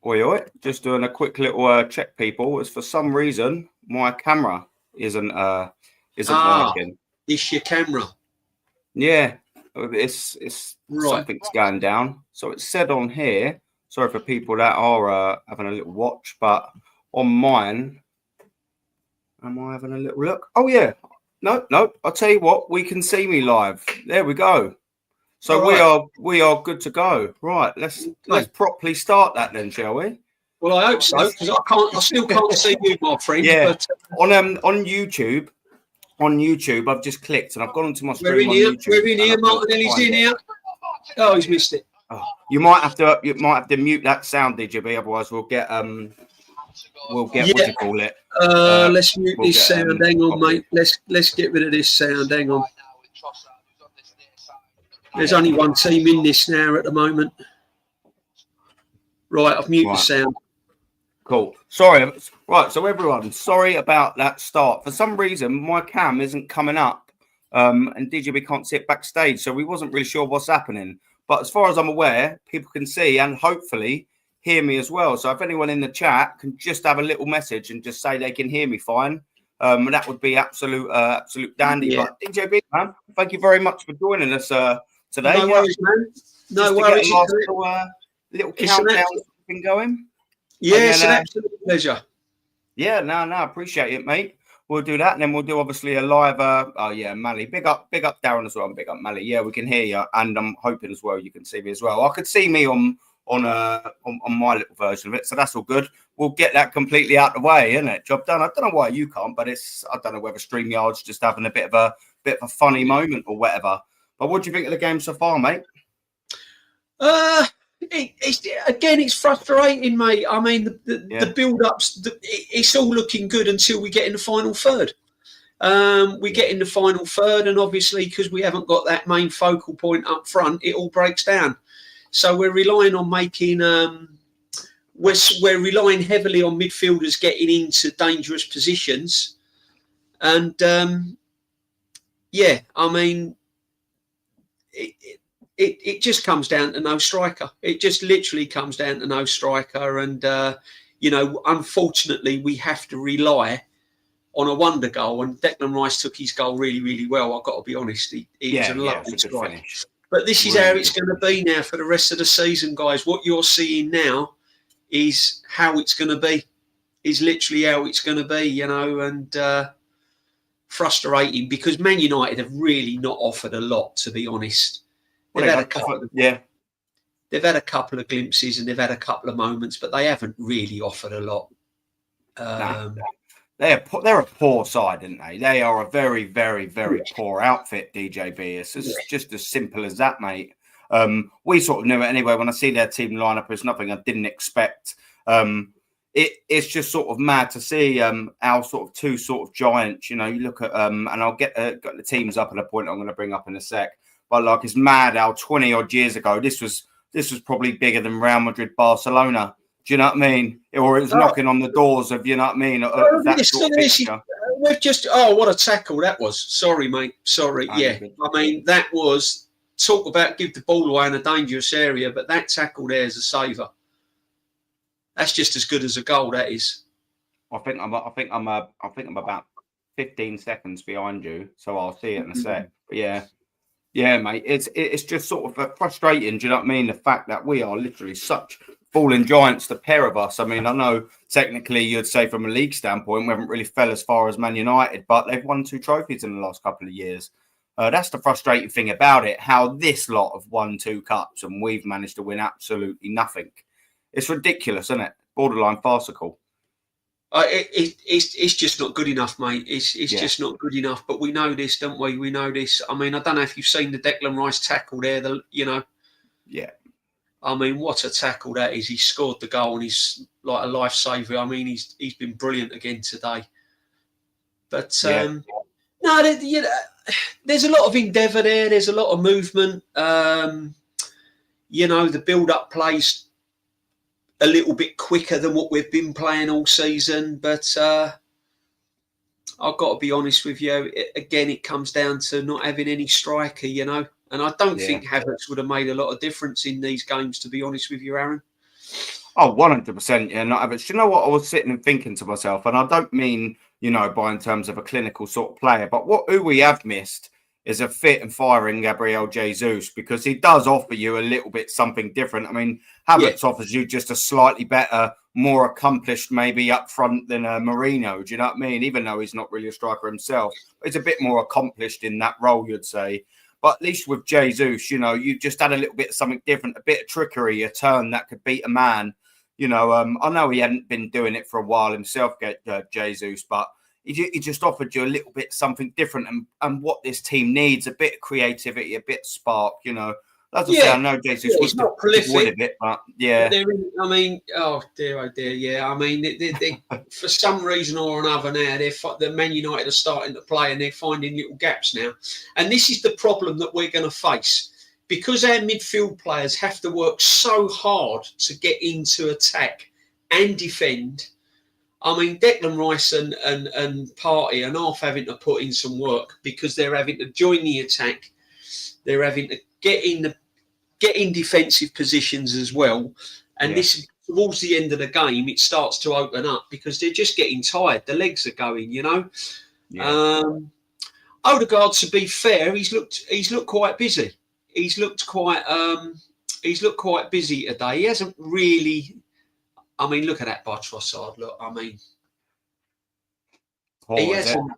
Oi, oi. Just doing a quick little check, people. As for some reason, my camera isn't working. It's your camera. Yeah, it's Right. something's going down. So it said on here. Sorry for people that are having a little watch, but on mine, am I having a little look? Oh yeah. No. I'll tell you what. We can see me live. There we go. So we are good to go. Right. Let's properly start that then, shall we? Well, I hope so, because I still can't see you, my friend. Yeah. But, on YouTube, I've just clicked and I've gone into my stream on YouTube. We're in here. Martinelli's in here. Oh, he's missed it. Oh, you might have to mute that sound, DJB. Otherwise, we'll get what do you call it? Let's mute this sound. Hang on, mate. Let's get rid of this sound. Hang on. There's only one team in this now at the moment. Right, I've muted the sound. Cool. Sorry. Right, so everyone, sorry about that start. For some reason, my cam isn't coming up, and DJB can't see it backstage, so we wasn't really sure what's happening. But as far as I'm aware, people can see and hopefully hear me as well. So if anyone in the chat can just have a little message and just say they can hear me fine, that would be absolute dandy. Yeah. But DJB, man, thank you very much for joining us today. No worries, man. No worries. Little countdown that's been going. Yeah, it's an absolute pleasure. Yeah, no, appreciate it, mate. We'll do that, and then we'll do obviously a live. Mally, big up Darren as well, and big up Mally. Yeah, we can hear you, and I'm hoping as well you can see me as well. I could see me on my little version of it, so that's all good. We'll get that completely out of the way, isn't it? Job done. I don't know why you can't, but I don't know whether StreamYard's just having a bit of a funny moment or whatever. But what do you think of the game so far, mate? It's frustrating, mate. I mean, the build-ups, it's all looking good until we get in the final third. We get in the final third, and obviously, because we haven't got that main focal point up front, it all breaks down. So we're relying on making, we're relying heavily on midfielders getting into dangerous positions, and I mean, it just comes down to no striker. It just literally comes down to no striker. And, unfortunately, we have to rely on a wonder goal. And Declan Rice took his goal really, really well. I've got to be honest. He was a lovely strike. But this is how it's going to be now for the rest of the season, guys. What you're seeing now is how it's going to be, is literally how it's going to be, and frustrating because Man United have really not offered a lot, to be honest. They've had a couple of glimpses and they've had a couple of moments, but they haven't really offered a lot. They're a poor side, aren't they? They are a very, very, very poor outfit, DJB. It's just as simple as that, mate. We sort of knew it anyway. When I see their team lineup, it's nothing I didn't expect. It's just sort of mad to see our sort of two sort of giants. You look at and I'll get the teams up at a point I'm going to bring up in a sec. But like, it's mad how 20 odd years ago, this was probably bigger than Real Madrid, Barcelona. Do you know what I mean? Or it was knocking on the doors of, you know what I mean? That sort of picture. We've just, what a tackle that was. Sorry, mate. Sorry. I mean, that was, talk about give the ball away in a dangerous area, but that tackle there is a saver. That's just as good as a goal, that is. I think I'm about 15 seconds behind you, so I'll see it in a sec. But yeah, mate. It's just sort of frustrating. Do you know what I mean? The fact that we are literally such fallen giants, the pair of us. I mean, I know technically you'd say from a league standpoint, we haven't really fell as far as Man United, but they've won 2 trophies in the last couple of years. That's the frustrating thing about it, how this lot have won 2 cups and we've managed to win absolutely nothing. It's ridiculous, isn't it? Borderline farcical. It's just not good enough, mate. It's just not good enough. But we know this, don't we? We know this. I mean, I don't know if you've seen the Declan Rice tackle there. Yeah. I mean, what a tackle that is. He scored the goal and he's like a lifesaver. I mean, he's been brilliant again today. But there's a lot of endeavour there. There's a lot of movement. The build-up plays a little bit quicker than what we've been playing all season. But I've got to be honest with you. It comes down to not having any striker, And I don't think Havertz would have made a lot of difference in these games, to be honest with you, Aaron. Oh, 100%. Yeah, not average. Do you know what I was sitting and thinking to myself? And I don't mean, by in terms of a clinical sort of player, but who we have missed is a fit and firing Gabriel Jesus, because he does offer you a little bit something different. I mean, Havertz offers you just a slightly better, more accomplished, maybe up front than Marino. Do you know what I mean? Even though he's not really a striker himself, he's a bit more accomplished in that role, you'd say. But at least with Jesus, you just had a little bit of something different, a bit of trickery, a turn that could beat a man. I know he hadn't been doing it for a while himself, Jesus, but he just offered you a little bit something different, and what this team needs, a bit of creativity, a bit of spark. As I say, I know Jesus was not prolific, a bit, but yeah. I mean, oh dear, yeah. I mean, they for some reason or another now, the Man United are starting to play, and they're finding little gaps now, and this is the problem that we're going to face. Because our midfield players have to work so hard to get into attack and defend. I mean, Declan Rice and Partey are half having to put in some work, because they're having to join the attack. They're having to get in defensive positions as well. And this, towards the end of the game, it starts to open up, because they're just getting tired. The legs are going, Yeah. Odegaard, to be fair, he's looked quite busy. He's looked quite busy today. He hasn't really. I mean, look at that by Trossard. Look, I mean, he hasn't.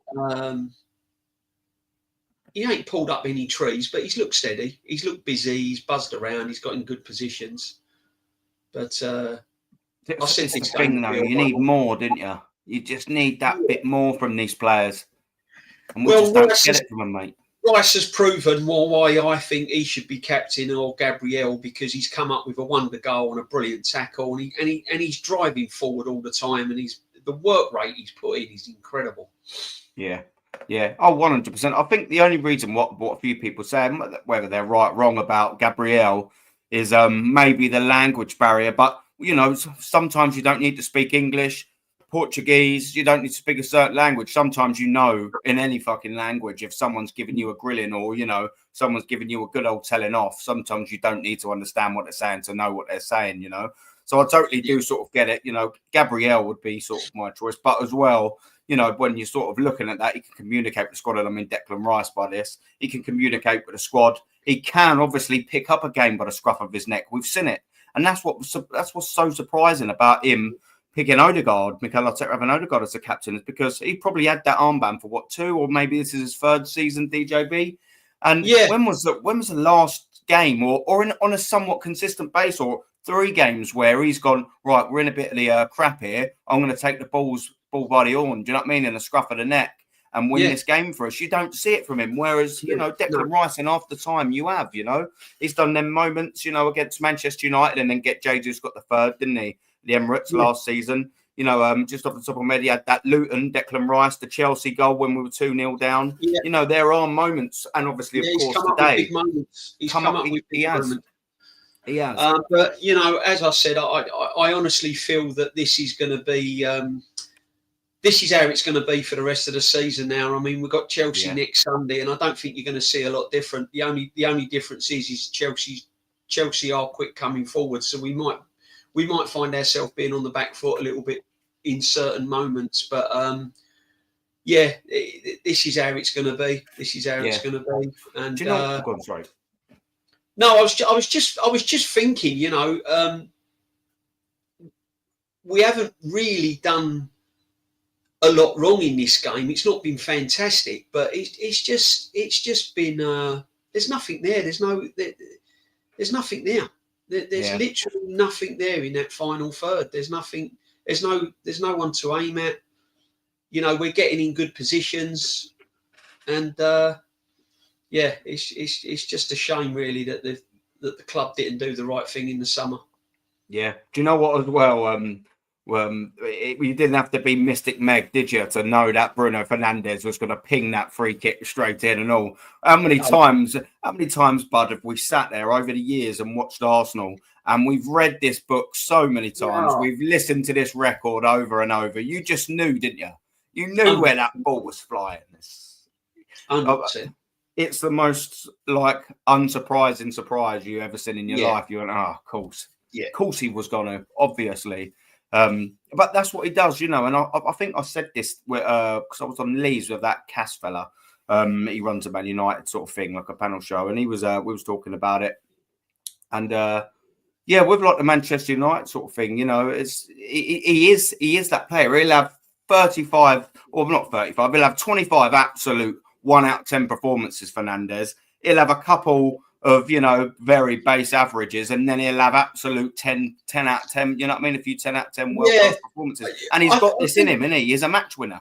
He ain't pulled up any trees, but he's looked steady. He's looked busy. He's buzzed around. He's got in good positions. But I said the thing, though. You need more, didn't you? You just need that bit more from these players, and we just don't get it from them, mate. Rice has proven why I think he should be captain, or Gabriel, because he's come up with a wonder goal and a brilliant tackle, and he's driving forward all the time, and the work rate he's put in is incredible. Yeah. Oh, 100%. I think the only reason what a few people say, whether they're right or wrong about Gabriel, is maybe the language barrier. But sometimes you don't need to speak English, Portuguese, you don't need to speak a certain language. Sometimes in any fucking language, if someone's giving you a grilling, or someone's giving you a good old telling off, sometimes you don't need to understand what they're saying to know what they're saying. So I totally do sort of get it. Gabriel would be sort of my choice, but as well, when you're sort of looking at that, he can communicate with the squad, and I mean Declan Rice by this. He can communicate with the squad. He can obviously pick up a game by the scruff of his neck. We've seen it, and that's what's so surprising about him picking Odegaard, Mikel Arteta having Odegaard as a captain, is because he probably had that armband for 2, or maybe this is his 3rd season, DJB. And when was the last game, or on a somewhat consistent base, or 3 games where he's gone, right, we're in a bit of the crap here, I'm going to take the ball by the horn, do you know what I mean, in the scruff of the neck, and win this game for us. You don't see it from him. Whereas, Declan Rice, in half the time you have, he's done them moments, against Manchester United, and then Jesus got the 3rd, didn't he? The Emirates last season. Just off the top of my head, he had that Luton, Declan Rice, the Chelsea goal when we were 2-0 down. Yeah. There are moments, and obviously, of course, today. He's come up with big moments. He has. But, as I said, I honestly feel that this is going to be... this is how it's going to be for the rest of the season now. I mean, we've got Chelsea next Sunday, and I don't think you're going to see a lot different. The only difference is Chelsea are quick coming forward, so we might find ourselves being on the back foot a little bit in certain moments. But this is how it's going to be. This is how it's going to be. And do you know? Go on, sorry. No, I was just thinking. We haven't really done a lot wrong in this game. It's not been fantastic, but it's just been. There's nothing there. There's nothing there. There's literally nothing there in that final third. There's nothing. There's no one to aim at. We're getting in good positions, and it's just a shame really that the club didn't do the right thing in the summer. Yeah. Do you know what as well? You didn't have to be Mystic Meg, did you, to know that Bruno Fernandes was going to ping that free kick straight in and all? How many times, Bud, have we sat there over the years and watched Arsenal, and we've read this book so many times, we've listened to this record over and over. You just knew, didn't you? You knew where that ball was flying. 100%. It's the most unsurprising surprise you ever seen in your life. You went, of course. Of course he was going to, obviously. But that's what he does, you know. And I think I said this because I was on Leeds with that Cass fella. He runs a Man United sort of thing, like a panel show, and he was we was talking about it. And yeah, with like the Manchester United sort of thing, you know, he is that player. He'll have 35, or not 35. He'll have 25 absolute 1 out of 10 performances. Fernandez. He'll have a couple of, you know, very base averages, and then he'll have absolute 10 out of 10. You know what I mean? A few 10 out of 10 world-class performances, and he's got this in him, isn't he? He's a match winner.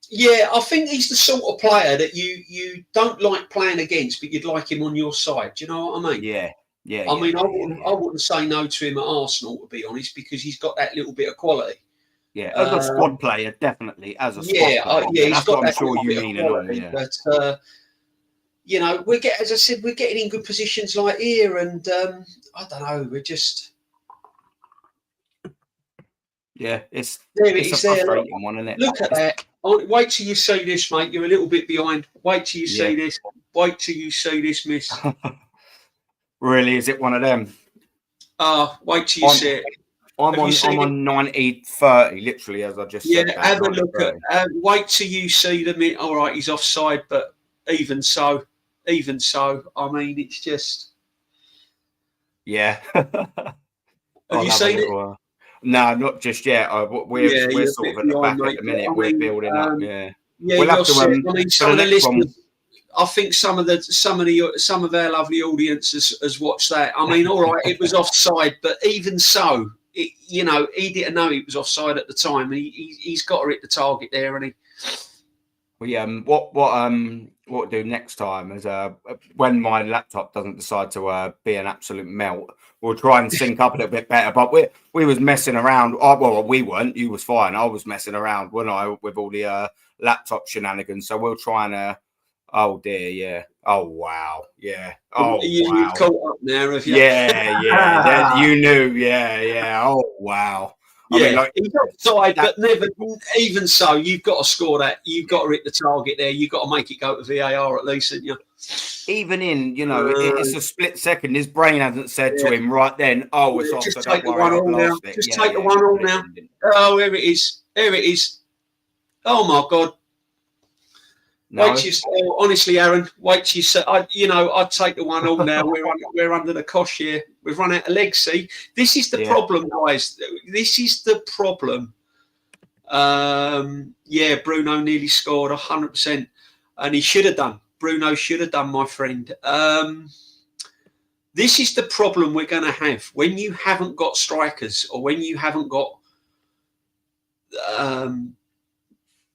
Yeah, I think he's the sort of player that you don't like playing against, but you'd like him on your side. Do you know what I mean? Yeah. I wouldn't say no to him at Arsenal, to be honest, because he's got that little bit of quality. Yeah, as a squad player, definitely. As a squad player, he's got what I'm sure you mean. Quality, and all, but you know, as I said, we're getting in good positions like here, and I don't know, we're just. Yeah, it's a frustrating one, isn't it? Look at that. Wait till you see this, mate. You're a little bit behind. Wait till you see this. Wait till you see this, miss. Really, is it one of them? Wait till you see it. I'm on 90-30, literally, as I just said. Yeah, have a look at. Wait till you see the. All right, he's offside, but even so, I mean, it's just. Yeah. Have you seen it? No, not just yet. We're sort of at the back at the minute. We're building up. Yeah. Yeah, we'll have to. I mean, some of the listeners. I think some of our lovely audience has watched that. I mean, all right, it was offside, but even so, you know, he didn't know he was offside at the time. He's got to hit the target there, and he. Well, what we'll do next time is when my laptop doesn't decide to be an absolute melt, we'll try and sync up a little bit better. But we was messing around. Well, we weren't. You was fine. I was messing around, wasn't I, with all the laptop shenanigans. So we'll try and. Oh dear, yeah. Oh wow, yeah. Oh wow. You've caught up now, have you? Yeah. You knew, yeah. Oh wow. I mean, like, he's offside, but never. Even so, you've got to score that. You've got to hit the target there. You've got to make it go to VAR at least, haven't you? Even in, you know, it's a split second. His brain hasn't said to him right then, "Oh, it's off." Just take the 1-1 now. Just take the 1-1 now. Oh, here it is. Here it is. Oh my God. No. Wait till you, honestly, Aaron. Wait till you. I'd take the 1-1 now. We're under the cosh here. We've run out of legs. See, this is the problem, guys. This is the problem. Bruno nearly scored 100%, and he should have done. Bruno should have done, my friend. This is the problem we're going to have when you haven't got strikers, or when you haven't got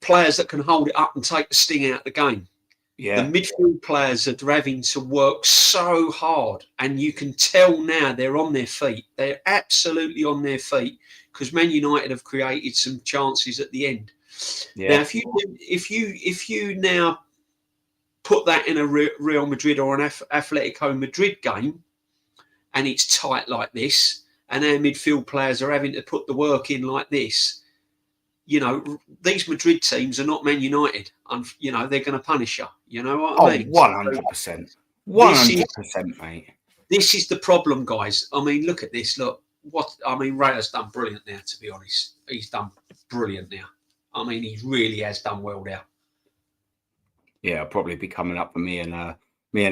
players that can hold it up and take the sting out of the game. Yeah. The midfield players are having to work so hard, and you can tell now they're on their feet. They're absolutely on their feet, because Man United have created some chances at the end. Yeah. Now, if you now put that in a Real Madrid or an Atletico Madrid game, and it's tight like this, and our midfield players are having to put the work in like this, you know, these Madrid teams are not Man United. You know, they're going to punish you. You know what I mean? 100%. 100%, mate. This is the problem, guys. I mean, look at this. Look, Raya's done brilliant now, to be honest. He's done brilliant now. I mean, he really has done well now. Yeah, I'll probably be coming up for me in a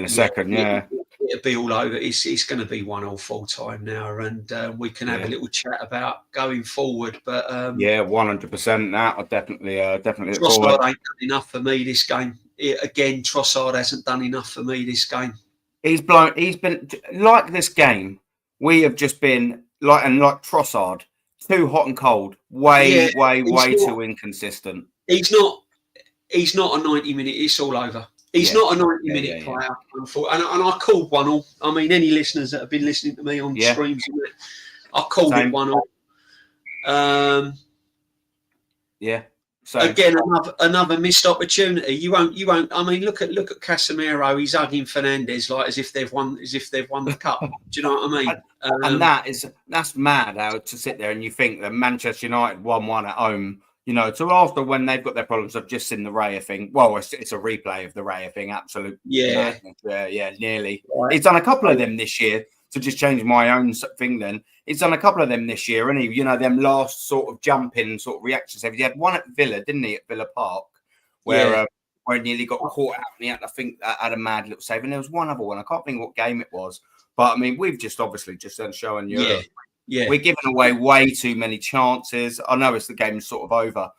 second. Yeah. It'll be all over. It's going to be 1-1 full time now, and we can have a little chat about going forward. But 100%. That I definitely. Trossard ain't done enough for me this game. Trossard hasn't done enough for me this game. He's been like this game. We have just been like Trossard, too hot and cold. Way too inconsistent. He's not a 90-minute. It's all over. He's not a 90-minute player, and I called 1-1. I mean, any listeners that have been listening to me on streams, I called it 1-1. So again, another missed opportunity. You won't. I mean, look at Casemiro. He's hugging Fernandez like as if they've won the cup. Do you know what I mean? And that's mad. How to sit there and you think that Manchester United 1-1 at home. You know, so after when they've got their problems, I've just seen the Raya thing. Well, it's a replay of the Raya thing. Absolute. Yeah. Nearly. Right. He's done a couple of them this year. to just change my own thing. Then he's done a couple of them this year, and he, them last sort of jumping sort of reactions. He had one at Villa, didn't he, at Villa Park, where he nearly got caught out, and he had a mad little save. And there was one other one. I can't think what game it was, but I mean, we've just obviously just done showing you. Yeah. We're giving away way too many chances. I know the game's sort of over.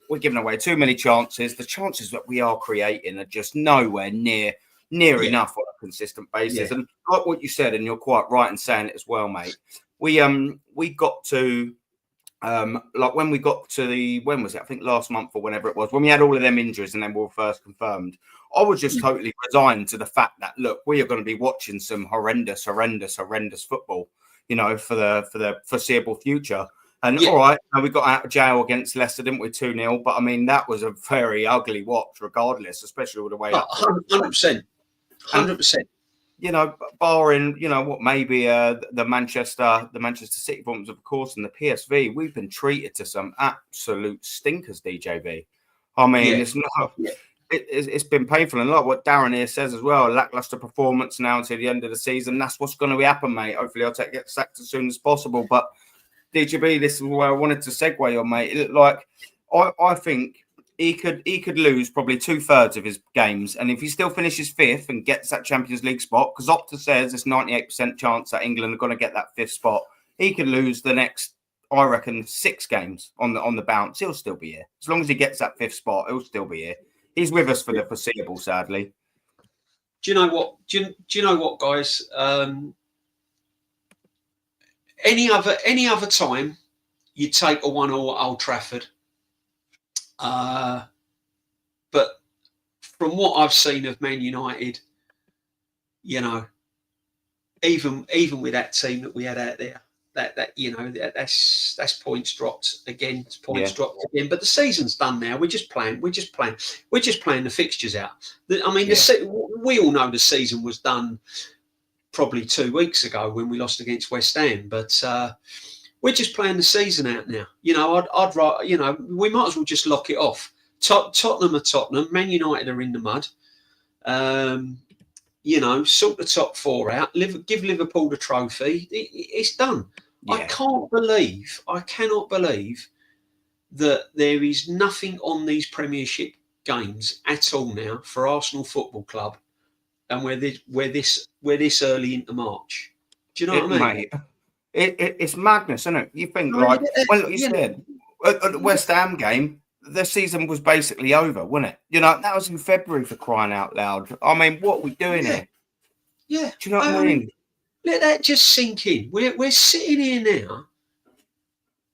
We're giving away too many chances. The chances that we are creating are just nowhere near enough on a consistent basis. And like what you said, and you're quite right in saying it as well, mate. We got to like when we got to when was it? I think last month or whenever it was, when we had all of them injuries and then we were first confirmed. I was just totally resigned to the fact that, look, we are going to be watching some horrendous football, for the foreseeable future. And all right, we got out of jail against Leicester, didn't we? 2-0. But I mean, that was a very ugly watch, regardless, especially all the way up. 100%. 100%. Barring, what maybe the Manchester City performance, of course, and the PSV, we've been treated to some absolute stinkers, DJB. I mean, it's not. It's been painful, and like what Darren here says as well, lackluster performance now until the end of the season. That's what's going to happen, mate. Hopefully, I'll get sacked as soon as possible. But DJB, this is where I wanted to segue on, mate. Like, I think he could lose probably 2/3 of his games, and if he still finishes 5th and gets that Champions League spot, because Opta says there's 98% chance that England are going to get that 5th spot, he could lose the next, I reckon, 6 games on the bounce. He'll still be here as long as he gets that 5th spot. He'll still be here. He's with us for the foreseeable, sadly. Do you know what? Do you know what, guys? Any other time, you take a 1-1 at Old Trafford. But from what I've seen of Man United, even with that team that we had out there, that's points dropped again. It's points dropped again. But the season's done now. We're just playing the fixtures out. We all know the season was done probably 2 weeks ago when we lost against West Ham. But we're just playing the season out now. I'd rather, we might as well just lock it off. Tottenham are Tottenham. Man United are in the mud. Sort the top 4 out. Give Liverpool the trophy. It's done. Yeah. I cannot believe that there is nothing on these Premiership games at all now for Arsenal Football Club, and we're this early into March. Do you know what I mean? Mate, it's madness, isn't it? You think like you said at the West Ham game, the season was basically over, wasn't it? That was in February, for crying out loud. I mean, what are we doing here? Yeah. Do you know what I mean? Let that just sink in. We're sitting here now,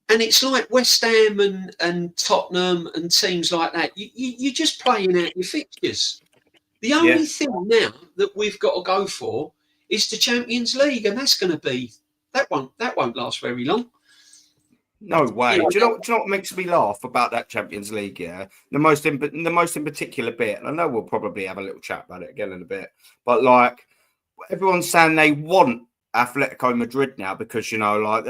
and it's like West Ham and Tottenham and teams like that. You're just playing out your fixtures. The only thing now that we've got to go for is the Champions League, and that's going to be that won't last very long. No way. Do you know what makes me laugh about that Champions League? Yeah, the most in particular bit, and I know we'll probably have a little chat about it again in a bit. But like, everyone's saying they want Atletico Madrid now because some of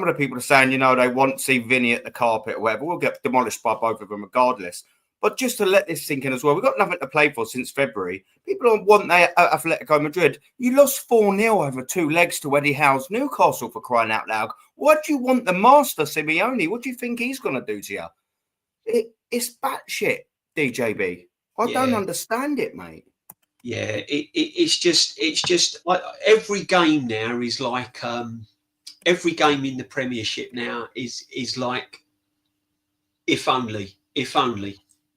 the people are saying they want to see Vinny at the carpet or whatever. We'll get demolished by both of them regardless. But just to let this sink in as well, we've got nothing to play for since February. People don't want Atletico Madrid. You lost 4-0 over 2 legs to Eddie Howe's Newcastle, for crying out loud. What do you want the master, Simeone? What do you think he's going to do to you? It's batshit, DJB. I don't understand it, mate. Yeah, it's just like every game now is like every game in the Premiership now is like if only.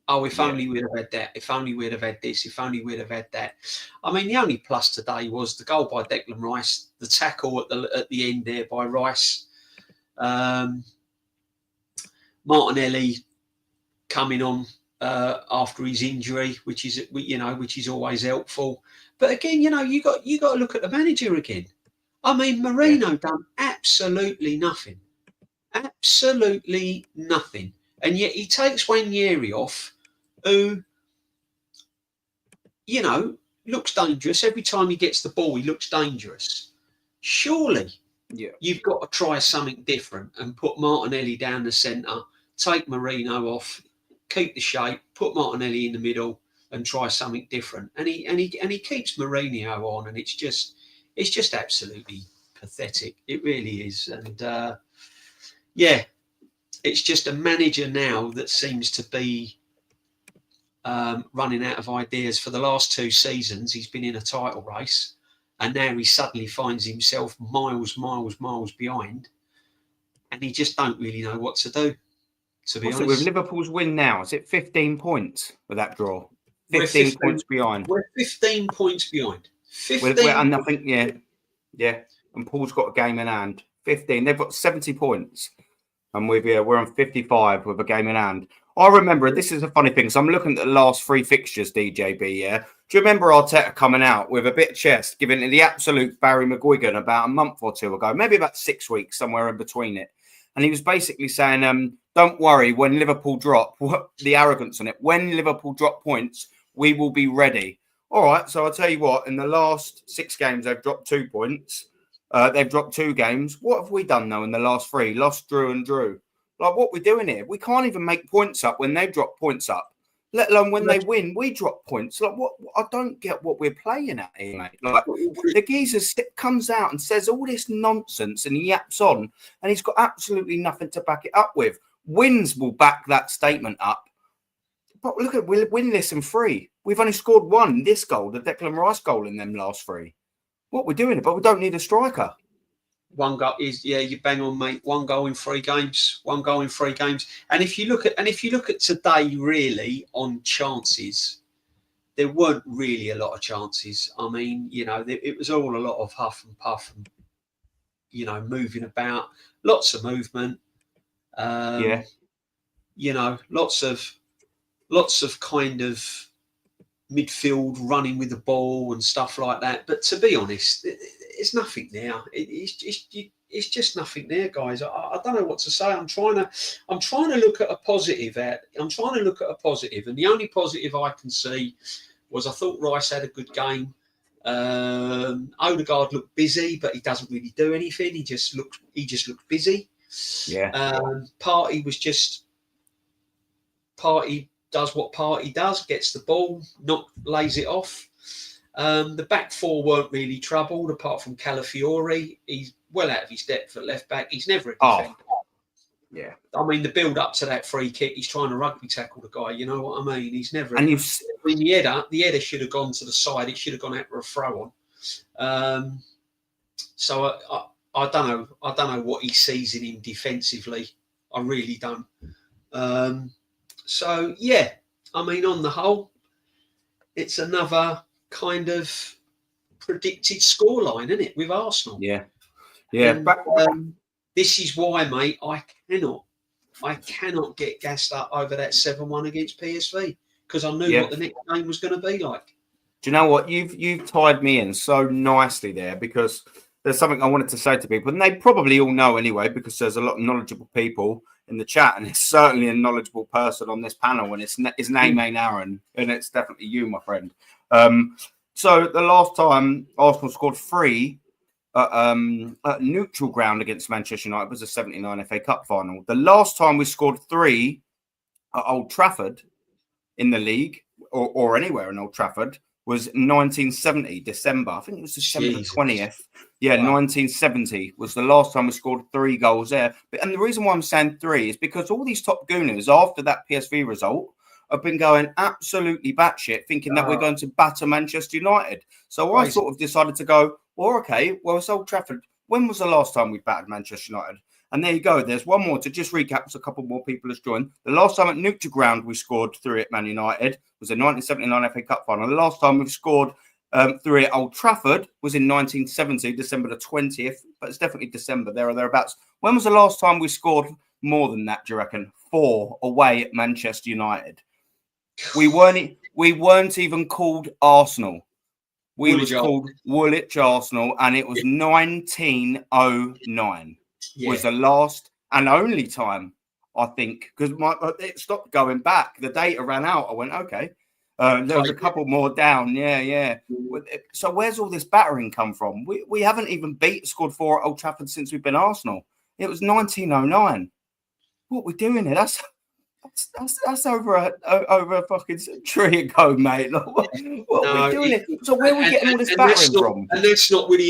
Oh, if only we'd have had that. If only we'd have had this. If only we'd have had that. I mean, the only plus today was the goal by Declan Rice, the tackle at the end there by Rice, Martinelli coming on after his injury, which is always helpful. But again, you got to look at the manager again. I mean, Mourinho done absolutely nothing, and yet he takes Ranieri off, who, looks dangerous. Every time he gets the ball, he looks dangerous. Surely, you've got to try something different and put Martinelli down the centre, take Mourinho off, keep the shape, put Martinelli in the middle, and try something different. And he keeps Mourinho on, and it's just it's just absolutely pathetic. It really is. And it's just a manager now that seems to be running out of ideas. For the last 2 seasons, he's been in a title race, and now he suddenly finds himself miles behind, and he just don't really know what to do, to be honest. With Liverpool's win now, is it 15 points with that draw? 15 points behind. We're 15 points behind. 15 and I think, yeah. And Paul's got a game in hand. 15. They've got 70 points. And we're on 55 with a game in hand. I remember, this is a funny thing, so I'm looking at the last 3 fixtures, DJB, yeah? Do you remember Arteta coming out with a bit of chest, giving it the absolute Barry McGuigan about a month or 2 ago, maybe about 6 weeks, somewhere in between it. And he was basically saying, don't worry, when Liverpool drop, the arrogance on it, when Liverpool drop points, we will be ready. All right, so I'll tell you what, in the last 6 games, they've dropped 2 points. They've dropped 2 games. What have we done, though, in the last 3? Lost, drew, and drew. Like, what we're doing here? We can't even make points up when they drop points up, let alone when they win, we drop points. Like, what? I don't get what we're playing at here, mate. Like, the geezer comes out and says all this nonsense and he yaps on, and he's got absolutely nothing to back it up with. Wins will back that statement up. But look at, we're winless in 3. We've only scored 1, this goal, the Declan Rice goal in them last 3. What we're doing, but we don't need a striker. 1 goal is, you bang on, mate. 1 goal in 3 games. 1 goal in 3 games. And if you look at today, really, on chances, there weren't really a lot of chances. I mean, it was all a lot of huff and puff and moving about, lots of movement. Lots of kind of midfield running with the ball and stuff like that. But to be honest, it's nothing there. It's just nothing there, guys. I don't know what to say. I'm trying to look at a positive. I'm trying to look at a positive, and the only positive I can see was I thought Rice had a good game. Odegaard looked busy, but he doesn't really do anything. He just looked busy. Yeah. Partey does what Partey does, gets the ball, lays it off. The back 4 weren't really troubled, apart from Calafiori. He's well out of his depth at left back. He's never a defender. Yeah. I mean, the build up to that free kick, he's trying to rugby tackle the guy. You know what I mean? He's never. And the header should have gone to the side. It should have gone out for a throw on. So I don't know. I don't know what he sees in him defensively. I really don't. So, I mean, on the whole, it's another kind of predicted scoreline, isn't it, with Arsenal? Yeah. And, this is why, mate, I cannot get gassed up over that 7-1 against PSV, because I knew what the next game was going to be like. Do you know what? You've tied me in so nicely there, because there's something I wanted to say to people, and they probably all know anyway, because there's a lot of knowledgeable people in the chat, and it's certainly a knowledgeable person on this panel, and his name ain't Aaron, and it's definitely you, my friend. So the last time Arsenal scored 3 at neutral ground against Manchester United was the 79 FA Cup final. The last time we scored 3 at Old Trafford in the league, or anywhere in Old Trafford, was 1970, December. I think it was December 20th. Yeah, wow. 1970 was the last time we scored 3 goals there. And the reason why I'm saying 3 is because all these top gooners, after that PSV result, have been going absolutely batshit, thinking that we're going to batter Manchester United. So I sort of decided to go, well, okay, well, it's Old Trafford. When was the last time we battered Manchester United? And there you go. There's one more to just recap, so a couple more people has joined. The last time at neutral ground we scored 3 at Man United was the 1979 FA Cup final. The last time we've scored 3 at Old Trafford was in 1970, December the 20th, but it's definitely December, there or thereabouts. When was the last time we scored more than that, do you reckon? 4 away at Manchester United. We weren't even called Arsenal. We was called Woolwich Arsenal, and it was 1909. Was the last and only time, I think, because it stopped going back. The data ran out. I went, okay. There was a couple more down. Yeah. So where's all this battering come from? We haven't even scored 4 at Old Trafford since we've been Arsenal. It was 1909. What are we doing here? That's over a fucking century ago, mate. Like, what are we doing it? So where are we getting all this battering from? And that's not with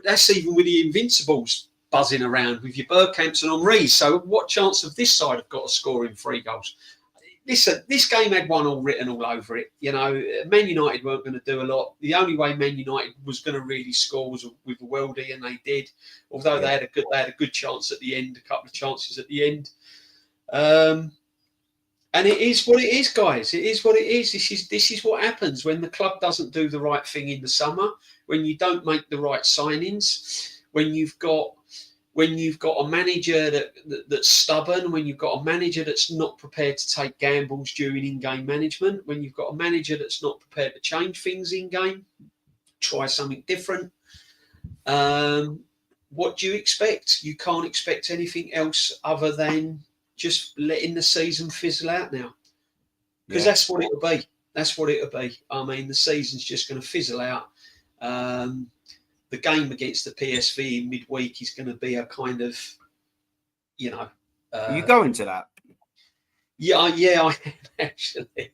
that's even with the Invincibles buzzing around with your Bergkamps and Henrys. So what chance of this side have got of scoring 3 goals? Listen, this game had 1-1 written all over it. You know, Man United weren't going to do a lot. The only way Man United was going to really score was with a worldie, and they did. Although they had a good chance at the end, a couple of chances at the end. And it is what it is, guys. It is what it is. This is what happens when the club doesn't do the right thing in the summer, when you don't make the right signings, when you've got a manager that's stubborn, when you've got a manager that's not prepared to take gambles during in-game management, when you've got a manager that's not prepared to change things in-game, try something different. What do you expect? You can't expect anything else other than just letting the season fizzle out now. Because that's what it'll be. That's what it'll be. I mean, the season's just going to fizzle out. The game against the PSV in midweek is going to be a kind of, Are you going to that? Yeah, I am actually.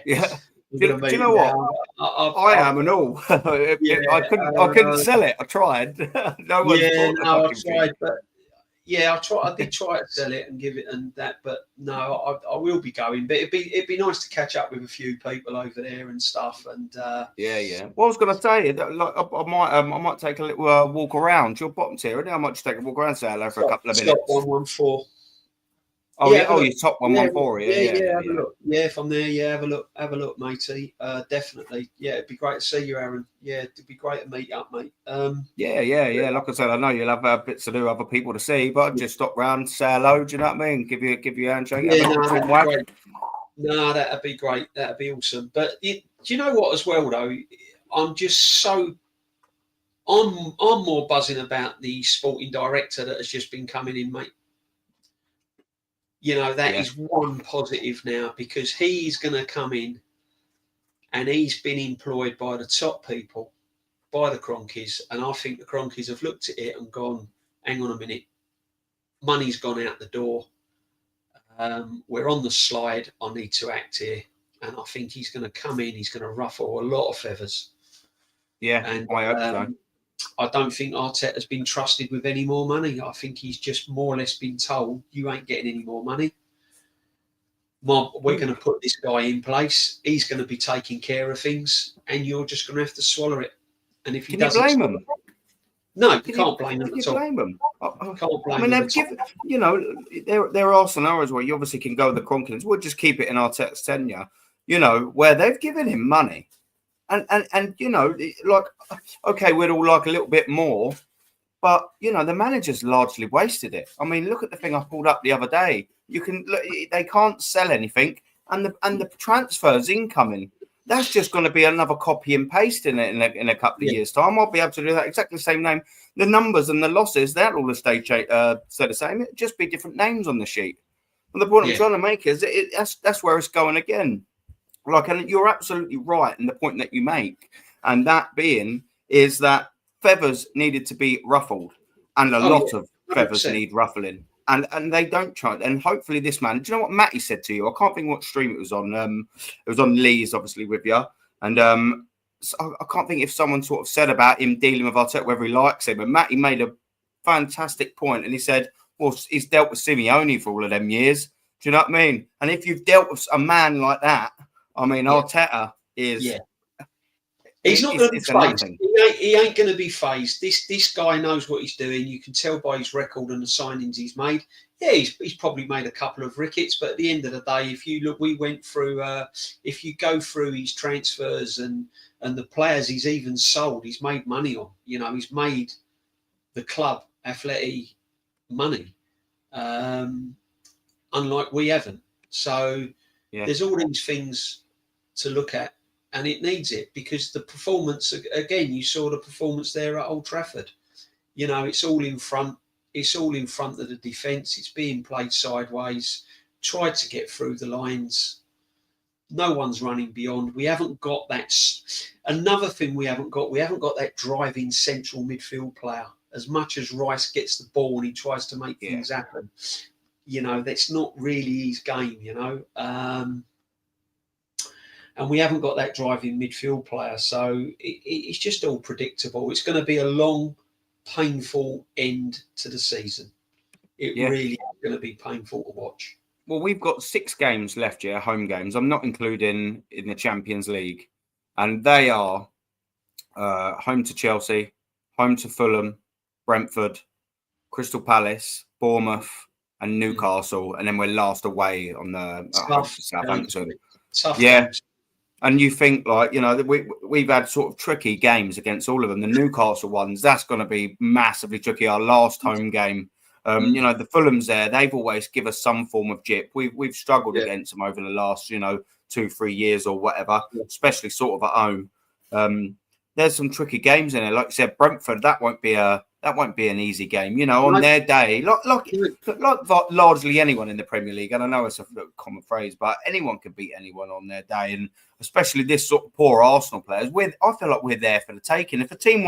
Yeah. Do you know what? I am and all. I couldn't sell it. I tried. I tried, but I did try to sell it and give it and that, but no, I will be going. But it'd be nice to catch up with a few people over there and stuff. And Well, I was going to say, like, I might take a little walk around your bottom tier. I might just take a walk around, say hello for a couple of minutes. 114. Oh, you're top 114. Have a look. Yeah, if I'm there, have a look, matey. Definitely. Yeah, it'd be great to see you, Aaron. Yeah, it'd be great to meet up, mate. Yeah. Like I said, I know you'll have bits to do, other people to see, but I'd just stop round, say hello. Do you know what I mean? Give you a handshake. No, that'd be great. That'd be awesome. But do you know what? As well, though, I'm just so. I'm more buzzing about the sporting director that has just been coming in, mate. That is one positive now, because he's going to come in and he's been employed by the top people, by the Cronkies. And I think the Cronkies have looked at it and gone, hang on a minute, money's gone out the door. We're on the slide. I need to act here. And I think he's going to come in, he's going to ruffle a lot of feathers. Yeah, and I hope so. I don't think Arteta's been trusted with any more money. I think he's just more or less been told, you ain't getting any more money. We're going to put this guy in place. He's going to be taking care of things, and you're just going to have to swallow it. And if he doesn't, blame him? No, you can't blame him at all. Blame him? Can't blame him. There are scenarios where you obviously can go with the Cronkins. We'll just keep it in Arteta's tenure, where they've given him money. And like, okay, we'd all like a little bit more, but the manager's largely wasted it. I mean, look at the thing I pulled up the other day. They can't sell anything, and the transfers incoming. That's just going to be another copy and paste in a couple of years' time. I'll be able to do that exactly the same name. The numbers and the losses, they'll all stay the same. It'll just be different names on the sheet. And the point I'm trying to make is that's where it's going again. And you're absolutely right in the point that you make, and that being is that feathers needed to be ruffled, and a lot of feathers need ruffling, and they don't try. And hopefully, this man. Do you know what Matty said to you? I can't think what stream it was on. It was on Lee's, obviously, with you, and so I can't think if someone sort of said about him dealing with Arteta whether he likes him. And Matty made a fantastic point, and he said, "Well, he's dealt with Simeone for all of them years. Do you know what I mean? And if you've dealt with a man like that." I mean, Arteta is. Yeah. He's not going to be phased. He ain't going to be phased. This guy knows what he's doing. You can tell by his record and the signings he's made. Yeah, he's probably made a couple of rickets, but at the end of the day, if you look, we went through. If you go through his transfers and the players he's even sold, he's made money on. He's made the club Athletic money, unlike we haven't. So there's all these things to look at, and it needs it, because the performance, again, you saw the performance there at Old Trafford. It's all in front. It's all in front of the defence. It's being played sideways. Tried to get through the lines. No one's running beyond. We haven't got that. Another thing we haven't got that driving central midfield player. As much as Rice gets the ball and he tries to make things happen, You know, that's not really his game, you know. And we haven't got that driving midfield player. So it's just all predictable. It's going to be a long, painful end to the season. It really is going to be painful to watch. Well, we've got 6 games left here, home games. I'm not including in the Champions League. And they are home to Chelsea, home to Fulham, Brentford, Crystal Palace, Bournemouth, and Newcastle. And then we're last away on the home to Southampton. Tough games. And you think, like, you know, we've had sort of tricky games against all of them. The Newcastle ones, that's going to be massively tricky. Our last home game, you know, the Fulhams there, they've always give us some form of jip. We've struggled against them over the last, you know, 2-3 years or whatever, especially sort of at home. There's some tricky games in there. Like I said, Brentford, that won't be an easy game. You know, on their day, like largely anyone in the Premier League, and I know it's a common phrase, but anyone can beat anyone on their day, and especially this sort of poor Arsenal players. I feel like we're there for the taking. If a team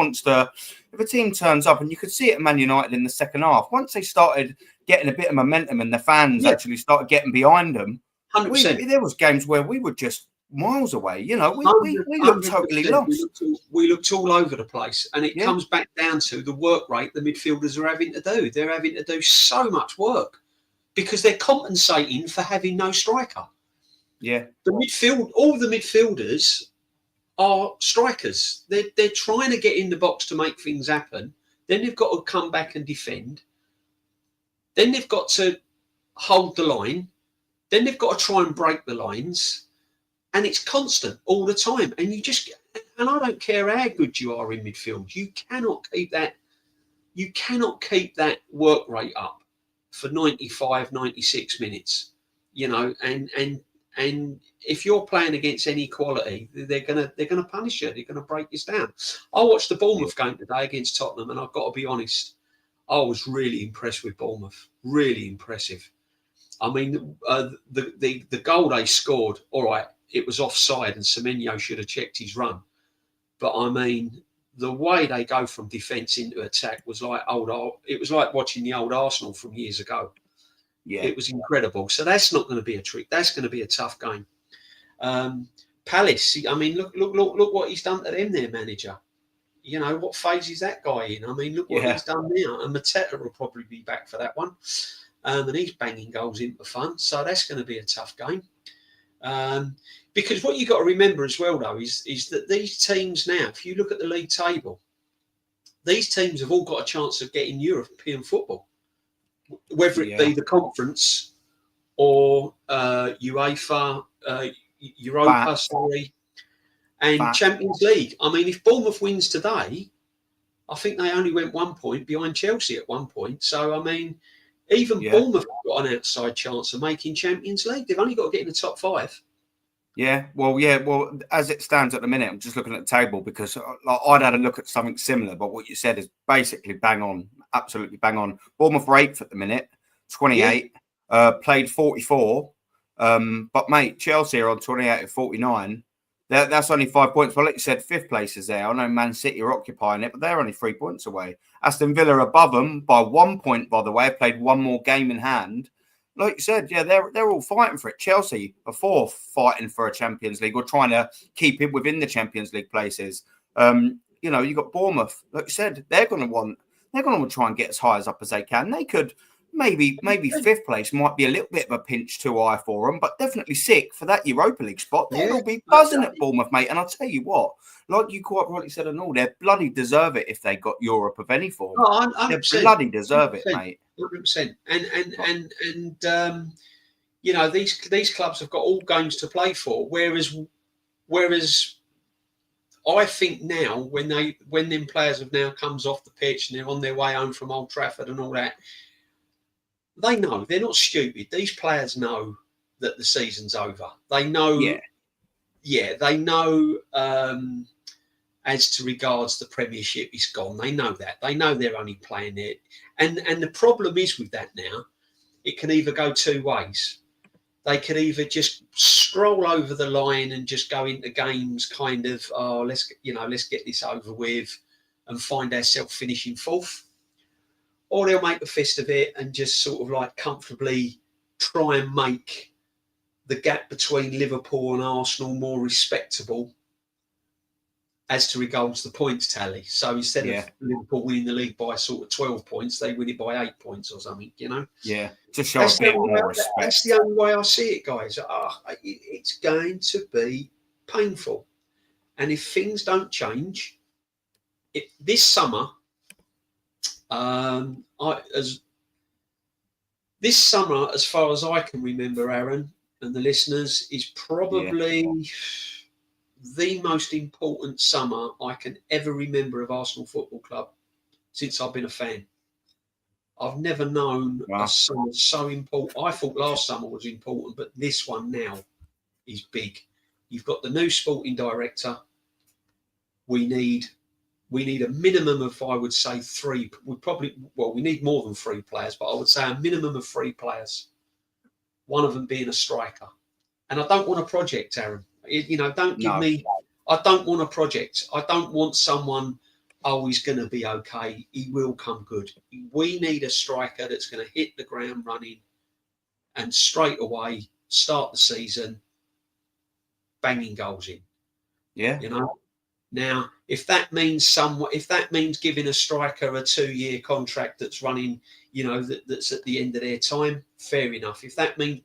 turns up, and you could see it at Man United in the second half, once they started getting a bit of momentum and the fans actually started getting behind them, 100%. There was games where we were just miles away. You know, we looked totally lost. We looked all over the place, and it comes back down to the work rate the midfielders are having to do. They're having to do so much work because they're compensating for having no striker. Yeah, all the midfielders are strikers. They're trying to get in the box to make things happen. Then they've got to come back and defend. Then they've got to hold the line. Then they've got to try and break the lines. And it's constant all the time. And I don't care how good you are in midfield, you cannot keep that work rate up for 95, 96 minutes. You know, and if you're playing against any quality, they're gonna punish you. They're gonna break this down. I watched the Bournemouth game today against Tottenham, and I've got to be honest, I was really impressed with Bournemouth. Really impressive. I mean, the goal they scored, all right, it was offside, and Semenyo should have checked his run. But I mean, the way they go from defence into attack was like it was like watching the old Arsenal from years ago. Yeah, it was incredible. So that's not going to be a trick. That's going to be a tough game. Palace. I mean, look what he's done to them, their manager. You know, what phase is that guy in? I mean, look what he's done now. And Mateta will probably be back for that one. And he's banging goals into fun. So that's going to be a tough game. Because what you've got to remember as well, though, is that these teams now, if you look at the league table, these teams have all got a chance of getting European football, whether it be the conference or UEFA, Europa, and Champions League. I mean, if Bournemouth wins today, I think they only went 1 point behind Chelsea at one point. So, I mean, even Bournemouth have got an outside chance of making Champions League. They've only got to get in the top 5. Well, as it stands at the minute, I'm just looking at the table because I'd had a look at something similar, but what you said is basically bang on, absolutely bang on. Bournemouth are 8th at the minute, 28, played 44. But mate, Chelsea are on 28 at 49. That's only 5 points. Well, like you said, 5th place is there. I know Man City are occupying it, but they're only 3 points away. Aston Villa are above them by 1 point, by the way. Have played one more game in hand. Like you said, they're all fighting for it. Chelsea are 4th, fighting for a Champions League or trying to keep it within the Champions League places. You know, you got Bournemouth. Like you said, they're going to want to try and get as high as up as they can. They could maybe 5th place might be a little bit of a pinch too high for them, but definitely 6th for that Europa League spot. They'll be buzzing at Bournemouth, mate. And I'll tell you what, like you quite rightly said, and all, they bloody deserve it if they got Europe of any form. They bloody deserve it, mate. 100%. And you know, these clubs have got all games to play for. Whereas I think now when them players have now comes off the pitch and they're on their way home from Old Trafford and all that, they know, they're not stupid. These players know that the season's over. They know, they know as to regards the Premiership is gone. They know that. They know they're only playing it. And the problem is with that now, it can either go two ways. They could either just scroll over the line and just go into games kind of, let's get this over with and find ourselves finishing 4th. Or they'll make a fist of it and just sort of like comfortably try and make the gap between Liverpool and Arsenal more respectable as to regards the points tally. So instead of Liverpool winning the league by sort of 12 points, they win it by 8 points or something, you know? Yeah, to show a bit more respect. That's the only way I see it, guys. It's going to be painful. And if things don't change, this summer, this summer, as far as I can remember, Aaron and the listeners, is probably the most important summer I can ever remember of Arsenal Football Club since I've been a fan. I've never known a summer so important. I thought last summer was important, but this one now is big. You've got the new sporting director. We need a minimum of, I would say, 3. We need more than 3 players, but I would say a minimum of 3 players. One of them being a striker. And I don't want a project, Aaron. Don't give me. I don't want a project. I don't want someone. Oh, he's going to be okay. He will come good. We need a striker that's going to hit the ground running and straight away start the season banging goals in. Yeah. Now, if that means giving a striker a 2-year contract that's running, that's at the end of their time, fair enough. If that means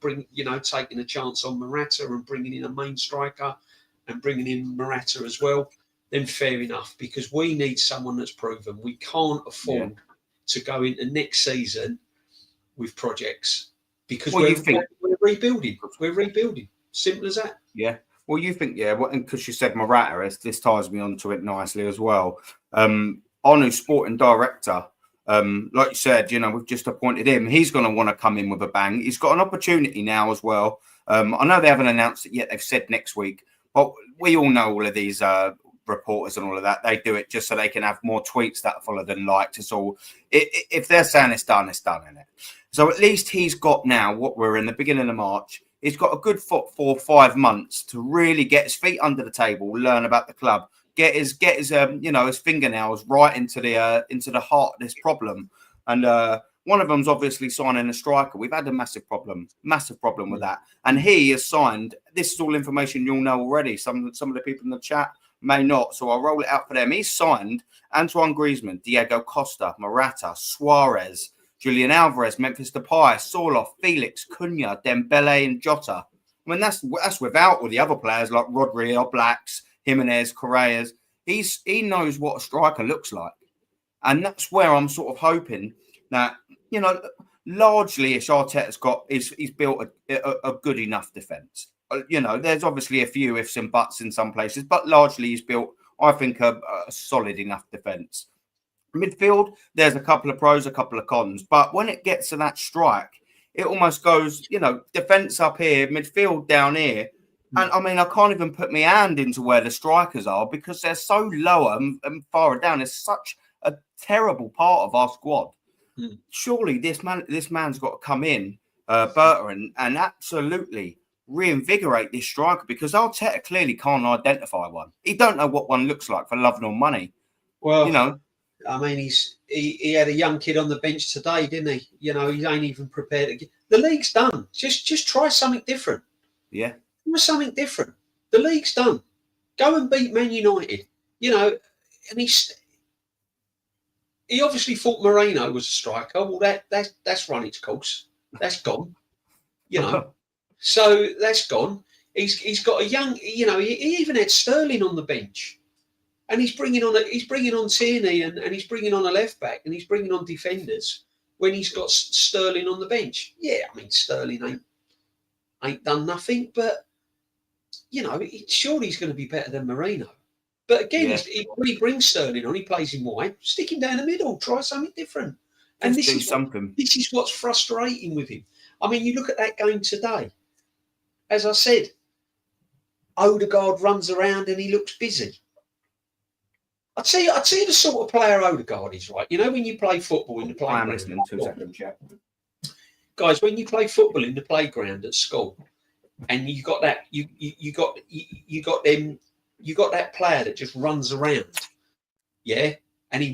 taking a chance on Morata and bringing in a main striker and bringing in Morata as well, then fair enough, because we need someone that's proven. We can't afford to go into next season with projects because we're rebuilding. We're rebuilding. Simple as that. Yeah. Well, you think, and because you said Morata, this ties me onto it nicely as well. Our new sporting director, like you said, we've just appointed him. He's going to want to come in with a bang. He's got an opportunity now as well. I know they haven't announced it yet. They've said next week. But we all know all of these reporters and all of that. They do it just so they can have more tweets that follow than likes. It's all, if they're saying it's done, isn't it? So at least he's got now, what we're in the beginning of March, he's got a good 4 or 5 months to really get his feet under the table, learn about the club, get his his fingernails right into the heart of this problem. And one of them's obviously signing a striker. We've had a massive problem with that. And he has signed. This is all information you'll know already. Some of the people in the chat may not, so I'll roll it out for them. He's signed Antoine Griezmann, Diego Costa, Morata, Suarez, Julian Alvarez, Memphis Depay, Sorloth, Felix, Cunha, Dembele, and Jota. I mean, that's without all the other players like Rodri, Blacks, Jimenez, Correas. He knows what a striker looks like, and that's where I'm sort of hoping that largely, he's built a good enough defence. There's obviously a few ifs and buts in some places, but largely he's built, I think, a solid enough defence. Midfield, there's a couple of pros, a couple of cons, but when it gets to that strike, it almost goes, defence up here, midfield down here. And I mean, I can't even put my hand into where the strikers are because they're so lower and far down. It's such a terrible part of our squad. Surely this man's got to come in, Berta, and absolutely reinvigorate this striker, because Arteta clearly can't identify one. He don't know what one looks like for love nor money. Well, I mean, he had a young kid on the bench today, didn't he? He ain't even prepared. The league's done. Just try something different. Yeah. Try something different. The league's done. Go and beat Man United. And he obviously thought Moreno was a striker. Well, that's run its course. That's gone. So that's gone. He's got a young. He even had Sterling on the bench. And he's bringing on Tierney and he's bringing on a left back and he's bringing on defenders when he's got Sterling on the bench. Yeah, I mean, Sterling ain't done nothing, but surely he's going to be better than Moreno. But again, when he brings Sterling on, he plays him wide, stick him down the middle, try something different. And this is what's frustrating with him. I mean, you look at that game today. As I said, Odegaard runs around and he looks busy. I'd tell you the sort of player Odegaard is, right? When you play football in the playground. I'm listening. 2 seconds, yeah. Guys, when you play football in the playground at school, and you got that, you got that player that just runs around, yeah, and he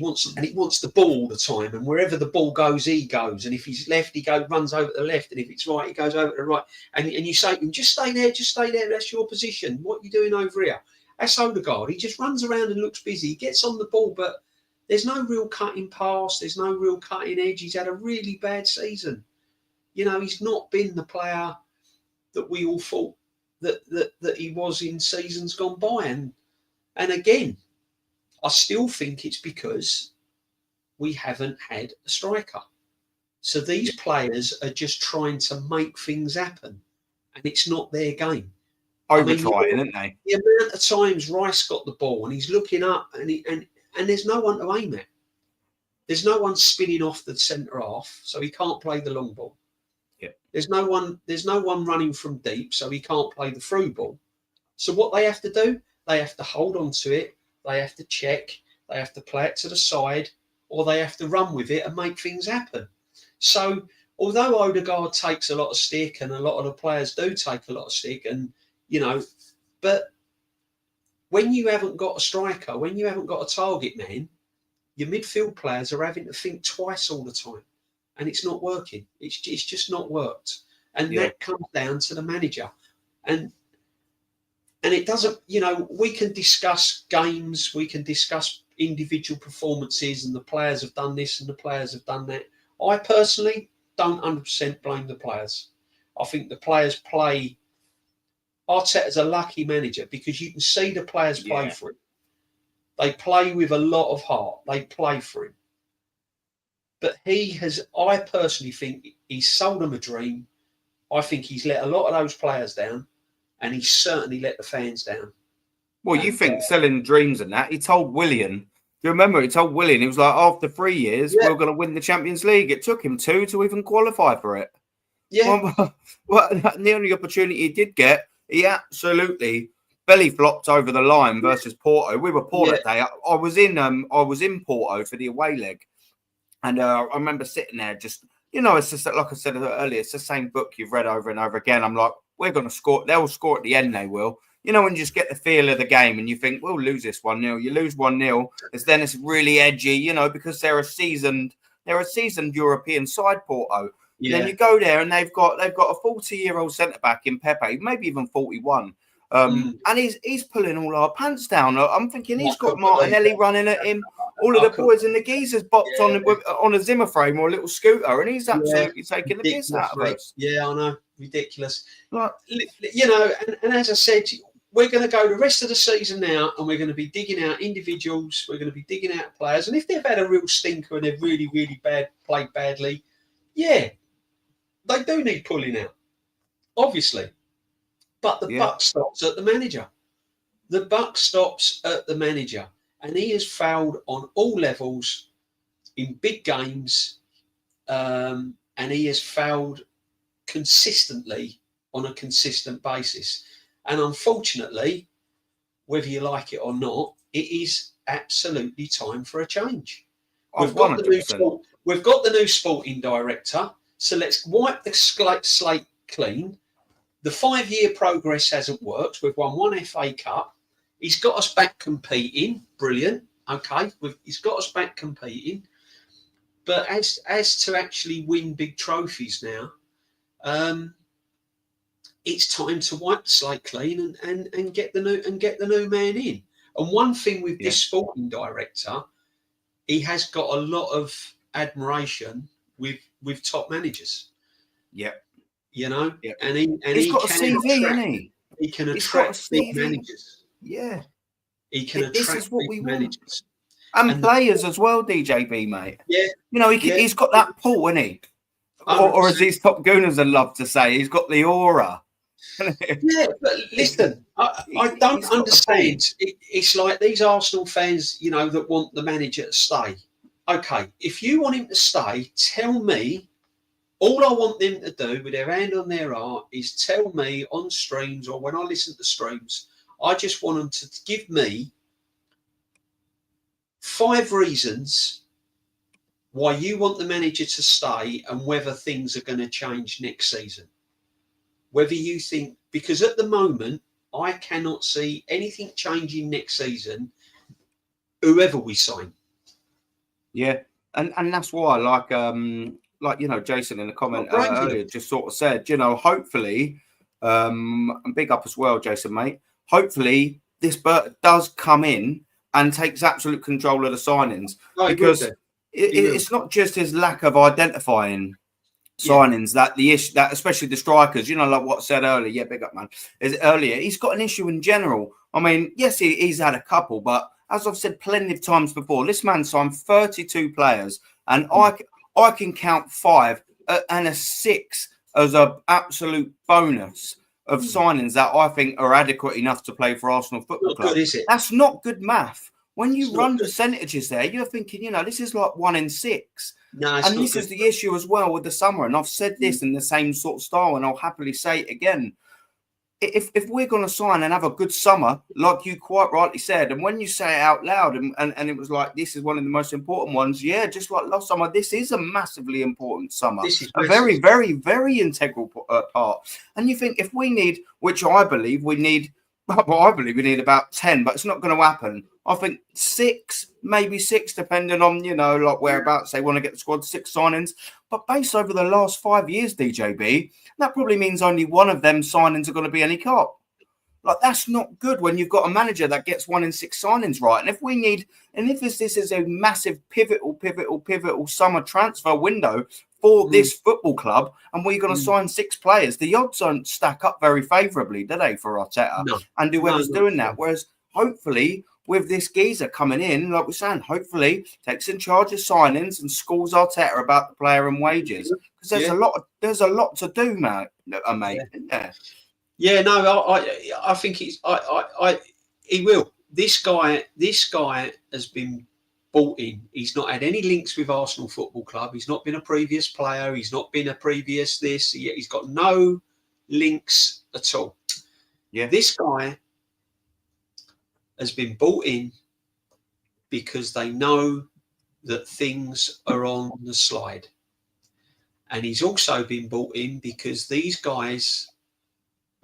wants the ball all the time, and wherever the ball goes, he goes. And if he's left, he runs over to the left, and if it's right, he goes over to the right. And you say to him, just stay there, that's your position. What are you doing over here? That's Odegaard. He just runs around and looks busy. He gets on the ball, but there's no real cutting pass. There's no real cutting edge. He's had a really bad season. You know, he's not been the player that we all thought that he was in seasons gone by. And again, I still think it's because we haven't had a striker. So these players are just trying to make things happen, and it's not their game. Over-trying, aren't they? The amount of times Rice got the ball and he's looking up and there's no one to aim at. There's no one spinning off the centre half, so he can't play the long ball. Yeah. There's no one running from deep, so he can't play the through ball. So what they have to do, they have to hold on to it, they have to check, they have to play it to the side, or they have to run with it and make things happen. So although Odegaard takes a lot of stick, and a lot of the players do take a lot of stick, and you know, but when you haven't got a striker, when you haven't got a target man, your midfield players are having to think twice all the time, and it's not working. It's just not worked, and that comes down to the manager, and it doesn't. You know, we can discuss games, we can discuss individual performances, and the players have done this and the players have done that. I personally don't 100% blame the players. I think the players play. Arteta's a lucky manager because you can see the players play for him. They play with a lot of heart. They play for him. But I personally think he's sold them a dream. I think he's let a lot of those players down, and he's certainly let the fans down. Well, you think selling dreams and that? He told Willian. Do you remember? He told Willian, he was like, after 3 years, we're going to win the Champions League. It took him 2 to even qualify for it. Yeah. Well, the only opportunity he did get, he absolutely belly flopped over the line versus Porto. We were poor that day. I was in Porto for the away leg, and I remember sitting there, just it's just like I said earlier, it's the same book you've read over and over again. I'm like, we're going to score. They'll score at the end. They will. When you just get the feel of the game, and you think we'll lose this 1-0. You lose 1-0. It's really edgy, because they're a seasoned European side, Porto. Yeah. Then you go there and they've got a 40-year-old centre back in Pepe, maybe even 41, and he's pulling all our pants down. I'm thinking he's got Martinelli running at him. All of the boys and the geezers bopped on a Zimmer frame or a little scooter, and he's absolutely taking the piss out of us. Yeah, I know, ridiculous. And as I said, we're going to go the rest of the season now, and we're going to be digging out individuals. We're going to be digging out players, and if they've had a real stinker and they've really, really played badly, they do need pulling out, obviously. But the buck stops at the manager. The buck stops at the manager. And he has fouled on all levels in big games. And he has fouled consistently on a consistent basis. And unfortunately, whether you like it or not, it is absolutely time for a change. We've got the new sporting director. So let's wipe the slate clean. The 5-year progress hasn't worked. We've won 1 FA Cup. He's got us back competing. Brilliant. Okay. He's got us back competing. But as to actually win big trophies now, it's time to wipe the slate clean and get the new man in. And one thing with this sporting director, he has got a lot of admiration with top managers. Yeah. And he's got a CV, hasn't he? He can attract big managers. Yeah. He can attract big managers. And players as well, DJB, mate. Yeah. He's got that pull, hasn't he? Or as these top gooners would love to say, he's got the aura. Yeah, but listen, I don't understand. It's like these Arsenal fans, that want the manager to stay. Okay, if you want him to stay, tell me. All I want them to do with their hand on their heart is tell me on streams or when I listen to streams, I just want them to give me 5 reasons why you want the manager to stay and whether things are going to change next season. Whether you think, because at the moment, I cannot see anything changing next season, whoever we sign. Yeah, and that's why, like Jason in the comment earlier just sort of said, hopefully, and big up as well, Jason, mate. Hopefully, this does come in and takes absolute control of the signings, because it's not just his lack of identifying signings that the issue, that especially the strikers, like what I said earlier. Yeah, big up, man. Is earlier, he's got an issue in general. I mean, yes, he's had a couple, but as I've said plenty of times before, this man signed 32 players, and I can count 5 and a 6 as an absolute bonus of signings that I think are adequate enough to play for Arsenal Football Club. Good, is it? That's not good math. When you run percentages there, you're thinking, this is like 1 in 6. No, and this is the issue as well with the summer. And I've said this in the same sort of style, and I'll happily say it again. If we're going to sign and have a good summer, like you quite rightly said, and when you say it out loud, and it was like, this is one of the most important ones, just like last summer, this is a massively important summer. This is a very, very, very integral part. And you think, if we need, which I believe we need about 10, but it's not going to happen. I think 6, maybe 6, depending on, like whereabouts they want to get the squad, 6 signings. But based over the last 5 years, DJB, that probably means only one of them signings are going to be any cop. Like, that's not good when you've got a manager that gets 1 in 6 signings right. And if this is a massive pivotal summer transfer window for this football club, and we're going to sign 6 players, the odds don't stack up very favourably, do they, for Arteta and whoever's doing that? Whereas, hopefully, with this geezer coming in, like we're saying, hopefully takes in charge of signings and schools Arteta about the player and wages, because there's a lot to do, mate. Yeah, no, I think he will. This guy has been bought in. He's not had any links with Arsenal Football Club. He's not been a previous player. He's not been a previous this. He's got no links at all. Yeah, this guy has been bought in because they know that things are on the slide. And he's also been bought in because these guys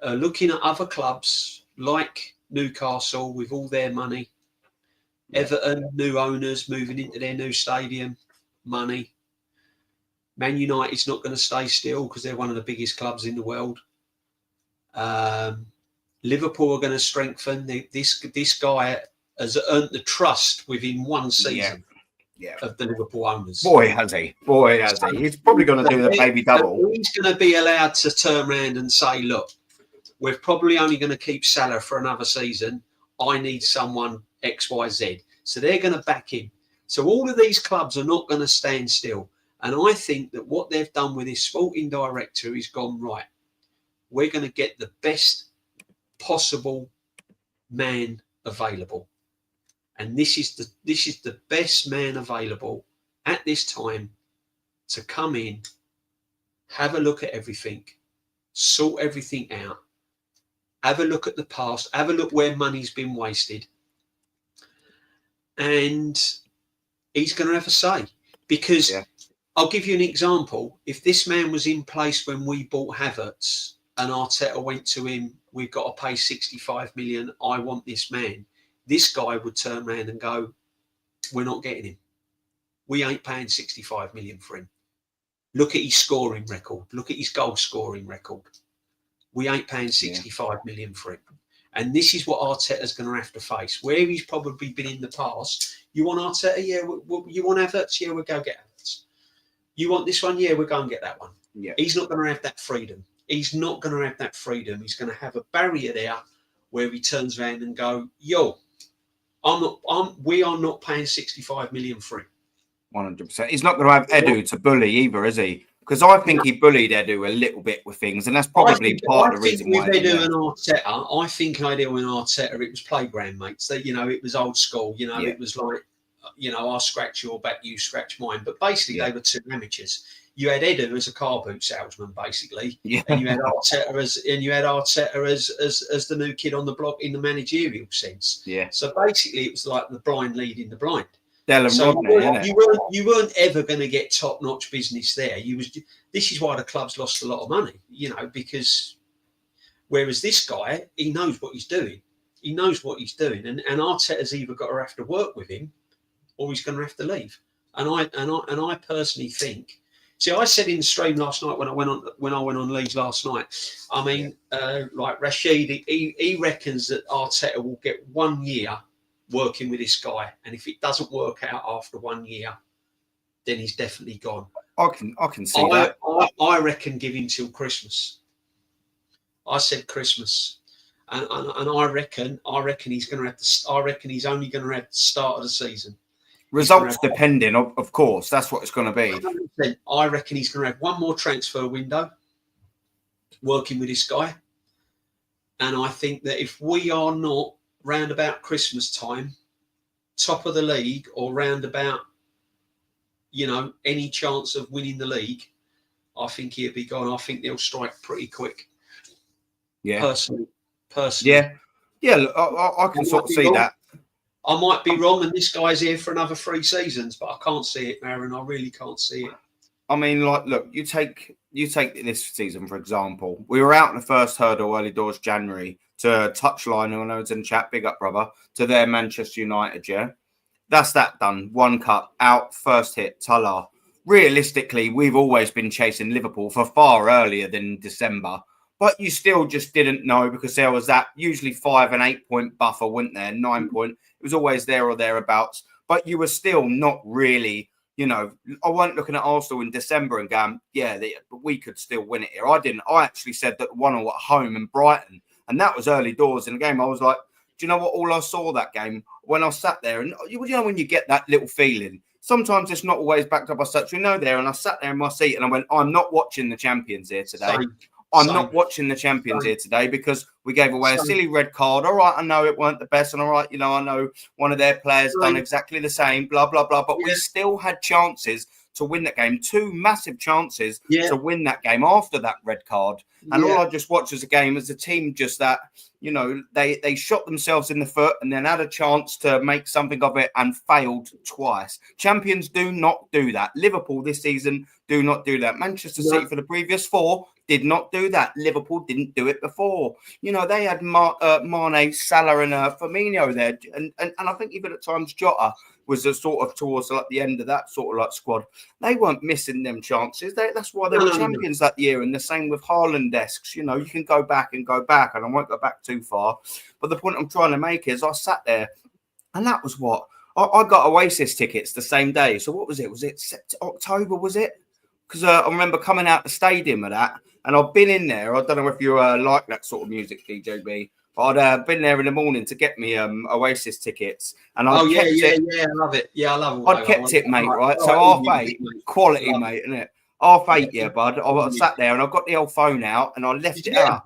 are looking at other clubs like Newcastle with all their money, Everton, new owners moving into their new stadium, money. Man United's not going to stay still because they're one of the biggest clubs in the world. Liverpool are going to strengthen. This guy has earned the trust within 1 season of the Liverpool owners. Boy, has he. He's probably going to do the baby double. He's going to be allowed to turn around and say, look, we're probably only going to keep Salah for another season. I need someone X, Y, Z. So they're going to back him. So all of these clubs are not going to stand still. And I think that what they've done with this sporting director is gone, right, we're going to get the best possible man available, and this is the best man available at this time to come in, have a look at everything, sort everything out, have a look at the past, have a look where money's been wasted, and he's going to have a say. Because I'll give you an example. If this man was in place when we bought Havertz and Arteta went to him, we've got to pay 65 million, I want this man, this guy would turn around and go, we're not getting him. We ain't paying 65 million for him. Look at his scoring record. Look at his goal scoring record. We ain't paying 65 million for him. And this is what Arteta's going to have to face. Where he's probably been in the past, you want Arteta? Yeah. You want Havertz? Yeah, we'll go get Havertz. You want this one? Yeah, we'll go and get that one. Yeah. He's not going to have that freedom. He's not going to have that freedom. He's going to have a barrier there where he turns around and go, yo, we are not paying 65 million for him. 100%. He's not going to have Edu to bully either, is he? Because I think he bullied Edu a little bit with things, and that's probably part of the reason why. Edu and Arteta, I think Edu and Arteta, it was playground mates. That, it was old school. It was like, I'll scratch your back, you scratch mine. But basically, they were two amateurs. You had Edu as a car boot salesman, basically, and you had Arteta as the new kid on the block in the managerial sense. Yeah. So basically, it was like the blind leading the blind. So you weren't ever going to get top-notch business there. This is why the club's lost a lot of money, because whereas this guy, he knows what he's doing. And Arteta's either got to have to work with him, or he's going to have to leave. And I personally think. See, I said in the stream last night when I went on Leeds last night. I mean, like Rashid, he reckons that Arteta will get 1 year working with this guy, and if it doesn't work out after 1 year, then he's definitely gone. I can see that. I reckon give him till Christmas. I said Christmas, and I reckon he's going to have to. I reckon he's only going to have the start of the season. Results depending, of course. That's what it's going to be. I reckon he's going to have one more transfer window working with this guy. And I think that if we are not round about Christmas time, top of the league or round about, any chance of winning the league, I think he'll be gone. I think they'll strike pretty quick. Yeah. Personally. Yeah. Yeah, look, I can sort of see that. I might be wrong, and this guy's here for another 3 seasons, but I can't see it, Aaron. I really can't see it. I mean, like, look, you take this season, for example. We were out in the first hurdle early doors January to Touchline, who I know is in chat, big up, brother, to their Manchester United, yeah? That's that done. 1 cup, out, first hit, Tala. Realistically, we've always been chasing Liverpool for far earlier than December. But you still just didn't know because there was that usually 5 and 8 point buffer, wasn't there? 9 point. It was always there or thereabouts. But you were still not really, I wasn't looking at Arsenal in December and going, but we could still win it here. I didn't. I actually said that 1-1 at home in Brighton. And that was early doors in the game. I was like, do you know what? All I saw that game when I sat there, and when you get that little feeling, sometimes it's not always backed up by such, there. And I sat there in my seat and I went, I'm not watching the champions here today. I'm not watching the champions here today because we gave away a silly red card. All right, I know it weren't the best. And all right, I know one of their players done exactly the same, blah, blah, blah. But we still had chances to win that game. 2 massive chances to win that game after that red card. And all I just watched as a game as a team just that, they shot themselves in the foot and then had a chance to make something of it and failed twice. Champions do not do that. Liverpool this season do not do that. Manchester City for the previous 4 did not do that. Liverpool didn't do it before. They had Mane, Salah and Firmino there. And I think even at times Jota was a sort of towards like the end of that sort of like squad. They weren't missing them chances. That's why they were champions that year. And the same with Haaland-esques. You can go back, and I won't go back too far. But the point I'm trying to make is I sat there, and that was what I got Oasis tickets the same day. So what was it? Was it October? Was it? Because I remember coming out the stadium of that, and I've been in there. I don't know if you like that sort of music, DJB. But I'd been there in the morning to get me Oasis tickets, and I kept it. Yeah, I love it. Yeah, I love it. I'd kept it, mate. Right, so $8, quality, mate, isn't it? $8, yeah, bud. I sat there and I got the old phone out and I left it out.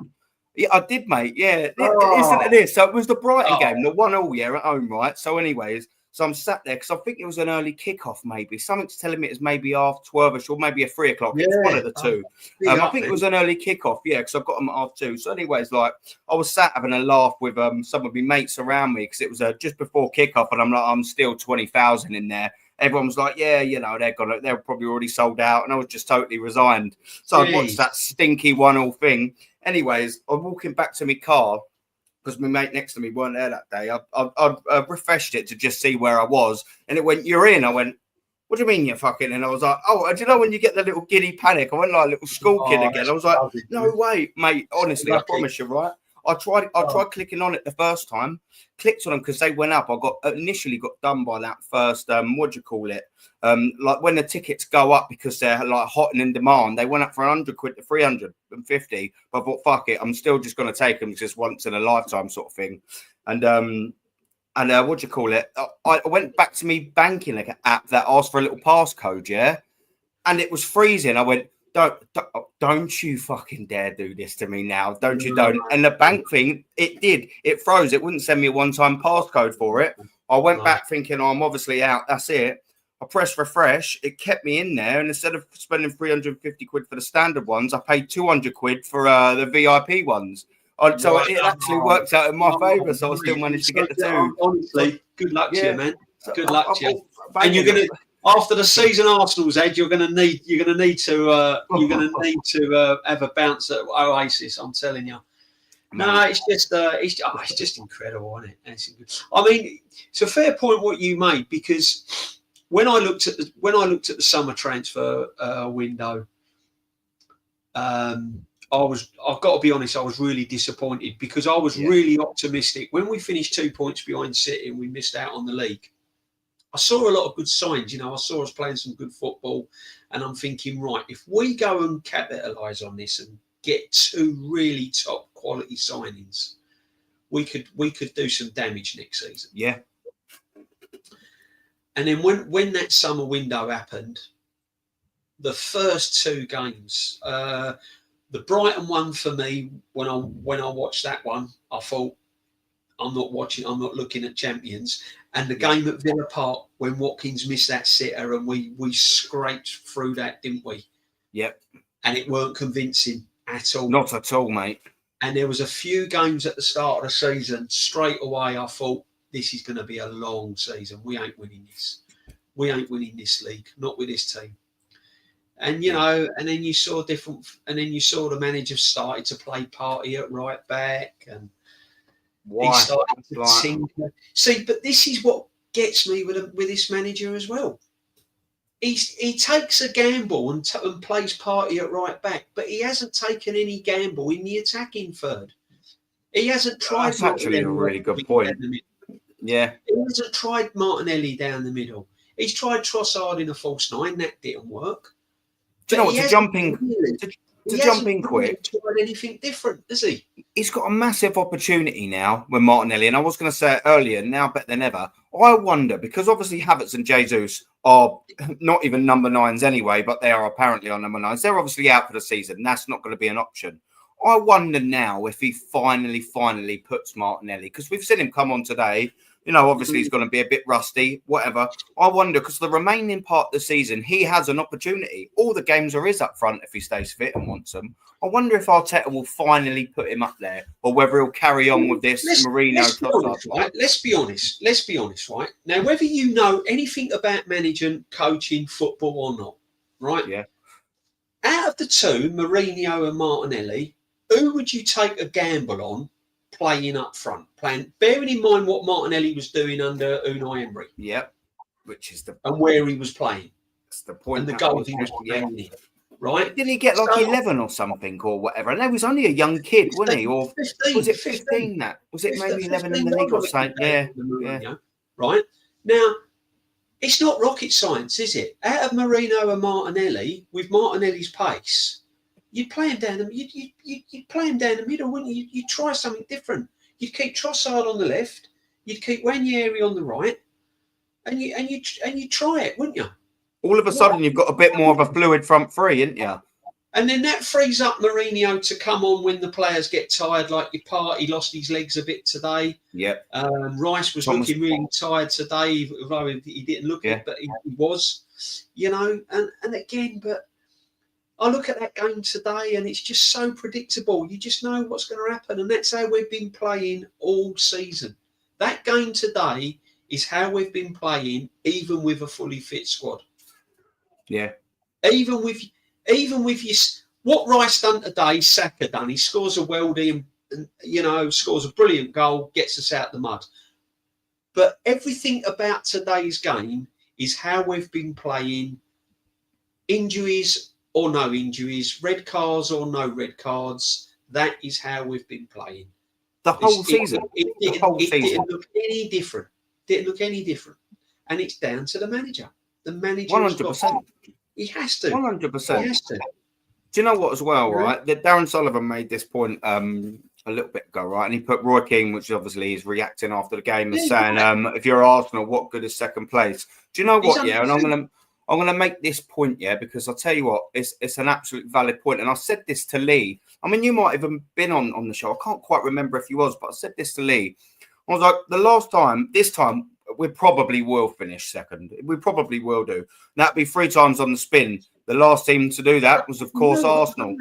Yeah, I did, mate. Yeah, isn't it this? So it was the Brighton game, the 1-1, at home, right? So, anyways. So I'm sat there because I think it was an early kickoff, maybe. Something's telling me it's maybe 12:30 or maybe a 3 o'clock. It's one of the two. I think it was an early kickoff, because I've got them at 2:30. So, anyways, like I was sat having a laugh with some of my mates around me because it was just before kickoff, and I'm like, I'm still 20,000 in there. Everyone was like, they're probably already sold out, and I was just totally resigned. So I watched that stinky 1-1 thing. Anyways, I'm walking back to my car, because my mate next to me weren't there that day. I refreshed it to just see where I was. And it went, you're in. I went, what do you mean you're fucking? And I was like, do you know when you get the little giddy panic? I went like a little school kid again. I was like, no way, mate. Honestly, I promise you, right? I tried clicking on it the first time. Clicked on them because they went up. I initially got done by that first, like when the tickets go up because they're like hot and in demand, they went up from 100 quid to 350. But I thought, fuck it, I'm still just going to take them because it's once in a lifetime sort of thing. And I went back to me banking app that asked for a little passcode, and it was freezing. I went, don't you fucking dare do this to me now. Don't. And the bank thing, it froze. It wouldn't send me a one-time passcode for it. I went back thinking, I'm obviously out. That's it. I pressed refresh. It kept me in there. And instead of spending 350 quid for the standard ones, I paid 200 quid for the VIP ones. So it actually worked out in my favour. So I still managed to get the 2. Honestly, good luck to you, man. Good luck to you. And you're going to... After the season Arsenal's had, you're going to need to have a bounce at Oasis. I'm telling you. No, it's just incredible, isn't it? I mean, it's a fair point what you made because when I looked at the summer transfer window, I've got to be honest, I was really disappointed because I was really optimistic. When we finished 2 points behind City and we missed out on the league, I saw a lot of good signs. I saw us playing some good football, and I'm thinking, right, if we go and capitalise on this and get 2 really top quality signings, we could do some damage next season. Yeah. And then when that summer window happened, the first 2 games, the Brighton one for me, when I watched that one, I thought, I'm not looking at champions. And the game at Villa Park, when Watkins missed that sitter and we scraped through that, didn't we? Yep. And it weren't convincing at all. Not at all, mate. And there was a few games at the start of the season, straight away I thought, this is going to be a long season. We ain't winning this. We ain't winning this league, not with this team. And, and then you saw the manager started to play party at right back and he started to tinker. See, but this is what gets me with this manager as well. He takes a gamble and plays party at right back, but he hasn't taken any gamble in the attacking third. He hasn't tried. That's actually a really good point. Yeah. He hasn't tried Martinelli down the middle. He's tried Trossard in a false 9. That didn't work. Do you know what? To jump in quick. Tried anything different, does he? He's got a massive opportunity now with Martinelli, and I was going to say it earlier, now better than ever. I wonder, because obviously Havertz and Jesus are not even number 9s anyway, but they are apparently on number 9s. They're obviously out for the season. That's not going to be an option. I wonder now if he finally puts Martinelli, because we've seen him come on today. Obviously he's going to be a bit rusty, whatever. I wonder, because the remaining part of the season, he has an opportunity. All the games are his up front if he stays fit and wants them. I wonder if Arteta will finally put him up there, or whether he'll carry on with this Mourinho. Let's be honest, right? Now, whether you know anything about managing, coaching, football or not, right? Yeah. Out of the 2, Mourinho and Martinelli, who would you take a gamble on playing up front? Bearing in mind what Martinelli was doing under Unai Emery. Yep. And where he was playing. That's the point. And the goals he was playing in. Right? Didn't he get like 11 or something or whatever? And he was only a young kid, wasn't he? Or 15, was it 15 that? Was it maybe 11 in the league or something? Yeah. Right? Now, it's not rocket science, is it? Out of Mourinho and Martinelli, with Martinelli's pace, you'd play him down you'd play him down the middle, wouldn't you? You'd try something different. You'd keep Trossard on the left, you'd keep Ranieri on the right, and you try it, wouldn't you? All of a sudden, you've got a bit more of a fluid front three, isn't you? And then that frees up Mourinho to come on when the players get tired, like your Partey lost his legs a bit today. Yep. Rice was looking really tired today, although he didn't look it, but he was, and again, but I look at that game today and it's just so predictable. You just know what's going to happen. And that's how we've been playing all season. That game today is how we've been playing, even with a fully fit squad. Yeah. Even with your, what Rice done today, Saka done. He scores a worldie and scores a brilliant goal, gets us out the mud. But everything about today's game is how we've been playing, injuries or no injuries, red cards or no red cards. That is how we've been playing. The whole season. It didn't look any different. Didn't look any different. And it's down to the manager. The manager 100%. He has to. 100%. He has to. Do you know what as well, right? That Darren Sullivan made this point a little bit ago, right? And he put Roy Keane, which obviously is reacting after the game, as saying, if you're Arsenal, what good is second place? Do you know what, And I'm gonna make this point, because I'll tell you what, it's an absolute valid point. And I said this to Lee. I mean, you might have even been on the show. I can't quite remember if you was, but I said this to Lee. I was like, this time, we probably will finish second. We probably will do. That'd be 3 times on the spin. The last team to do that was, of course, Arsenal.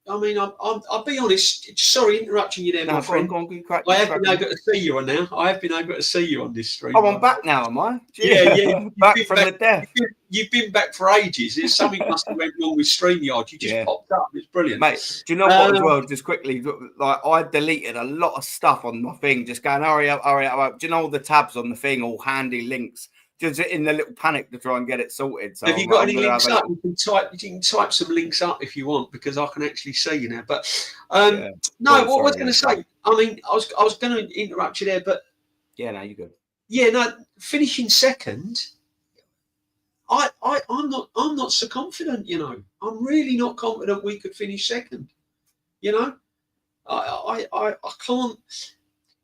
I mean, I'll be honest. Sorry, interrupting you there, my friend. I have been able to see you on now. I have been able to see you on this stream. Oh, I'm back now, am I? Yeah. Back from the death. You've been back for ages. There's something must have went wrong with StreamYard. You just popped up. It's brilliant. Mate, do you know what as well, just quickly, like I deleted a lot of stuff on my thing, just going, hurry up. Do you know all the tabs on the thing, all handy links? just in the little panic to try and get it sorted. So have you got any links up? You can type some links up if you want, because I can actually see you now. But no, what was I going to say? I mean, I was going to interrupt you there, but yeah, no, you're good. Yeah, no, finishing second. I'm not so confident. You know, I'm really not confident we could finish second. You know, I can't.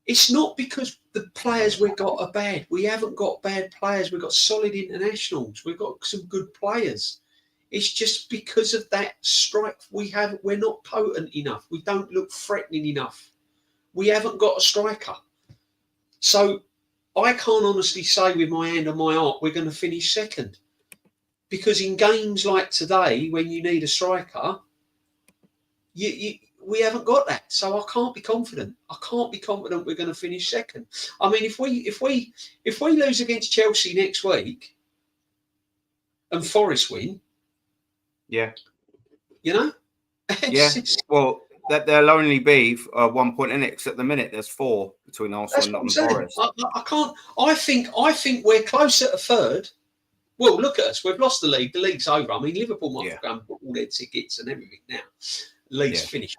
It's not because the players we've got are bad. We haven't got bad players. We've got solid internationals. We've got some good players. It's just because of that strike we're not potent enough. We don't look threatening enough. We haven't got a striker. So I can't honestly say with my hand on my heart we're going to finish second. Because in games like today, when you need a striker, we haven't got that. So I can't be confident. I can't be confident we're going to finish second. I mean, if we lose against Chelsea next week and Forest win, yeah, you know, well, that there'll only be 1 point in it. 'Cause at the minute, there's 4 between Arsenal and Forest. I can't. I think we're closer to third. Well, look at us. We've lost the league. The league's over. I mean, Liverpool might have gone all their tickets and everything now. League's finished.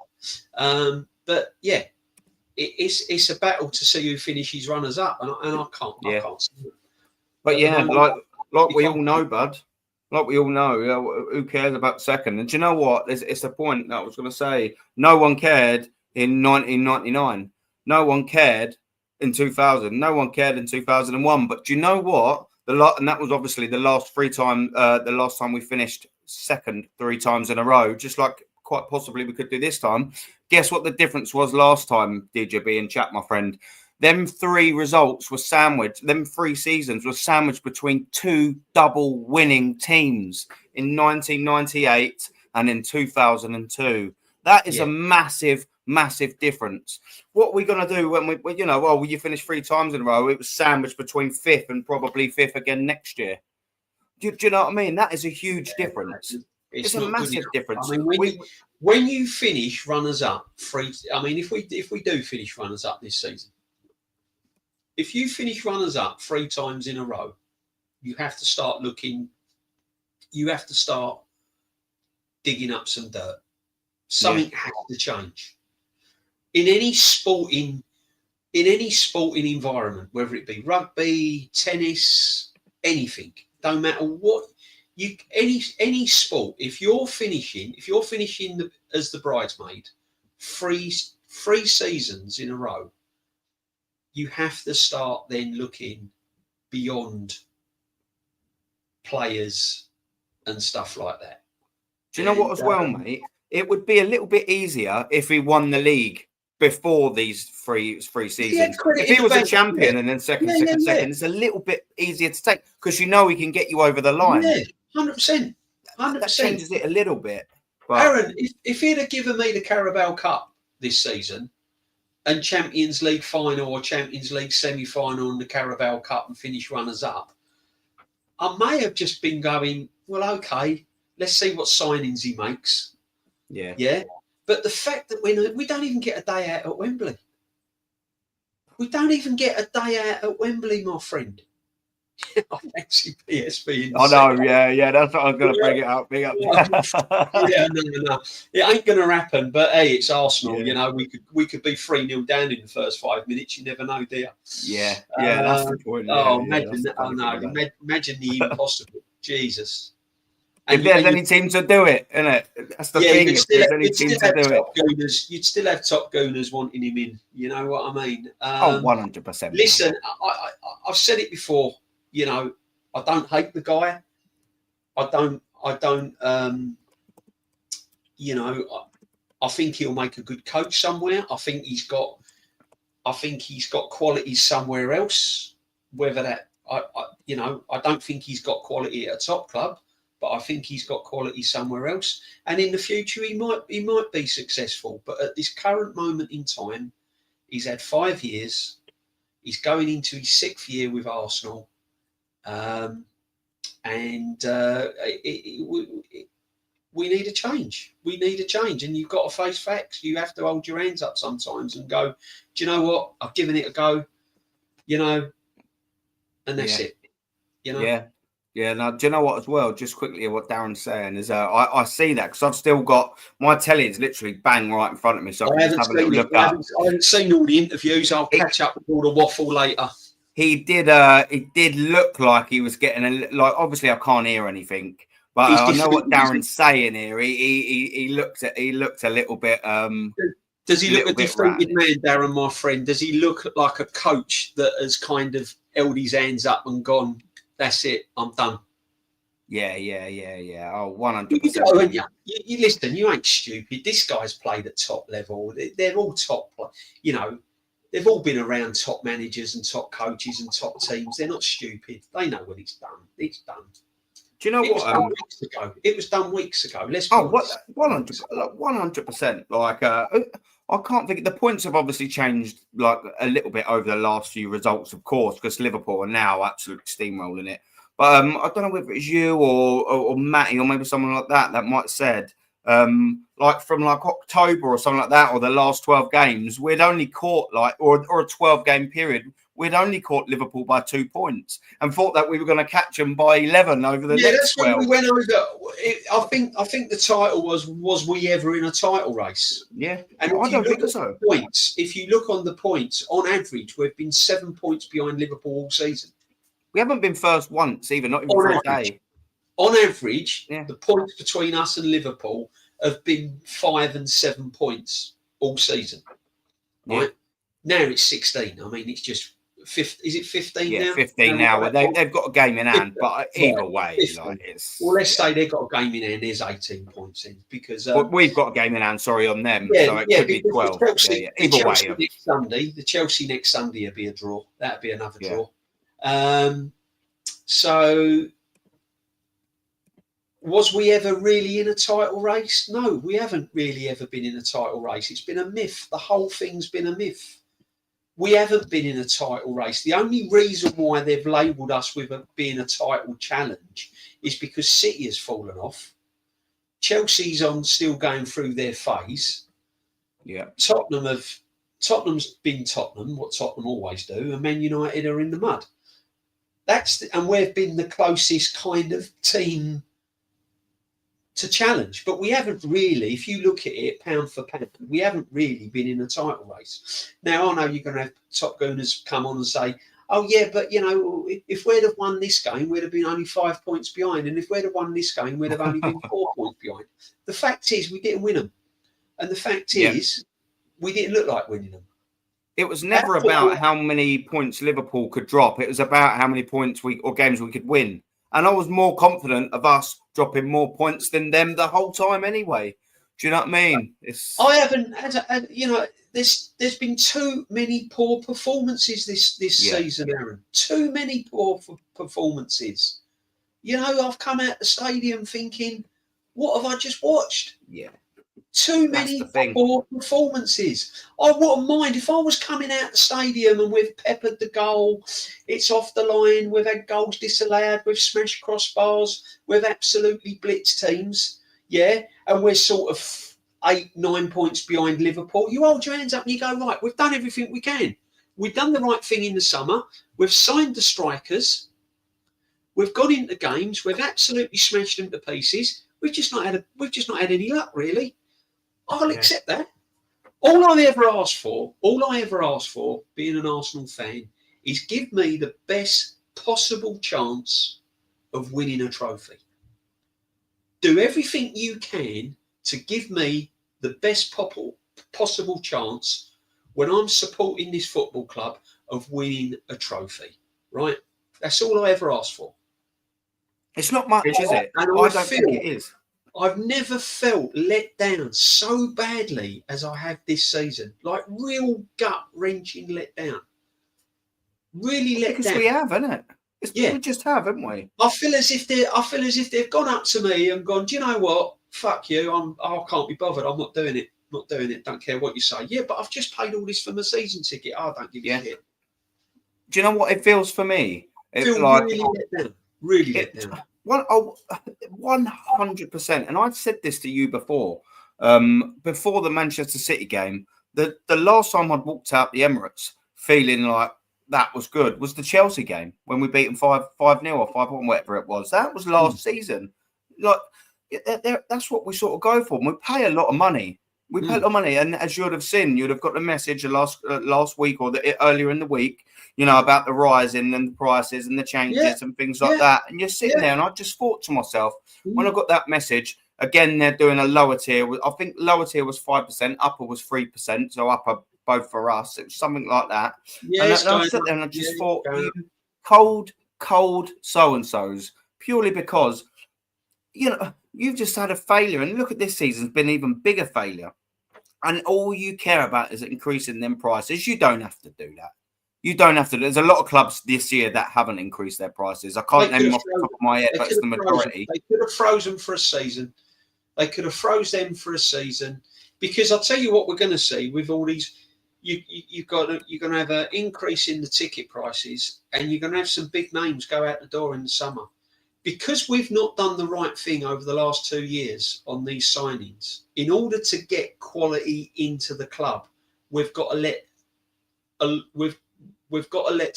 But yeah, it's a battle to see who finishes runners up, and I can't. I can't see it. But yeah, like we all know, bud. Like we all know, who cares about second? And do you know what? It's the point that I was going to say. No one cared in 1999. No one cared in 2000. No one cared in 2001. But do you know what? And that was obviously the last time we finished second 3 times in a row. Just like quite possibly we could do this time. Guess what the difference was last time, DJB and chat, my friend? Them 3 results were sandwiched. Them 3 seasons were sandwiched between 2 double winning teams in 1998 and in 2002. That is a massive, massive difference. What are we going to do when you finish 3 times in a row? It was sandwiched between 5th and probably 5th again next year. Do you know what I mean? That is a huge difference. It's a massive difference. I mean, when you finish runners up, if we do finish runners up this season, if you finish runners up 3 times in a row, you have to start looking. You have to start digging up some dirt. Something has to change. In any sporting environment, whether it be rugby, tennis, anything, don't matter what any sport. If you're finishing as the bridesmaid 3 seasons in a row, you have to start then looking beyond players and stuff like that. Do you know what as well, mate? It would be a little bit easier if he won the league before these three seasons. If he was a champion and then second, it's a little bit easier to take because you know he can get you over the line. Yeah, 100%. That changes it a little bit. But Aaron, if he'd have given me the Carabao Cup this season and Champions League final or Champions League semi-final and the Carabao Cup and finish runners up, I may have just been going, well, okay, let's see what signings he makes. Yeah. But the fact that we don't even get a day out at Wembley. We don't even get a day out at Wembley, my friend. I fancy PSV. I know, yeah. That's what I was going to bring it up. Big up. No. It ain't going to happen. But hey, it's Arsenal. Yeah. You know, we could be 3-0 down in the first 5 minutes. You never know, do you? Yeah. That's the point. Imagine that. Oh no, imagine the impossible. Jesus. If there's any team to do it, innit? That's the thing. If there's any team to do it. You'd still have top gooners wanting him in. You know what I mean? 100%. Listen, I've said it before. You know, I don't hate the guy. I don't. I think he'll make a good coach somewhere. I think he's got qualities somewhere else. Whether that, I don't think he's got quality at a top club, but I think he's got quality somewhere else. And in the future, he might be successful. But at this current moment in time, he's had 5 years. He's going into his 6th year with Arsenal. We need a change. We need a change, and you've got to face facts. You have to hold your hands up sometimes and go, do you know what? I've given it a go, and that's it. You know? Yeah. Yeah, now do you know what as well? Just quickly, what Darren's saying is, I see that because I've still got my telly is literally bang right in front of me, so I can just have a little look up. I haven't seen all the interviews. I'll catch up with all the waffle later. He did look like he was getting obviously I can't hear anything, but I know what Darren's saying here. He looked a little bit. Does he look a defeated man, Darren, my friend? Does he look like a coach that has kind of held his hands up and gone, "That's it, I'm done"? Yeah. Oh, 100%. You listen, you ain't stupid. This guy's played at top level. They're all top. You know, they've all been around top managers and top coaches and top teams. They're not stupid. They know what he's done. It's done. Do you know what? It was done weeks ago. Let's 100%. Like, I can't think. The points have obviously changed like a little bit over the last few results, of course, because Liverpool are now absolutely steamrolling it. But I don't know whether it's you or Matty or maybe someone like that might have said, like from like October or something like that, or the last 12 games, we'd only caught or a 12-game period, we'd only caught Liverpool by 2 points and thought that we were going to catch them by 11 over the next 12. When we went over. I think the title was we ever in a title race? Yeah, and I don't think so. Points, if you look on the points, on average, we've been 7 points behind Liverpool all season. We haven't been first once, even not even for a day. On average, the points between us and Liverpool have been 5 and 7 points all season. Right now, it's 16. I mean, it's just 15. Is it 15 now? 15 now. They've got a game in hand, but either way, well, let's say they've got a game in hand. There's 18 points in because we've got a game in hand. Sorry, on them, so it could be 12. Chelsea, either way, the Chelsea next Sunday will be a draw. That'll be another draw. So was we ever really in a title race? No, we haven't really ever been in a title race. It's been a myth. The whole thing's been a myth. We haven't been in a title race. The only reason why they've labelled us with being a title challenge is because City has fallen off. Chelsea's still going through their phase. Yeah. Tottenham's been Tottenham, what Tottenham always do, and Man United are in the mud. And we've been the closest kind of team to challenge, but we haven't really, if you look at it pound for pound, we haven't really been in a title race. Now, I know you're going to have Top Gooners come on and say, oh yeah, but you know, if we'd have won this game, we'd have been only 5 points behind, and if we'd have won this game, we'd have only been 4 points behind. The fact is, we didn't win them, and the fact is, we didn't look like winning them. It was never about how many points Liverpool could drop. It was about how many points or games we could win. And I was more confident of us dropping more points than them the whole time anyway. Do you know what I mean? I haven't had, there's been too many poor performances this season, Aaron. Too many poor performances. You know, I've come out the stadium thinking, what have I just watched? Yeah. Too many poor performances. I wouldn't mind if I was coming out the stadium and we've peppered the goal, it's off the line, we've had goals disallowed, we've smashed crossbars, we've absolutely blitzed teams, and we're sort of 8-9 points behind Liverpool. You hold your hands up and you go, right, we've done everything we can. We've done the right thing in the summer. We've signed the strikers. We've got into games. We've absolutely smashed them to pieces. We've just not had any luck, really. I'll accept that. All I ever asked for, being an Arsenal fan, is give me the best possible chance of winning a trophy. Do everything you can to give me the best possible chance when I'm supporting this football club of winning a trophy, right? That's all I ever asked for. It's not much, is it? And I don't think it is. I've never felt let down so badly as I have this season. Like real gut-wrenching let down. Really let down. Because we have, isn't it? We just have, haven't we? I feel as if they've gone up to me and gone, do you know what? Fuck you. I can't be bothered. I'm not doing it. Don't care what you say. Yeah, but I've just paid all this for my season ticket. I don't give a shit. Do you know what it feels for me? It feels like really let down. Really let down. 100%. And I've said this to you before. Before the Manchester City game, the last time I'd walked out the Emirates feeling like that was good was the Chelsea game when we beat them 5-0 or 5-1, whatever it was. That was last season. Like, that's what we sort of go for. And we pay a lot of money. We pay a lot of money, and as you would have seen, you'd have got the message last week or earlier in the week, about the rising and the prices and the changes and things like that. And you're sitting there, and I just thought to myself, when I got that message, again, they're doing a lower tier. I think lower tier was 5%, upper was 3%, so upper both for us. It was something like that. Yeah, and I sat there and I just thought, you cold so-and-sos, purely because, you've just had a failure. And look at this season's been an even bigger failure. And all you care about is increasing them prices. You don't have to do that. You don't have to. There's a lot of clubs this year that haven't increased their prices. I can't name them off the top of my head, but it's the majority. They could have frozen for a season. They could have froze them for a season. Because I'll tell you what we're going to see with all these. You're going to have an increase in the ticket prices, and you're going to have some big names go out the door in the summer. Because we've not done the right thing over the last 2 years on these signings, in order to get quality into the club, we've got to let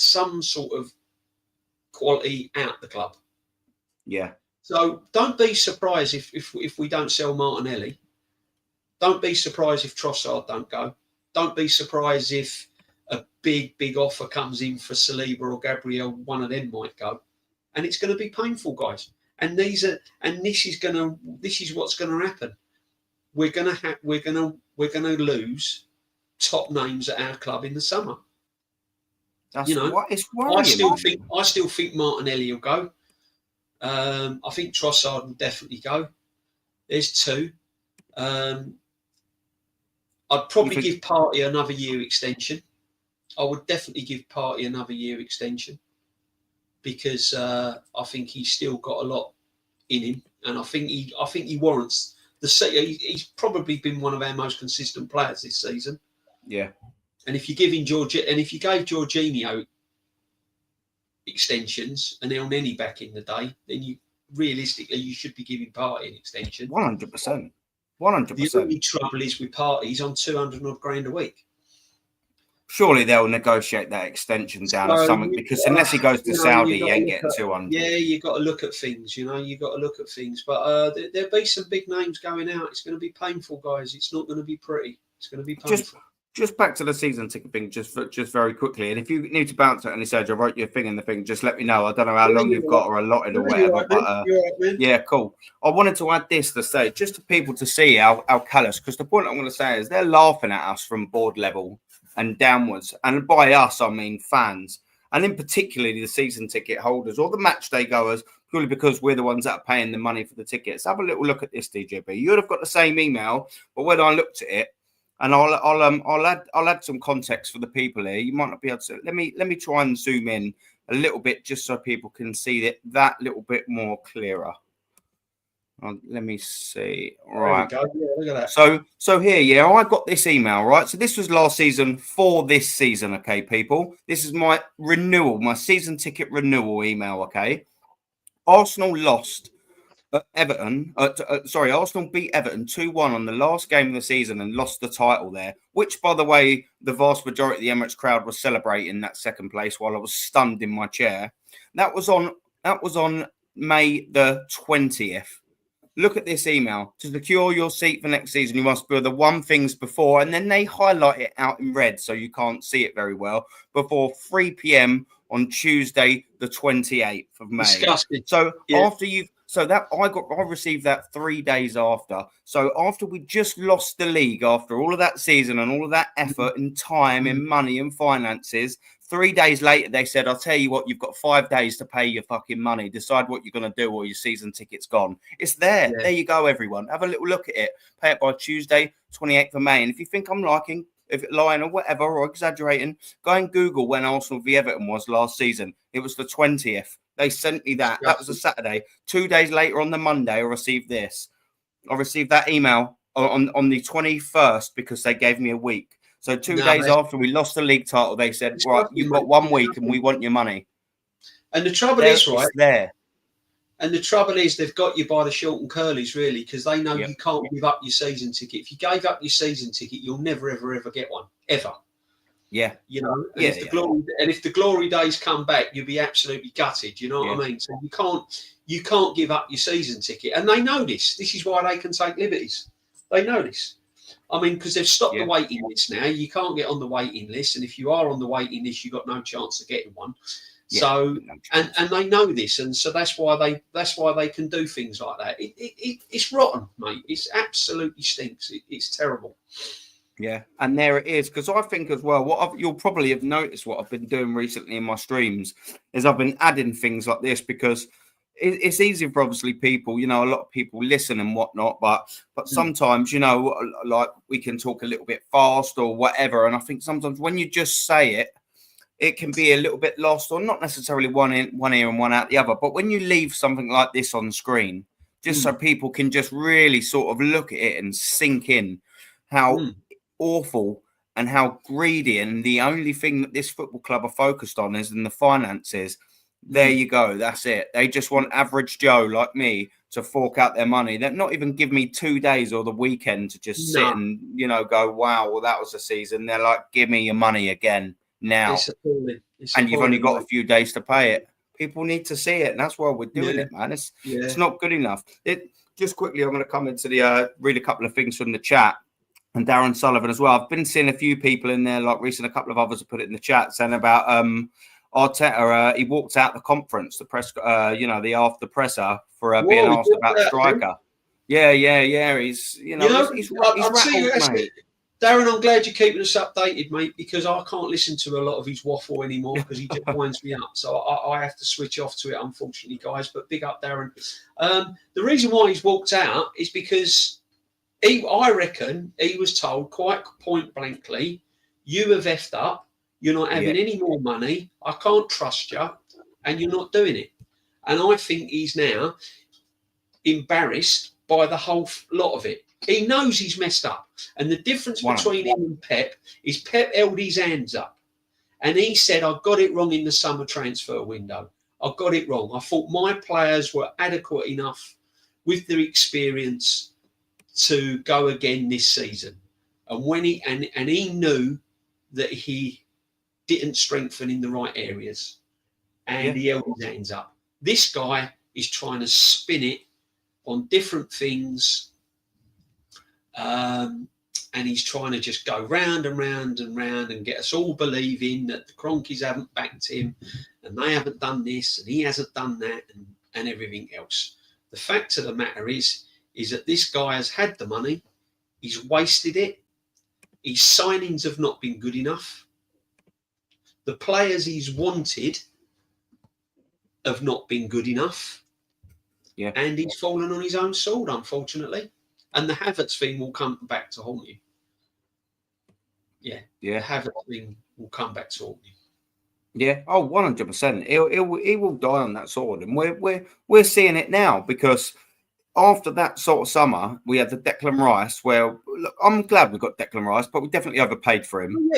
some sort of quality out the club. Yeah. So don't be surprised if we don't sell Martinelli. Don't be surprised if Trossard don't go. Don't be surprised if a big offer comes in for Saliba or Gabriel. One of them might go. And it's going to be painful, guys. And this is what's going to happen. We're going to lose top names at our club in the summer. That's what it's worrying. I still think Martinelli will go. I think Trossard will definitely go. There's two. I'd probably give Partey another year extension. I would definitely give Partey another year extension. Because I think he's still got a lot in him, and I think he warrants he's probably been one of our most consistent players this season. Yeah. And if you give him if you gave Jorginho extensions and Elneny back in the day, then you should be giving Partey an extension. 100%. The only trouble is with Partey, he's on 200 odd grand a week. Surely they'll negotiate that extension down or something, because unless he goes to Saudi, he ain't getting 200. Yeah, you got to look at things, But there'll be some big names going out. It's going to be painful, guys. It's not going to be pretty. It's going to be painful. Just back to the season ticket thing, just very quickly. And if you need to bounce at any stage, I wrote your thing in the thing. Just let me know. I don't know how long you've got or allotted or whatever. But yeah, cool. I wanted to add this to say, just to people to see how callous, because the point I'm going to say is they're laughing at us from board level and downwards. And by us, I mean fans. And in particularly the season ticket holders or the match day goers, purely because we're the ones that are paying the money for the tickets. Have a little look at this, DJB. You would have got the same email, but when I looked at it, and I'll add some context for the people here. You might not be able to. Let me try and zoom in a little bit just so people can see that little bit more clearer. Let me see. Right. Yeah, look at that. So here, I got this email, right? So this was last season for this season, okay, people. This is my renewal, my season ticket renewal email, okay. Arsenal lost Everton. Arsenal beat Everton 2-1 on the last game of the season and lost the title there. Which, by the way, the vast majority of the Emirates crowd was celebrating that second place while I was stunned in my chair. That was on May the 20th. Look at this email. To secure your seat for next season, you must do the one things before, and then they highlight it out in red so you can't see it very well, before 3 p.m. on Tuesday, the 28th of May. Disgusting. So after you've I received that 3 days after. So after we just lost the league, after all of that season and all of that effort and time and money and finances, 3 days later, they said, I'll tell you what, you've got 5 days to pay your fucking money. Decide what you're going to do or your season ticket's gone. It's there. Yeah. There you go, everyone. Have a little look at it. Pay it by Tuesday, 28th of May. And if you think I'm lying or whatever or exaggerating, go and Google when Arsenal v Everton was last season. It was the 20th. They sent me that. That was a Saturday. 2 days later on the Monday, I received this. I received that email on the 21st because they gave me a week. So 2 days after we lost the league title, they said, right, you've got 1 week and we want your money. And the trouble is, right? There. And the trouble is they've got you by the short and curlies, really, because they know you can't give up your season ticket. If you gave up your season ticket, you'll never, ever, ever get one. Ever. Yeah. You know, and if the glory days come back, you'll be absolutely gutted. You know what I mean? So you can't give up your season ticket, and they know this. This is why they can take liberties. They know this. I mean, because they've stopped the waiting list now. You can't get on the waiting list, and if you are on the waiting list, you've got no chance of getting one. So, and they know this, and so that's why they can do things like that. It's rotten, mate. It's absolutely stinks. It's terrible. Yeah, and there it is. Because I think as well, you'll probably have noticed what I've been doing recently in my streams is I've been adding things like this because it's easy for obviously people. You know, a lot of people listen and whatnot, but sometimes like we can talk a little bit fast or whatever. And I think sometimes when you just say it, it can be a little bit lost, or not necessarily one ear and one out the other. But when you leave something like this on screen, just so people can just really sort of look at it and sink in how awful and how greedy, and the only thing that this football club are focused on is in the finances. There you go. That's it. They just want average Joe like me to fork out their money. They're not even give me 2 days or the weekend to just sit and, go, wow, well, that was a season. They're like, give me your money again now. And you've only got a few days to pay it. People need to see it. And that's why we're doing it, man. It's not good enough. Just quickly, I'm going to come into read a couple of things from the chat. And Darren Sullivan as well. I've been seeing a few people in there, like recently, a couple of others have put it in the chat, saying about Arteta. He walked out the conference, the press, the after presser for being asked about striker. Yeah. He's rattled, mate. Darren, I'm glad you're keeping us updated, mate, because I can't listen to a lot of his waffle anymore because he just winds me up. So I have to switch off to it, unfortunately, guys. But big up, Darren. The reason why he's walked out is because I reckon he was told quite point blankly, you have effed up, you're not having any more money, I can't trust you, and you're not doing it. And I think he's now embarrassed by the whole lot of it. He knows he's messed up. And the difference between him and Pep is Pep held his hands up. And he said, I got it wrong in the summer transfer window. I got it wrong. I thought my players were adequate enough with their experience to go again this season. And when he knew that he didn't strengthen in the right areas, and he held his hands up. This guy is trying to spin it on different things, and he's trying to just go round and round and round and get us all believing that the Cronkies haven't backed him and they haven't done this and he hasn't done that and everything else. The fact of the matter is that this guy has had the money, he's wasted it, his signings have not been good enough, the players he's wanted have not been good enough, and he's fallen on his own sword, unfortunately. And the Havertz thing will come back to haunt you. The Havertz thing will come back to haunt you. Yeah, 100%. He will die on that sword, and we're seeing it now because after that sort of summer, we had the Declan Rice. Where look, I'm glad we got Declan Rice, but we definitely overpaid for him.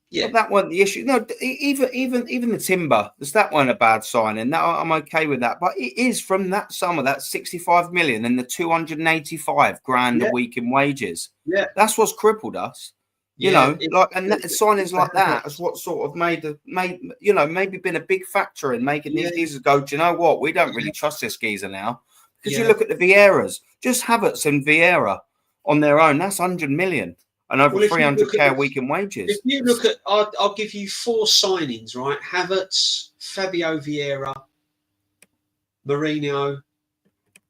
Yeah. But that wasn't the issue. No, even the Timber, that wasn't a bad signing. That I'm okay with that. But it is from that summer, that 65 million and the 285 grand a week in wages. Yeah, that's what's crippled us. Signings like that is what sort of maybe been a big factor in making these geezers go, do you know what? We don't really trust this geezer now. Because you look at the Vieiras, just Havertz and Vieira on their own, that's 100 million and over 300k a week in wages. If you look at, I'll give you 4 signings, right? Havertz, Fabio Vieira, Mourinho,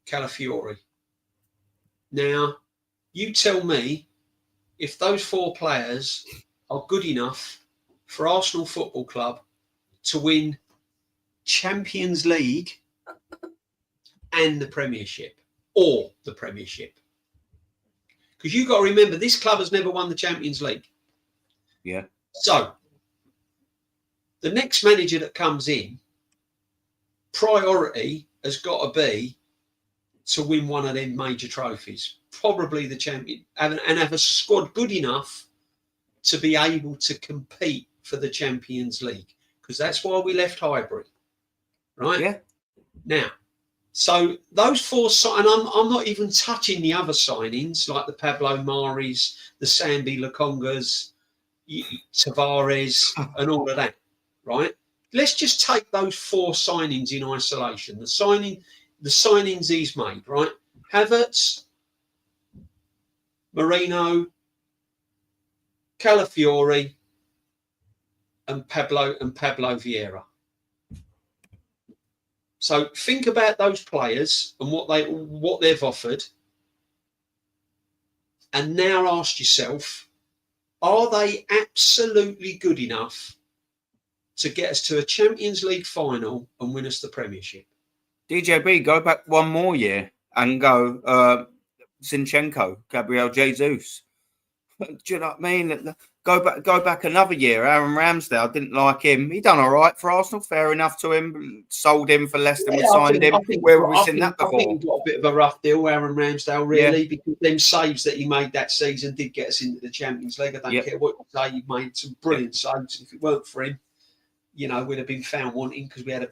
Calafiori. Now, you tell me if those 4 players are good enough for Arsenal Football Club to win Champions League and the Premiership, or the Premiership. Because you've got to remember, this club has never won the Champions League. Yeah. So, the next manager that comes in, priority has got to be to win one of them major trophies, probably the champion, and have a squad good enough to be able to compete for the Champions League. Because that's why we left Highbury, right? Yeah. Now, so those 4 and I'm not even touching the other signings like the Pablo Maris, the Sambi Lokongas, Tavares, and all of that, right? Let's just take those 4 signings in isolation. The signings he's made, right? Havertz, Marino, Calafiori, and Pablo Vieira. So think about those players and what they've offered, and now ask yourself, are they absolutely good enough to get us to a Champions League final and win us the Premiership? DJB, go back one more year and go Zinchenko, Gabriel Jesus. Do you know what I mean? Go back another year. Aaron Ramsdale, didn't like him. He done all right for Arsenal. Fair enough to him. Sold him for less than we signed him. Where have we seen that before? I think he got a bit of a rough deal, Aaron Ramsdale, really, because them saves that he made that season did get us into the Champions League. I don't care what you say. He made some brilliant saves. If it weren't for him, we'd have been found wanting because we had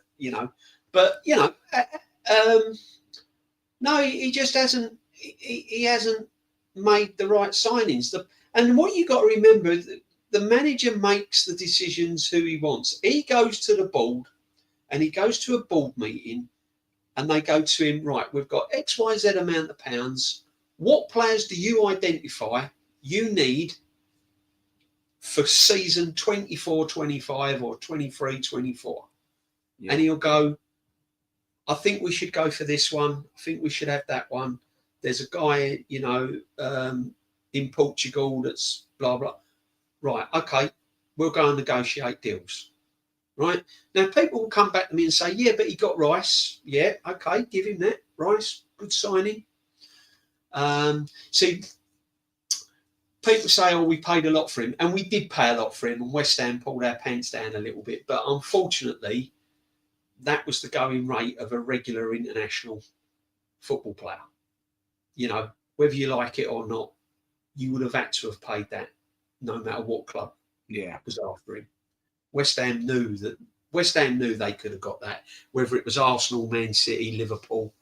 But no, he just hasn't. He hasn't made the right signings. And what you got to remember, the manager makes the decisions who he wants. He goes to the board, and he goes to a board meeting, and they go to him, right, we've got X, Y, Z amount of pounds. What players do you identify you need for season 24-25 or 23-24? Yeah. And he'll go, I think we should go for this one. I think we should have that one. There's a guy, in Portugal that's blah, blah. Right, okay, we'll go and negotiate deals. Right? Now, people will come back to me and say, yeah, but he got Rice. Yeah, okay, give him that. Rice, good signing. See, people say, oh, we paid a lot for him. And we did pay a lot for him. And West Ham pulled our pants down a little bit. But unfortunately, that was the going rate of a regular international football player. Whether you like it or not, you would have had to have paid that no matter what club was after him. West Ham knew they could have got that. Whether it was Arsenal, Man City, Liverpool,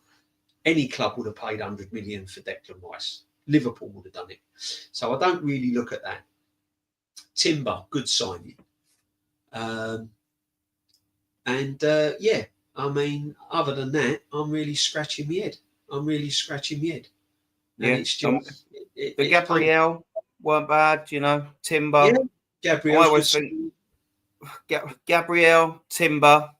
any club would have paid 100 million for Declan Rice. Liverpool would have done it. So I don't really look at that. Timber, good signing. Other than that, I'm really scratching my head. And it's just, the Gabriel weren't bad, Timber. Yeah, Gabriel. I always think Gabriel, Timber,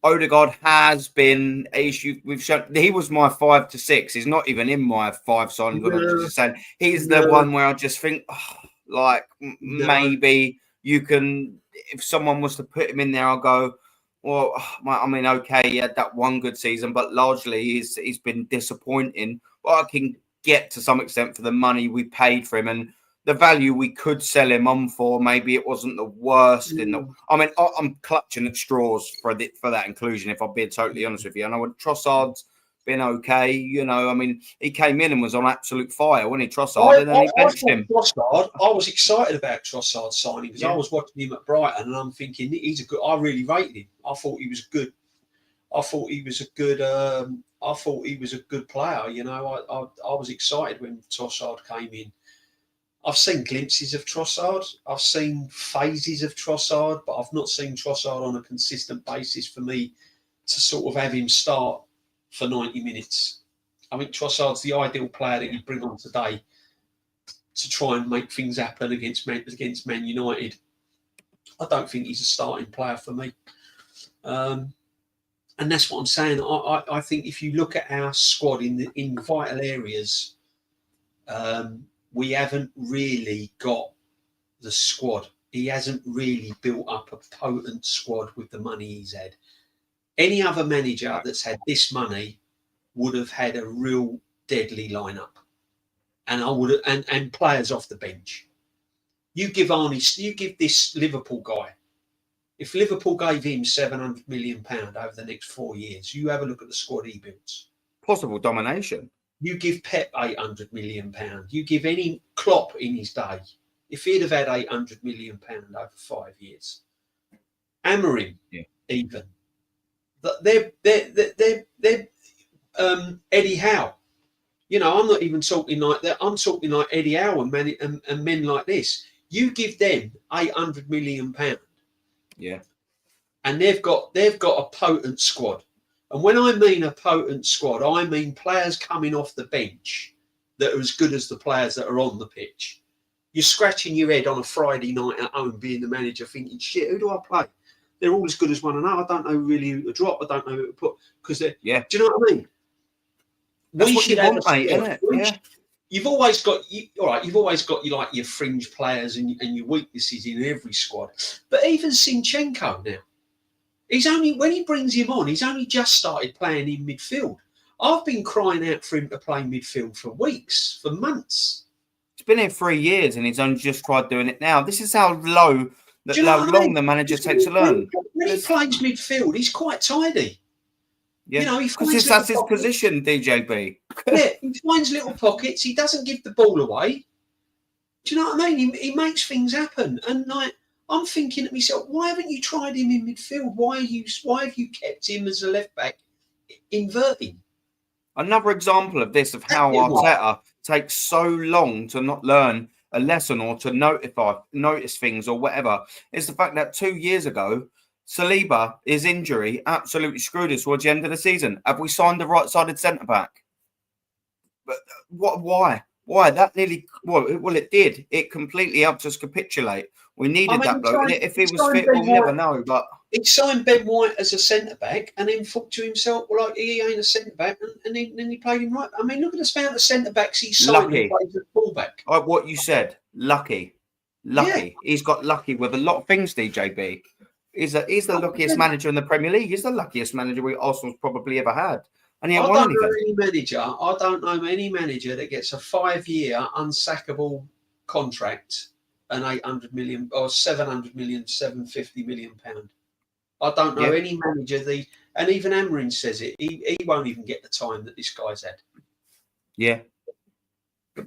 Odegaard has been we've shown he was my 5 to 6. He's not even in my 5 signings. I'm just saying he's the one where I just think, maybe you can. If someone was to put him in there, I'll go. Well, okay, he had that one good season, but largely he's been disappointing. But I can get to some extent for the money we paid for him and the value we could sell him on for. Maybe it wasn't the worst I'm clutching at straws for that inclusion, if I'm being totally honest with you. I know Trossard's been okay, he came in and was on absolute fire, wasn't he, Trossard? And then he benched him. Trossard, I was excited about Trossard signing because I was watching him at Brighton and I'm thinking he's a good. I really rated him. I thought he was good. I thought he was a good player. I was excited when Trossard came in. I've seen glimpses of Trossard. I've seen phases of Trossard, but I've not seen Trossard on a consistent basis for me to sort of have him start for 90 minutes. I think Trossard's the ideal player that you bring on today to try and make things happen against Man United. I don't think he's a starting player for me. And that's what I'm saying. I think if you look at our squad in vital areas, we haven't really got the squad. He hasn't really built up a potent squad with the money he's had. Any other manager that's had this money would have had a real deadly lineup, and players off the bench. You give this Liverpool guy. If Liverpool gave him £700 million over the next 4 years, you have a look at the squad he builds. Possible domination. You give Pep £800 million. You give any Klopp in his day. If he'd have had £800 million over 5 years, Amorim, even. They're Eddie Howe. I'm not even talking like that. I'm talking like Eddie Howe and men like this. You give them £800 million. Yeah. And they've got a potent squad. And when I mean a potent squad, I mean players coming off the bench that are as good as the players that are on the pitch. You're scratching your head on a Friday night at home being the manager thinking, shit, who do I play? They're all as good as one another. I don't know really who to drop. I don't know who to put. Because they're, do you know what I mean? That's what you want, mate, isn't it? Yeah. You've always got You've always got your fringe players and your weaknesses in every squad. But even Zinchenko now, when he brings him on, he's only just started playing in midfield. I've been crying out for him to play midfield for weeks, for months. It's been here 3 years, and he's only just tried doing it now. This is how long the manager takes to learn. When he plays midfield, he's quite tidy. Yeah, because that's his position, DJB. Yeah, he finds little pockets. He doesn't give the ball away. Do you know what I mean? He makes things happen. And I'm thinking to myself, why haven't you tried him in midfield? Why have you kept him as a left back inverting? Another example of this, of how Arteta takes so long to not learn a lesson or to notice things or whatever, is the fact that 2 years ago, Saliba, his injury, absolutely screwed us towards the end of the season. Have we signed the right-sided centre-back? But why? Why? That nearly... Well, it did. It completely helped us capitulate. We needed that bloke. If he was fit, we'll never know. But he signed Ben White as a centre-back and then thought to himself, well, he ain't a centre-back, and then he played him right. I mean, look at the amount of centre-backs he's signed and plays at full-back. What you said, lucky. Yeah. He's got lucky with a lot of things, DJB. He's the luckiest manager in the Premier League. He's the luckiest manager Arsenal's probably ever had. And he I don't know any manager that gets a 5-year unsackable contract, an 800 million or 700 million, 750 million pound. I don't know any manager and even Amorim says it. He won't even get the time that this guy's had. Yeah.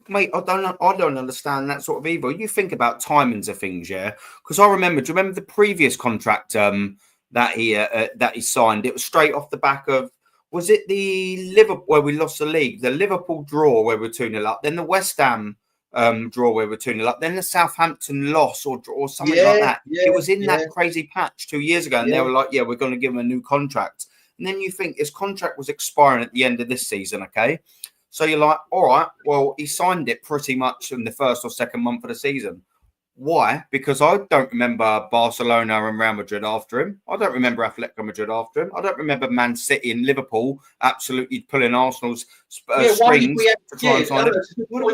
Mate, I don't understand that sort of evil. You think about timings of things, yeah? Because do you remember the previous contract that he signed? It was straight off the back of, was it the Liverpool where we lost the league? The Liverpool draw where we were 2-0 up, then the West Ham draw where we were 2-0 up, then the Southampton loss or something like that. It was in that crazy patch 2 years ago, and they were like, yeah, we're going to give him a new contract. And then you think his contract was expiring at the end of this season, okay? So you're like, all right, well, he signed it pretty much in the first or second month of the season. Why? Because I don't remember Barcelona and Real Madrid after him. I don't remember Atletico Madrid after him. I don't remember Man City and Liverpool absolutely pulling Arsenal's strings to try and sign him. Why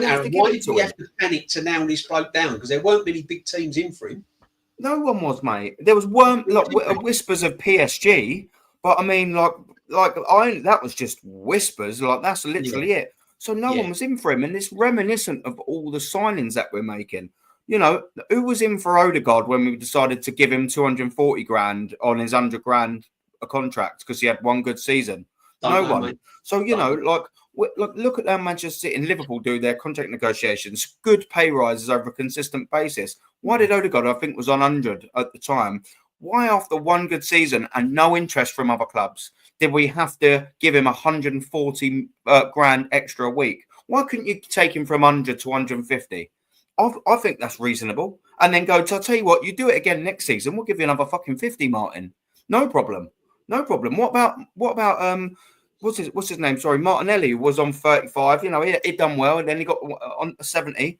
did we have to panic to nail this bloke down? Because there weren't many big teams in for him. No one was, mate. There weren't whispers of PSG, but I mean, that was just whispers. Like, that's literally it. So no one was in for him. And it's reminiscent of all the signings that we're making. You know, who was in for Odegaard when we decided to give him 240 grand on his 100 grand a contract because he had one good season? No one. Mate. So, look at how Manchester City and Liverpool do their contract negotiations. Good pay rises over a consistent basis. Why did Odegaard, I think, was on 100 at the time? Why, after one good season and no interest from other clubs, did we have to give him 140 grand extra a week? Why couldn't you take him from 100 to 150? I think that's reasonable. And then I'll tell you what, you do it again next season, we'll give you another fucking 50, Martin. No problem. What about what's his name? Sorry, Martinelli was on 35. You know, he done well, and then he got on 70.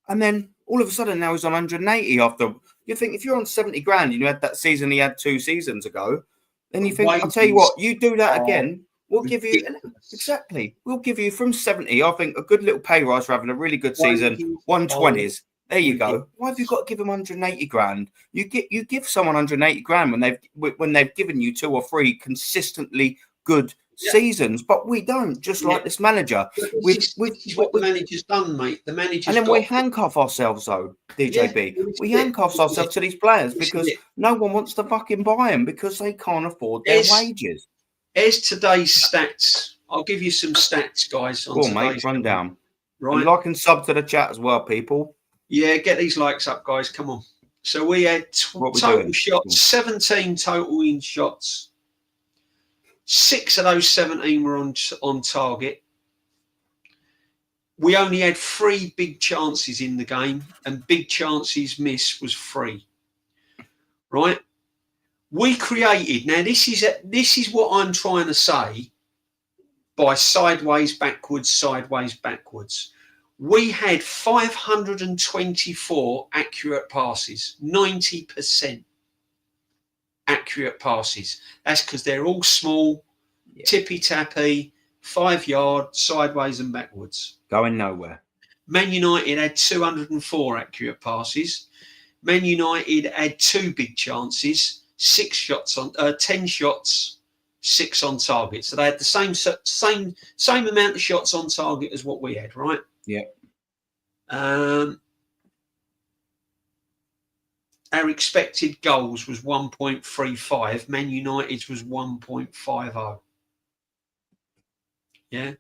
And then all of a sudden now he's on 180 after. You think if you're on 70 grand and you had that season he had 2 seasons ago, then you think, I'll tell you what, you do that again, we'll give you we'll give you from 70, I think, a good little pay rise for having a really good season, 120s. There you go. Why have you got to give them 180 grand? You give someone 180 grand when they've given you 2 or 3 consistently good seasons, but we don't. Just like this manager, this is what the manager's done, mate. The manager, and then we handcuff ourselves, though, DJB. We handcuff ourselves to these players because no one wants to fucking buy them because they can't afford their wages. Here's today's stats. I'll give you some stats, guys. Go on, mate. Run down. Right. And like and sub to the chat as well, people. Yeah, get these likes up, guys. Come on. So we had total shots, 17 total in shots. 6 of those 17 were on target. we only had 3 big chances in the game, and big chances missed was 3. Right? We created. Now this is what I'm trying to say by sideways, backwards. We had 524 accurate passes, 90% accurate passes. That's because they're all small, tippy-tappy, 5 yard, sideways and backwards. Going nowhere. Man United had 204 accurate passes. Man United had 2 big chances, 10 shots, 6 on target. So they had the same amount of shots on target as what we had, right? Yeah. Our expected goals was 1.35. Man United's was 1.50. Yeah.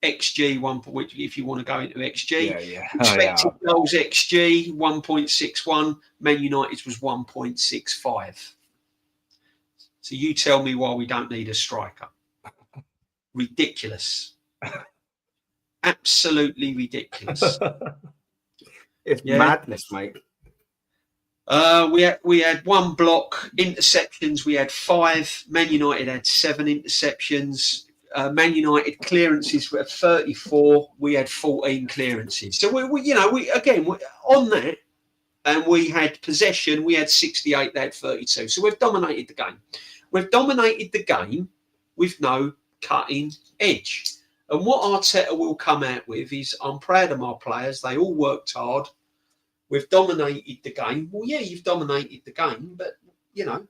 XG, which if you want to go into XG. Expected goals XG, 1.61. Man United's was 1.65. So you tell me why we don't need a striker. Ridiculous. Absolutely ridiculous. It's madness, mate. We had 1 block. Interceptions, we had 5. Man United had 7 interceptions. Man United clearances were 34. We had 14 clearances. So we on that, and we had possession. We had 68. They had 32. So we've dominated the game. We've dominated the game with no cutting edge. And what Arteta will come out with is, I'm proud of my players. They all worked hard. We've dominated the game. Well, yeah, you've dominated the game, but, no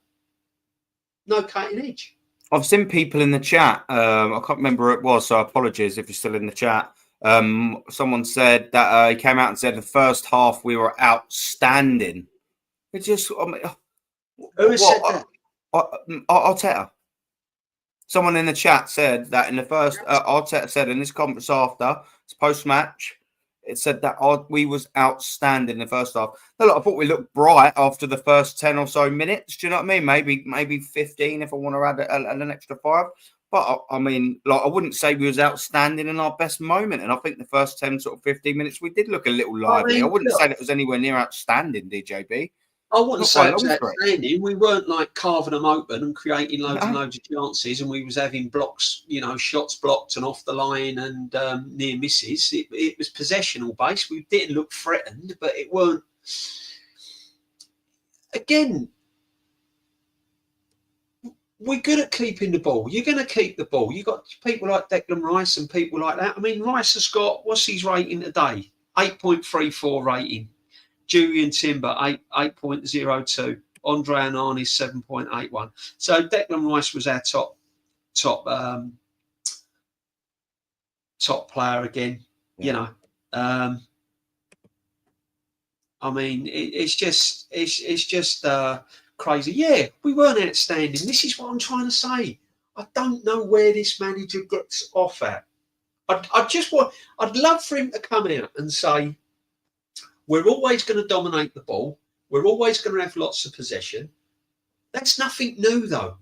cutting edge. I've seen people in the chat. I can't remember who it was, so apologies if you're still in the chat. Someone said that he came out and said the first half we were outstanding. It just, who has said that? Arteta. Someone in the chat said that in the first. Arteta said in this conference after it's post-match, it said that we was outstanding in the first half. No, look, I thought we looked bright after the first 10 or so minutes. Do you know what I mean? Maybe 15 if I want to add an extra 5. But I mean, like, I wouldn't say we was outstanding in our best moment. And I think the first 10 sort of 15 minutes we did look a little lively. I wouldn't say that was anywhere near outstanding, DJB. I wouldn't say it was outstanding. We weren't like carving them open and creating loads and loads of chances, and we was having blocks, shots blocked and off the line and near misses. It was possessional based. We didn't look threatened, but it weren't. Again, we're good at keeping the ball. You're going to keep the ball. You got people like Declan Rice and people like that. I mean, Rice has got, what's his rating today? 8.34 rating. Julian Timber, 8.02. Andre Anani, 7.81. So Declan Rice was our top player again. Yeah. I mean, it's just crazy. Yeah, we weren't outstanding. This is what I'm trying to say. I don't know where this manager gets off at. I'd love for him to come out and say, we're always going to dominate the ball. We're always going to have lots of possession. That's nothing new, though.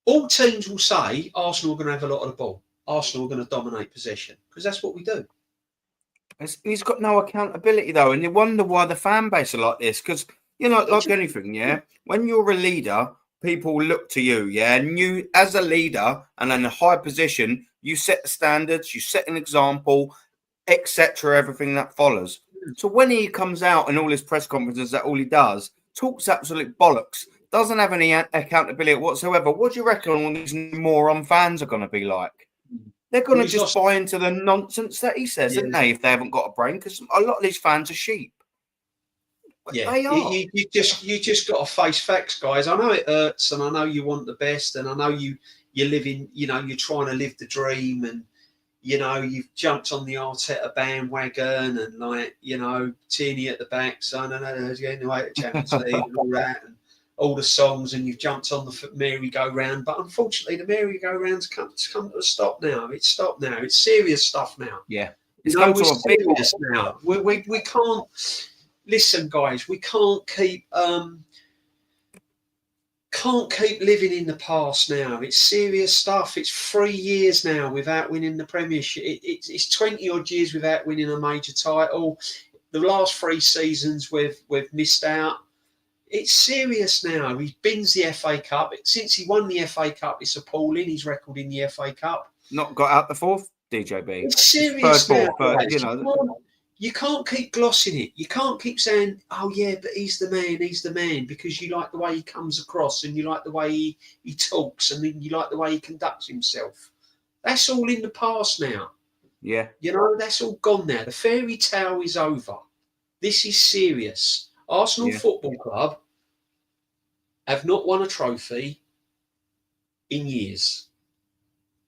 All teams will say Arsenal are going to have a lot of the ball. Arsenal are going to dominate possession because that's what we do. He's got no accountability, though, and you wonder why the fan base are like this. Because, like anything, yeah, when you're a leader, people look to you, yeah, and you, as a leader and in a high position, you set the standards, you set an example, etc., everything that follows. So when he comes out in all his press conferences, that all he does, talks absolute bollocks, doesn't have any accountability whatsoever, what do you reckon all these moron fans are going to be like? They're going to just buy into the nonsense that he says, aren't they, if they haven't got a brain? Because a lot of these fans are sheep. Yeah, they are. You just got to face facts, guys. I know it hurts, and I know you want the best, and I know you're living, you're trying to live the dream, and you've jumped on the Arteta bandwagon and Tierney at the back, so no, getting away to Champions League and all that, and all the songs, and you've jumped on the merry-go-round. But unfortunately, the merry-go-round's come to a stop now. It's stopped now. It's serious stuff now. Yeah, it's come to a big now. We can't listen, guys. We can't keep. can't keep living in the past now. It's serious stuff. It's 3 years now without winning the Premiership. It's 20 odd years without winning a major title. The last 3 seasons we've missed out. It's serious now. He bins the FA Cup. Since he won the FA Cup, it's appalling. His record in the FA Cup. Not got out the fourth, DJB. It's serious third, now. fourth, you know. You can't keep glossing it. You can't keep saying, oh, yeah, but he's the man, because you like the way he comes across and you like the way he talks and then you like the way he conducts himself. That's all in the past now. Yeah. You know, that's all gone now. The fairy tale is over. This is serious. Arsenal Football Club have not won a trophy in years.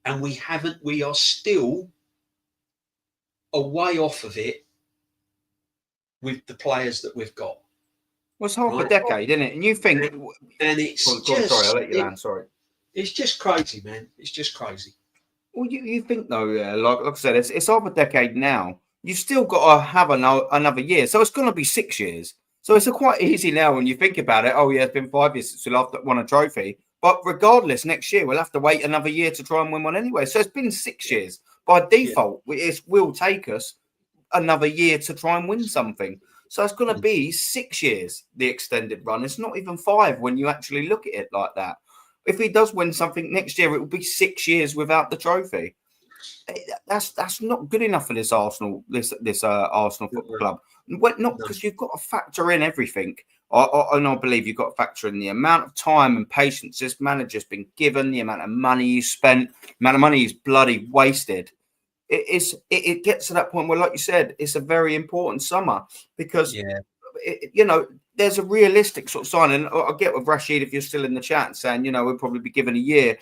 And we are still a way off of it with the players that we've got. Well, it's half a decade, isn't it? And you think... And it's sorry, I'll let you land, sorry. It's just crazy, man. It's just crazy. Well, you think, though, like I said, it's half a decade now. You've still got to have another year. So it's going to be 6 years. So it's quite easy now when you think about it. Oh, yeah, it's been 5 years since we'll have won a trophy. But regardless, next year, we'll have to wait another year to try and win one anyway. So it's been 6 years. By default, it will take us another year to try and win something. So it's going to be 6 years, the extended run. It's not even 5 when you actually look at it like that. If he does win something next year, it will be 6 years without the trophy. That's not good enough for this Arsenal Football Club. Not because you've got to factor in everything. And I believe you've got to factor in the amount of time and patience this manager's been given, the amount of money you spent, the amount of money he's bloody wasted. It gets to that point where, like you said, it's a very important summer because, you know, there's a realistic sort of sign. And I get with Rashid, if you're still in the chat, saying, you know, we'll probably be given a year.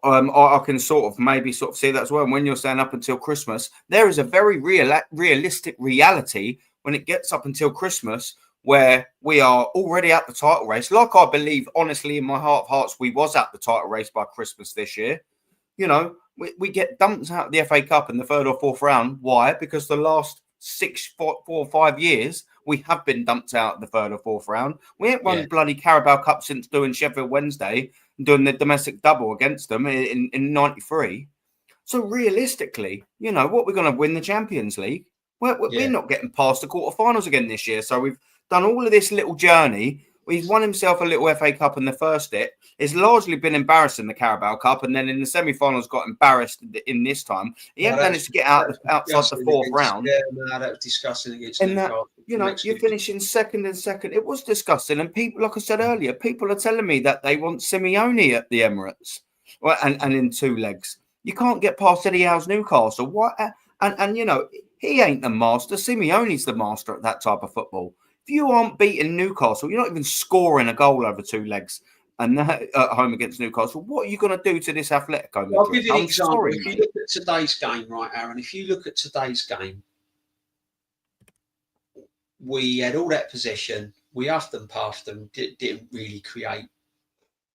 I can sort of see that as well. And when you're saying up until Christmas, there is a very realistic reality when it gets up until Christmas where we are already at the title race. Like I believe, honestly, in my heart of hearts, we was at the title race by Christmas this year. You know, we get dumped out of the FA Cup in the 3rd or 4th round. Why? Because the last 4 or 5 years, we have been dumped out of the 3rd or 4th round. We ain't won bloody Carabao Cup since doing Sheffield Wednesday and doing the domestic double against them in 93. So realistically, you know, what we're going to win the Champions League? We're not getting past the quarterfinals again this year. So we've done all of this little journey. He's won himself a little FA Cup in the first it. It's largely been embarrassing the Carabao Cup, and then in the semi-finals got embarrassed in this time. He hadn't managed to get outside the 4th round. Yeah, no, that was disgusting against Newcastle. You know, you're finishing second. It was disgusting. And people, like I said earlier, people are telling me that they want Simeone at the Emirates, well, and in 2 legs. You can't get past Eddie Howe's Newcastle. What? And you know, he ain't the master. Simeone's the master at that type of football. If you aren't beating Newcastle, you're not even scoring a goal over 2 legs and at home against Newcastle. What are you going to do to this Atletico? I'll give you an example. Sorry, if you look at today's game, right, Aaron, if you look at today's game, we had all that possession. We huffed and puffed and didn't really create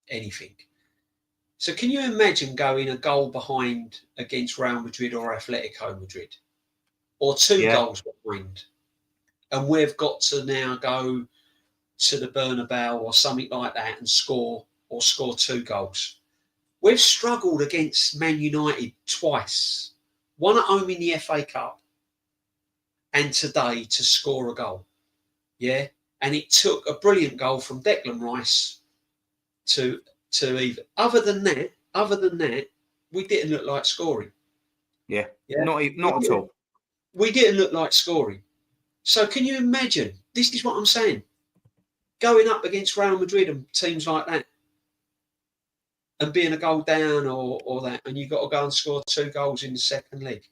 anything. So can you imagine going a goal behind against Real Madrid or Atletico Madrid? Or 2 goals behind? And we've got to now go to the Bernabeu or something like that and score 2 goals. We've struggled against Man United twice. One at home in the FA Cup and today to score a goal. Yeah? And it took a brilliant goal from Declan Rice to even. Other than that, we didn't look like scoring. Yeah. Not at all. We didn't look like scoring. So can you imagine? This is what I'm saying. Going up against Real Madrid and teams like that and being a goal down or that, and you've got to go and score 2 goals in the second leg.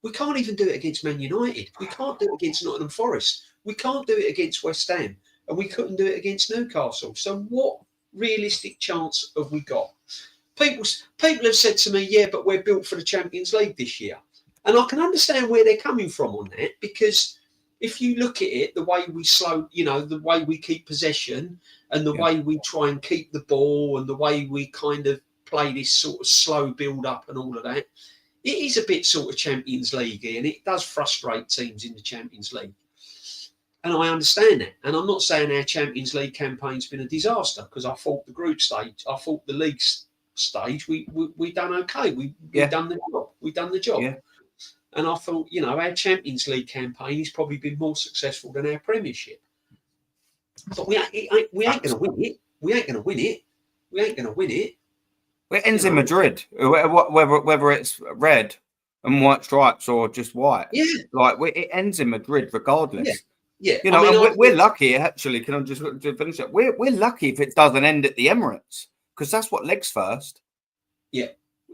We can't even do it against Man United. We can't do it against Nottingham Forest. We can't do it against West Ham. And we couldn't do it against Newcastle. So what realistic chance have we got? People have said to me, yeah, but we're built for the Champions League this year. And I can understand where they're coming from on that, because if you look at it, the way we the way we keep possession and the way we try and keep the ball and the way we kind of play this sort of slow build up and all of that, it is a bit sort of Champions League, and it does frustrate teams in the Champions League. And I understand that. And I'm not saying our Champions League campaign's been a disaster, because I thought the group stage, I thought the league stage, we done okay. We done the job. We done the job. Yeah. And I thought, you know, our Champions League campaign has probably been more successful than our Premiership. But we ain't going to win it. We ain't going to win it. We ain't going to win it. It ends in Madrid, whether it's red and white stripes or just white. Yeah. Like, it ends in Madrid regardless. Yeah. You know, we're lucky, actually. Can I just finish it? We're lucky if it doesn't end at the Emirates, because that's what legs first. Yeah.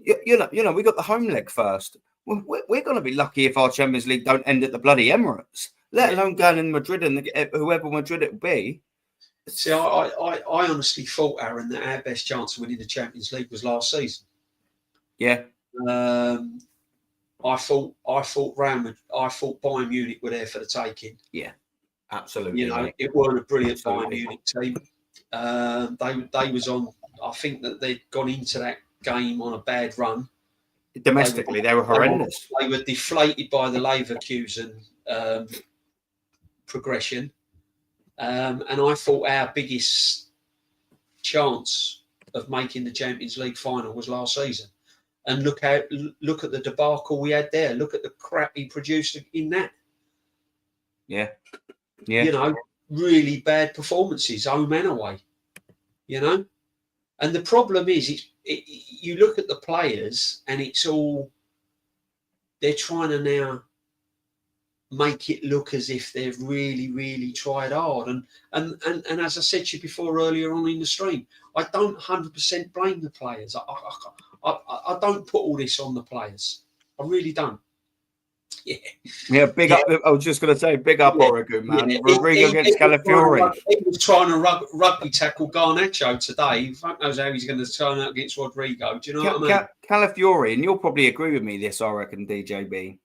You know, we got the home leg first. We're going to be lucky if our Champions League don't end at the bloody Emirates, let alone going in Madrid and whoever Madrid it will be. See, I honestly thought, Aaron, that our best chance of winning the Champions League was last season. Yeah. I thought Bayern Munich were there for the taking. Yeah, absolutely. You know, it weren't a brilliant Bayern Munich team. They was on. I think that they'd gone into that game on a bad run. Domestically, they were horrendous. They were deflated by the Leverkusen progression. And I thought our biggest chance of making the Champions League final was last season. And look at the debacle we had there. Look at the crap he produced in that. Yeah. You know, really bad performances, home and away. You know? And the problem is, you look at the players and it's all, they're trying to now make it look as if they've really, really tried hard. And as I said to you before earlier on in the stream, I don't 100% blame the players. I don't put all this on the players. I really don't. Yeah, big up. I was just going to say, big up Oregon, man. Rodrigo against Calafiori. He was trying to rugby tackle Garnacho today. Fuck knows how he's going to turn out against Rodrigo. Do you know what I mean? Calafiori, and you'll probably agree with me this, I reckon, DJB.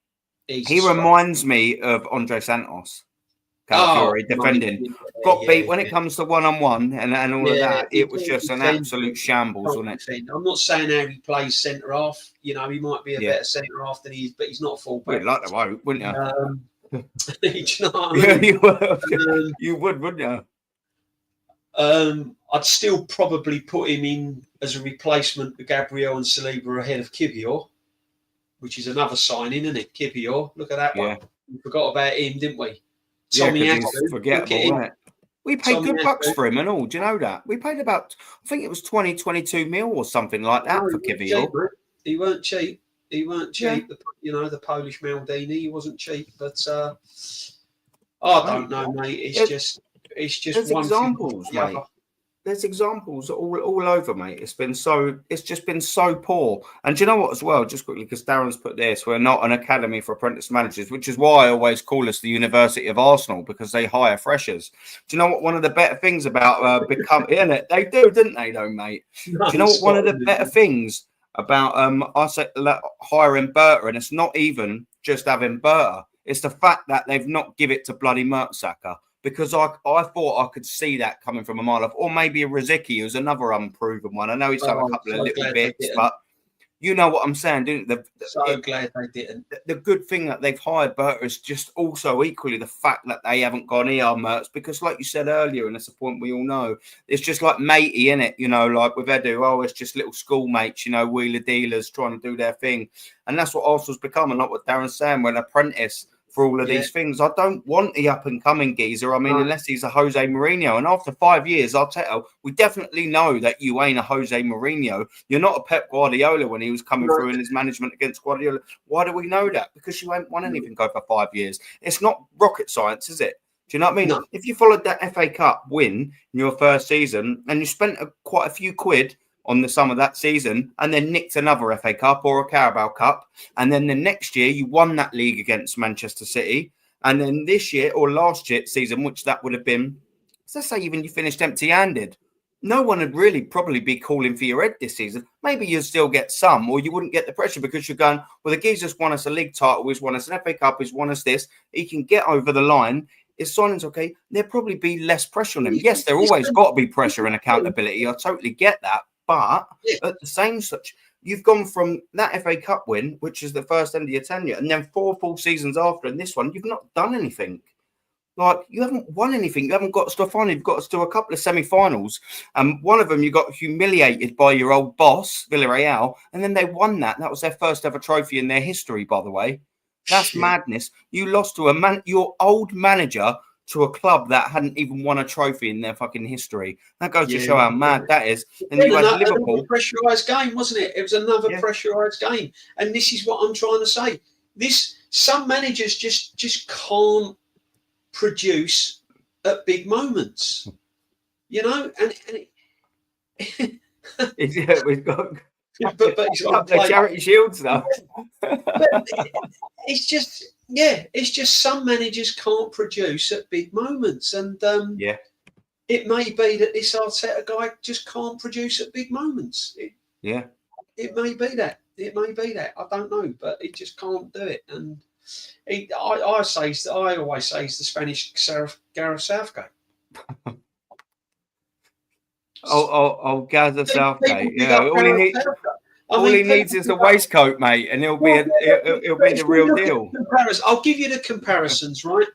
He reminds me of Andre Santos. Calafiori defending. Got beat when it comes to one-on-one and all of that. It was just an absolute shambles, wasn't it? I'm not saying how he plays centre half. You know, he might be a better centre half than he is, but he's not a fullback. You'd like to vote, wouldn't you? Do you know what I mean? Yeah, you would, wouldn't you? I'd still probably put him in as a replacement for Gabriel and Saliba ahead of Kivior, which is another signing, isn't it? Kivior, look at that one. We forgot about him, didn't we? Tommy he's forgettable, right? We paid good bucks for him and all. Do you know that? We paid about, I think it was 22 mil or something like that for Kivior. He weren't cheap. He weren't cheap. Yeah. You know, the Polish Maldini, he wasn't cheap. But I don't know, mate. It's just one examples, mate. There's examples all over, mate. It's just been so poor. And do you know what as well? Just quickly, because Darren's put this, we're not an academy for apprentice managers, which is why I always call us the University of Arsenal, because they hire freshers. Do you know what one of the better things about in it? They do, didn't they, though, mate? Do you know what one of the better things about us hiring Berta, and it's not even just having Berta, it's the fact that they've not give it to bloody Mertesacker. Because I thought I could see that coming from a mile off. Or maybe a Rosicky, who's another unproven one. I know he's done a couple of little bits, but you know what I'm saying, don't you? Glad they didn't. The good thing that they've hired Berta is just also equally the fact that they haven't gone Mertz. Because like you said earlier, and it's a point we all know, it's just like matey, innit? You know, like with Edu, it's just little schoolmates, you know, wheeler dealers trying to do their thing. And that's what Arsenal's become, and like what Darren's saying, we're an apprentice for all of these things. I don't want the up-and-coming geezer. I mean, unless he's a Jose Mourinho. And after 5 years, I'll tell you, we definitely know that you ain't a Jose Mourinho. You're not a Pep Guardiola when he was coming through in his management against Guardiola. Why do we know that? Because you ain't won anything over 5 years. It's not rocket science, is it? Do you know what I mean? No. If you followed that FA Cup win in your first season and you spent quite a few quid on the sum of that season and then nicked another FA Cup or a Carabao Cup, and then the next year you won that league against Manchester City, and then this year or last year season, which that would have been, let's say even you finished empty-handed, no one would really probably be calling for your head this season. Maybe you'd still get some, or you wouldn't get the pressure because you're going, well, the geezer's won us a league title, he's won us an FA Cup, he's won us this, he can get over the line. His signing's okay. There'd probably be less pressure on him. Yes, there always got to be pressure and accountability. I totally get that. But at the same such, you've gone from that FA Cup win, which is the first end of your tenure, and then 4 full seasons after, and this one, you've not done anything. Like, you haven't won anything. You haven't got us to a final. You've got us to a couple of semi-finals. One of them, you got humiliated by your old boss, Villarreal, and then they won that. That was their first ever trophy in their history, by the way. That's madness. You lost to your old manager to a club that hadn't even won a trophy in their fucking history. That goes to show how mad that is. And you had Liverpool. Pressurised game, wasn't it? It was another pressurised game. And this is what I'm trying to say. Some managers just can't produce at big moments, and we've got but he's got the charity shields now. It's just some managers can't produce at big moments, and it may be that this Arteta guy just can't produce at big moments. It may be that. I don't know, but he just can't do it. And I always say he's the Spanish Gareth Southgate. Gareth Southgate. All he needs is a waistcoat, mate, and he'll be the real deal. I'll give you the comparisons, right?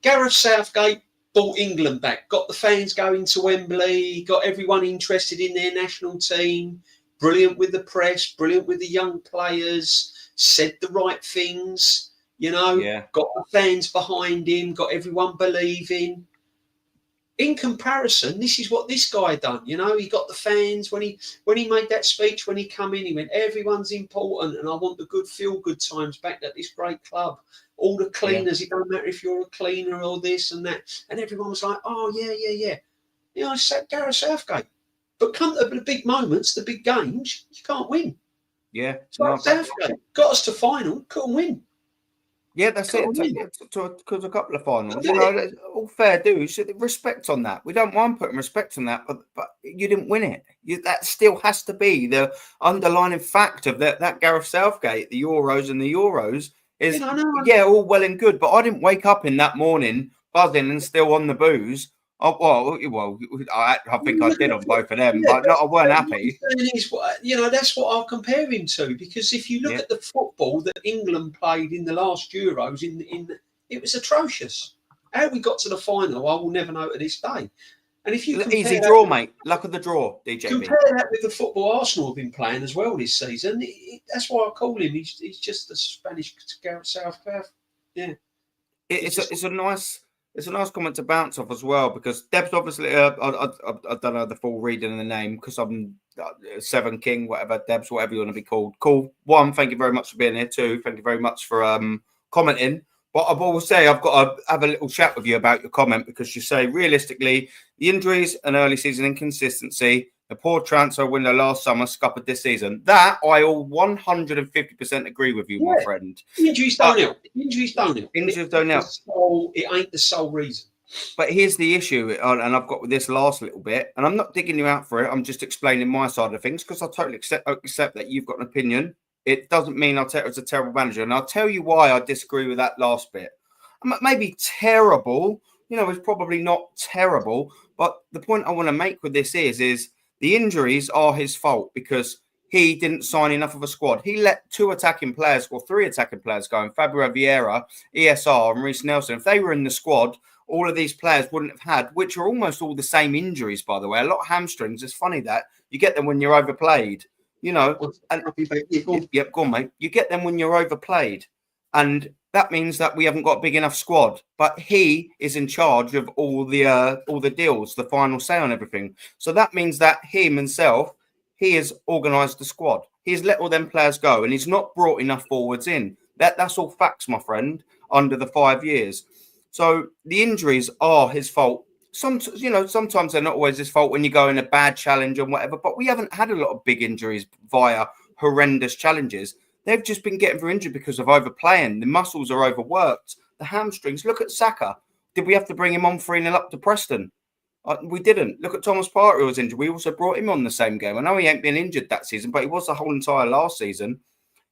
Gareth Southgate brought England back, got the fans going to Wembley, got everyone interested in their national team. Brilliant with the press, brilliant with the young players. Said the right things, got the fans behind him, got everyone believing. In comparison, this is what this guy done. He got the fans when he made that speech, when he come in, he went, everyone's important and I want the good feel-good times back at this great club. All the cleaners, it don't matter if you're a cleaner or this and that. And everyone was like, oh, yeah. I said, Gareth Southgate. But come to the big moments, the big games, you can't win. Yeah. Southgate got us to final, couldn't win. Yeah, that's it. To a couple of finals. All fair dues. Respect on that. We don't mind putting respect on that, but you didn't win it. That still has to be the underlying fact of that Gareth Southgate, the Euros and the Euros is, all well and good. But I didn't wake up in that morning buzzing and still on the booze. Oh, well, I think I did on both of them, but I weren't happy. That's what I'll compare him to, because if you look at the football that England played in the last Euros, it was atrocious. How we got to the final, I will never know to this day. And if you easy draw, mate, luck of the draw, DJB. Compare that with the football Arsenal have been playing as well this season. That's why I call him. He's just the Spanish Gareth Southgate. Yeah, it's a nice. It's a nice comment to bounce off as well, because Deb's obviously, I don't know the full reading of the name because I'm Seven King, whatever, Deb's, whatever you want to be called. Cool. One, thank you very much for being here. Two, thank you very much for commenting. But I will say I've got to have a little chat with you about your comment, because you say, realistically, the injuries and early season inconsistency, the poor transfer window last summer scuppered this season. That I all 150% agree with you, my friend. Injuries don't help. Injuries don't help. It ain't the sole reason. But here's the issue, and I've got with this last little bit, and I'm not digging you out for it. I'm just explaining my side of things, because I totally accept that you've got an opinion. It doesn't mean Arteta's a terrible manager. And I'll tell you why I disagree with that last bit. Maybe terrible, it's probably not terrible. But the point I want to make with this is the injuries are his fault, because he didn't sign enough of a squad. He let three attacking players go in Fabio Vieira, ESR and Reece Nelson. If they were in the squad, all of these players wouldn't have had, which are almost all the same injuries, by the way. A lot of hamstrings. It's funny that you get them when you're overplayed, And, go on, mate. You get them when you're overplayed. And that means that we haven't got a big enough squad, but he is in charge of all the deals, the final say on everything. So that means that himself, he has organised the squad. He's let all them players go, and he's not brought enough forwards in. That's all facts, my friend, under the 5 years. So the injuries are his fault. Sometimes they're not always his fault when you go in a bad challenge and whatever, but we haven't had a lot of big injuries via horrendous challenges. They've just been getting very injured because of overplaying. The muscles are overworked. The hamstrings. Look at Saka. Did we have to bring him on 3-0 up to Preston? We didn't. Look at Thomas Partey, who was injured. We also brought him on the same game. I know he ain't been injured that season, but he was the whole entire last season.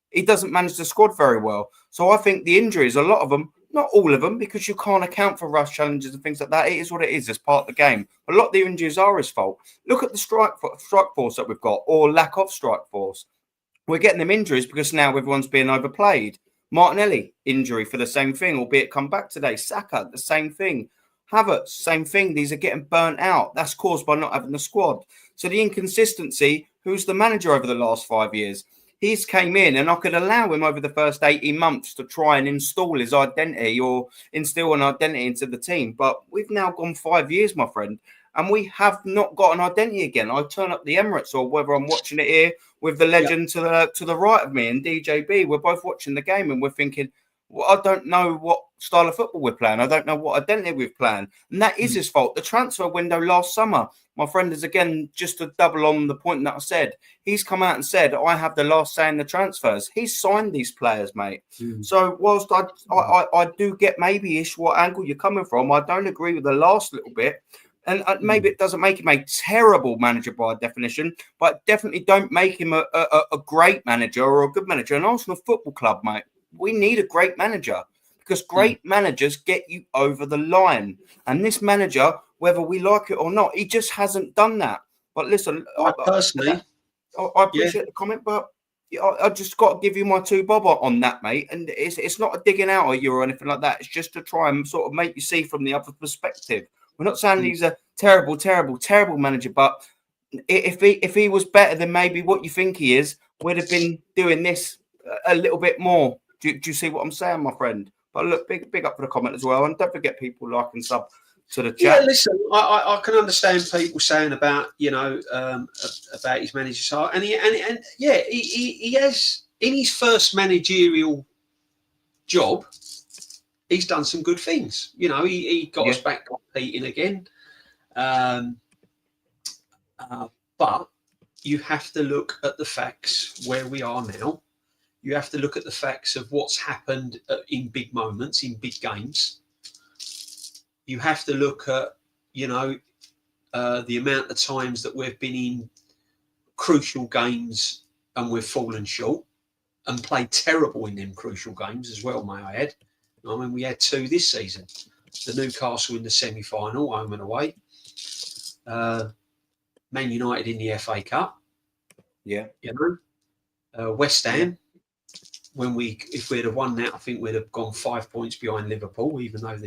He doesn't manage the squad very well. So I think the injuries, a lot of them, not all of them, because you can't account for rush challenges and things like that. It is what it is. It's part of the game. A lot of the injuries are his fault. Look at the strike force that we've got, or lack of strike force. We're getting them injuries because now everyone's being overplayed. Martinelli, injury for the same thing, albeit come back today. Saka, the same thing. Havertz, same thing. These are getting burnt out. That's caused by not having the squad. So the inconsistency, who's the manager over the last 5 years? He's came in, and I could allow him over the first 18 months to try and install his identity or instill an identity into the team. But we've now gone 5 years, my friend, and we have not got an identity again. I turn up the Emirates, or whether I'm watching it here with the legend to the right of me and DJB, we're both watching the game and we're thinking, well, I don't know what style of football we're playing. I don't know what identity we're playing. And that is his fault. The transfer window last summer, my friend, is again, just to double on the point that I said, he's come out and said, I have the last say in the transfers. He's signed these players, mate. So whilst I do get maybe-ish what angle you're coming from, I don't agree with the last little bit. And maybe it doesn't make him a terrible manager by definition, but definitely don't make him a great manager or a good manager. An Arsenal Football Club, mate, we need a great manager because great managers get you over the line. And this manager, whether we like it or not, he just hasn't done that. But listen, I appreciate the comment, but I just got to give you my two bob on that, mate. And it's not a digging out at you or anything like that. It's just to try and sort of make you see from the other perspective. We're not saying he's a terrible, terrible, terrible manager, but if he was better than maybe what you think he is, we'd have been doing this a little bit more. Do you see what I'm saying, my friend? But look, big up for the comment as well, and don't forget people like and sub to the chat. Yeah, listen, I can understand people saying about about his manager's heart, and he has in his first managerial job. He's done some good things. He got us back competing again. But you have to look at the facts where we are now. You have to look at the facts of what's happened in big moments, in big games. You have to look at, the amount of times that we've been in crucial games and we've fallen short and played terrible in them crucial games as well, may I add. I mean, we had 2 this season. The Newcastle in the semi-final, home and away. Man United in the FA Cup. Yeah. West Ham. If we'd have won that, I think we'd have gone 5 points behind Liverpool, even though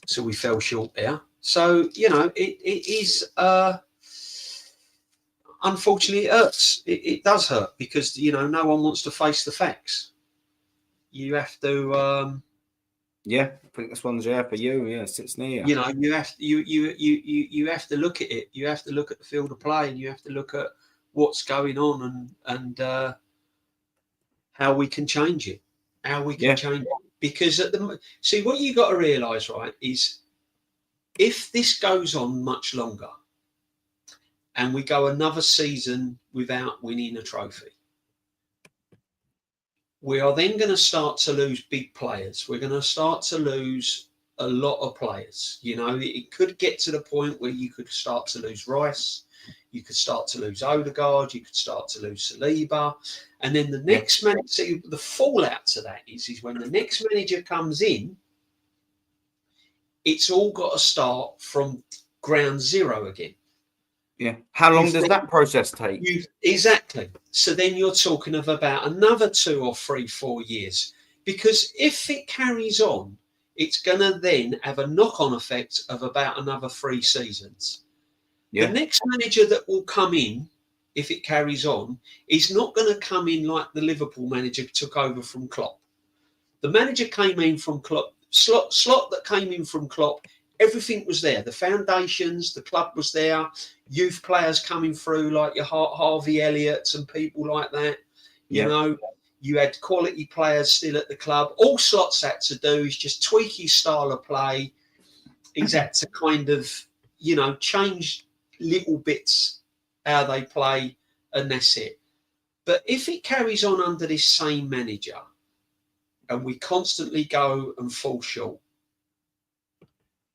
so we fell short there. So, it is, unfortunately, it hurts. It does hurt because, no one wants to face the facts. You have to, I think this one's for you. Yeah, sits near. You have to look at it. You have to look at the field of play, and you have to look at what's going on and how we can change it. Change it. Because see, what you got to realise, right, is if this goes on much longer, and we go another season without winning a trophy, we are then going to start to lose big players. We're going to start to lose a lot of players. It could get to the point where you could start to lose Rice. You could start to lose Odegaard. You could start to lose Saliba. And then the next manager, the fallout to that is when the next manager comes in, it's all got to start from ground zero again. Yeah. How long does that process take? Exactly. So then you're talking of about another 2 or 3, 4 years. Because if it carries on, it's going to then have a knock-on effect of about another 3 seasons. Yeah. The next manager that will come in, if it carries on, is not going to come in like the Liverpool manager took over from Klopp. The manager came in from Klopp. Slot that came in from Klopp, everything was there. The foundations, the club was there. Youth players coming through like your Harvey Elliott's and people like that. You had quality players still at the club. All Slot's had to do is just tweak his style of play. He's had to kind of, change little bits how they play, and that's it. But if it carries on under this same manager and we constantly go and fall short,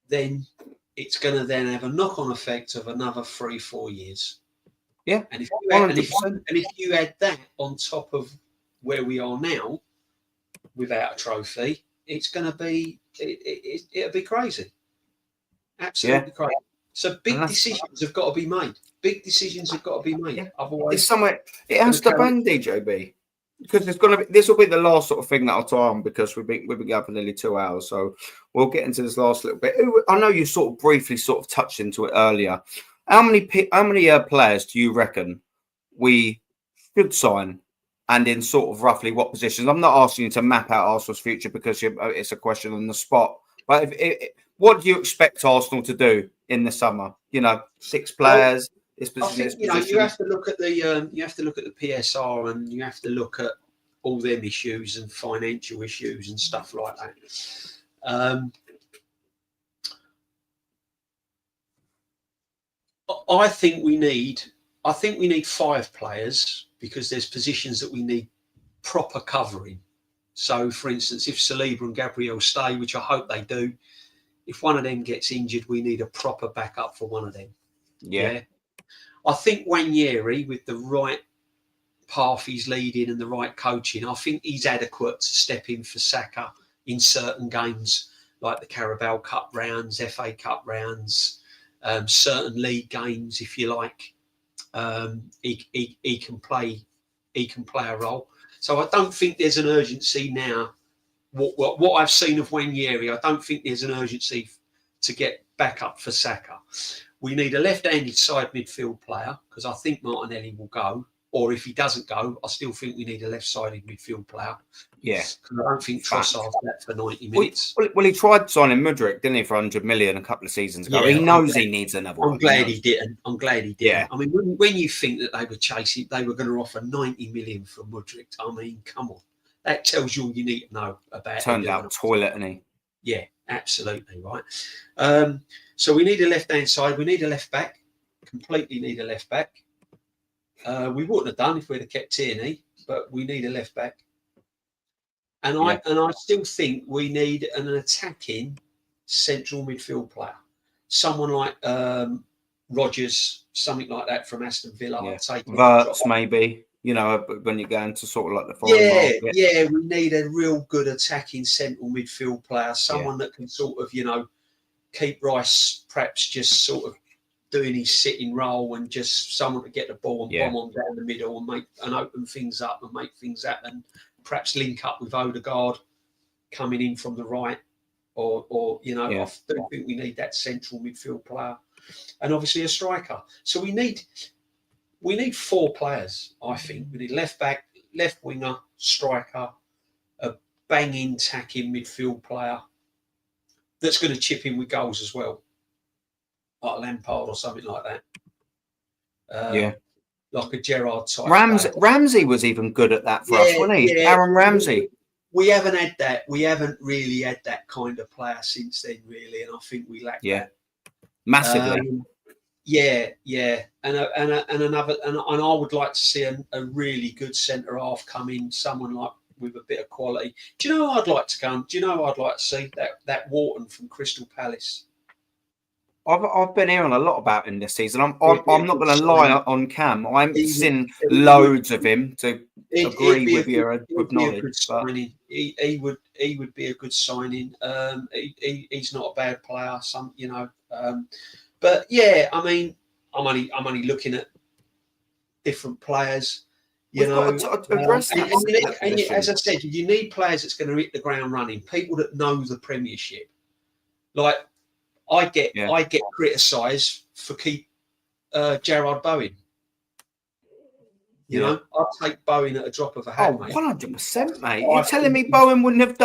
then it's going to then have a knock-on effect of another 3, 4 years. Yeah. And if you add that on top of where we are now, without a trophy, it's going to be it'll be crazy. Absolutely crazy. So big decisions have got to be made. Big decisions have got to be made. Yeah. Otherwise, it's somewhere. It has to ban DJB. because this will be the last sort of thing that I'll tie on, because we've been going for nearly 2 hours, so we'll get into this last little bit. I know you sort of briefly touched into it earlier. How many players do you reckon we should sign, and in sort of roughly what positions? I'm not asking you to map out Arsenal's future, because it's a question on the spot. But what do you expect Arsenal to do in the summer? 6 players. I think you have to look at the PSR, and you have to look at all them issues and financial issues and stuff like that. I think we need 5 players, because there's positions that we need proper covering. So, for instance, if Saliba and Gabriel stay, which I hope they do, if one of them gets injured, we need a proper backup for one of them. Yeah. I think Wanyeri, with the right path he's leading and the right coaching, I think he's adequate to step in for Saka in certain games, like the Carabao Cup rounds, FA Cup rounds, certain league games, if you like. He can play a role. So I don't think there's an urgency now. What I've seen of Wanyeri, I don't think there's an urgency to get back up for Saka. We need a left-handed side midfield player, because I think Martinelli will go. Or if he doesn't go, I still think we need a left-sided midfield player. Yeah. I don't think Trossard's there for 90 minutes. Well, he tried signing Mudryk, didn't he, for 100 million a couple of seasons ago? Yeah, he knows he needs another one. I'm glad he didn't. Yeah. I mean, when you think that they were chasing, they were going to offer 90 million for Mudryk. I mean, come on. That tells you all you need to know about him. Turned out toilet, isn't he? Yeah, absolutely, right. So we need a left-hand side. We need a left-back. Completely need a left-back. We wouldn't have done if we'd have kept Tierney, but we need a left-back. And I still think we need an attacking central midfield player. Someone like Rodgers, something like that from Aston Villa. Yeah. Verts, maybe. When you're going to sort of like the foreign market. Yeah, we need a real good attacking central midfield player, someone that can sort of, keep Rice perhaps just sort of doing his sitting role, and just someone to get the ball and bomb on down the middle and open things up and make things happen. Perhaps link up with Odegaard coming in from the right, or I don't think we need that central midfield player, and obviously a striker. So we need 4 players. I think we need left back, left winger, striker, a banging, tacking midfield player that's going to chip in with goals as well, like a Lampard or something like that. Like a Gerrard type. Ramsey was even good at that for us, wasn't he? Aaron Ramsey. We haven't had that. We haven't really had that kind of player since then, really, and I think we lack that. Massively. And I would like to see a really good centre half come in, someone like with a bit of quality. Do you know who I'd like to go? Do you know who I'd like to see? That Wharton from Crystal Palace. I've been hearing a lot about him this season. I'm not going to lie on Cam. I haven't seen loads of him to agree with you with knowledge. He would be a good signing. He's not a bad player. But yeah, I mean, I'm only looking at different players. As I said, you need players that's going to hit the ground running. People that know the Premiership. Like I get criticised for keep Gerard Bowen. I'd take Bowen at a drop of a hat. 100%, mate. You're telling me Bowen wouldn't have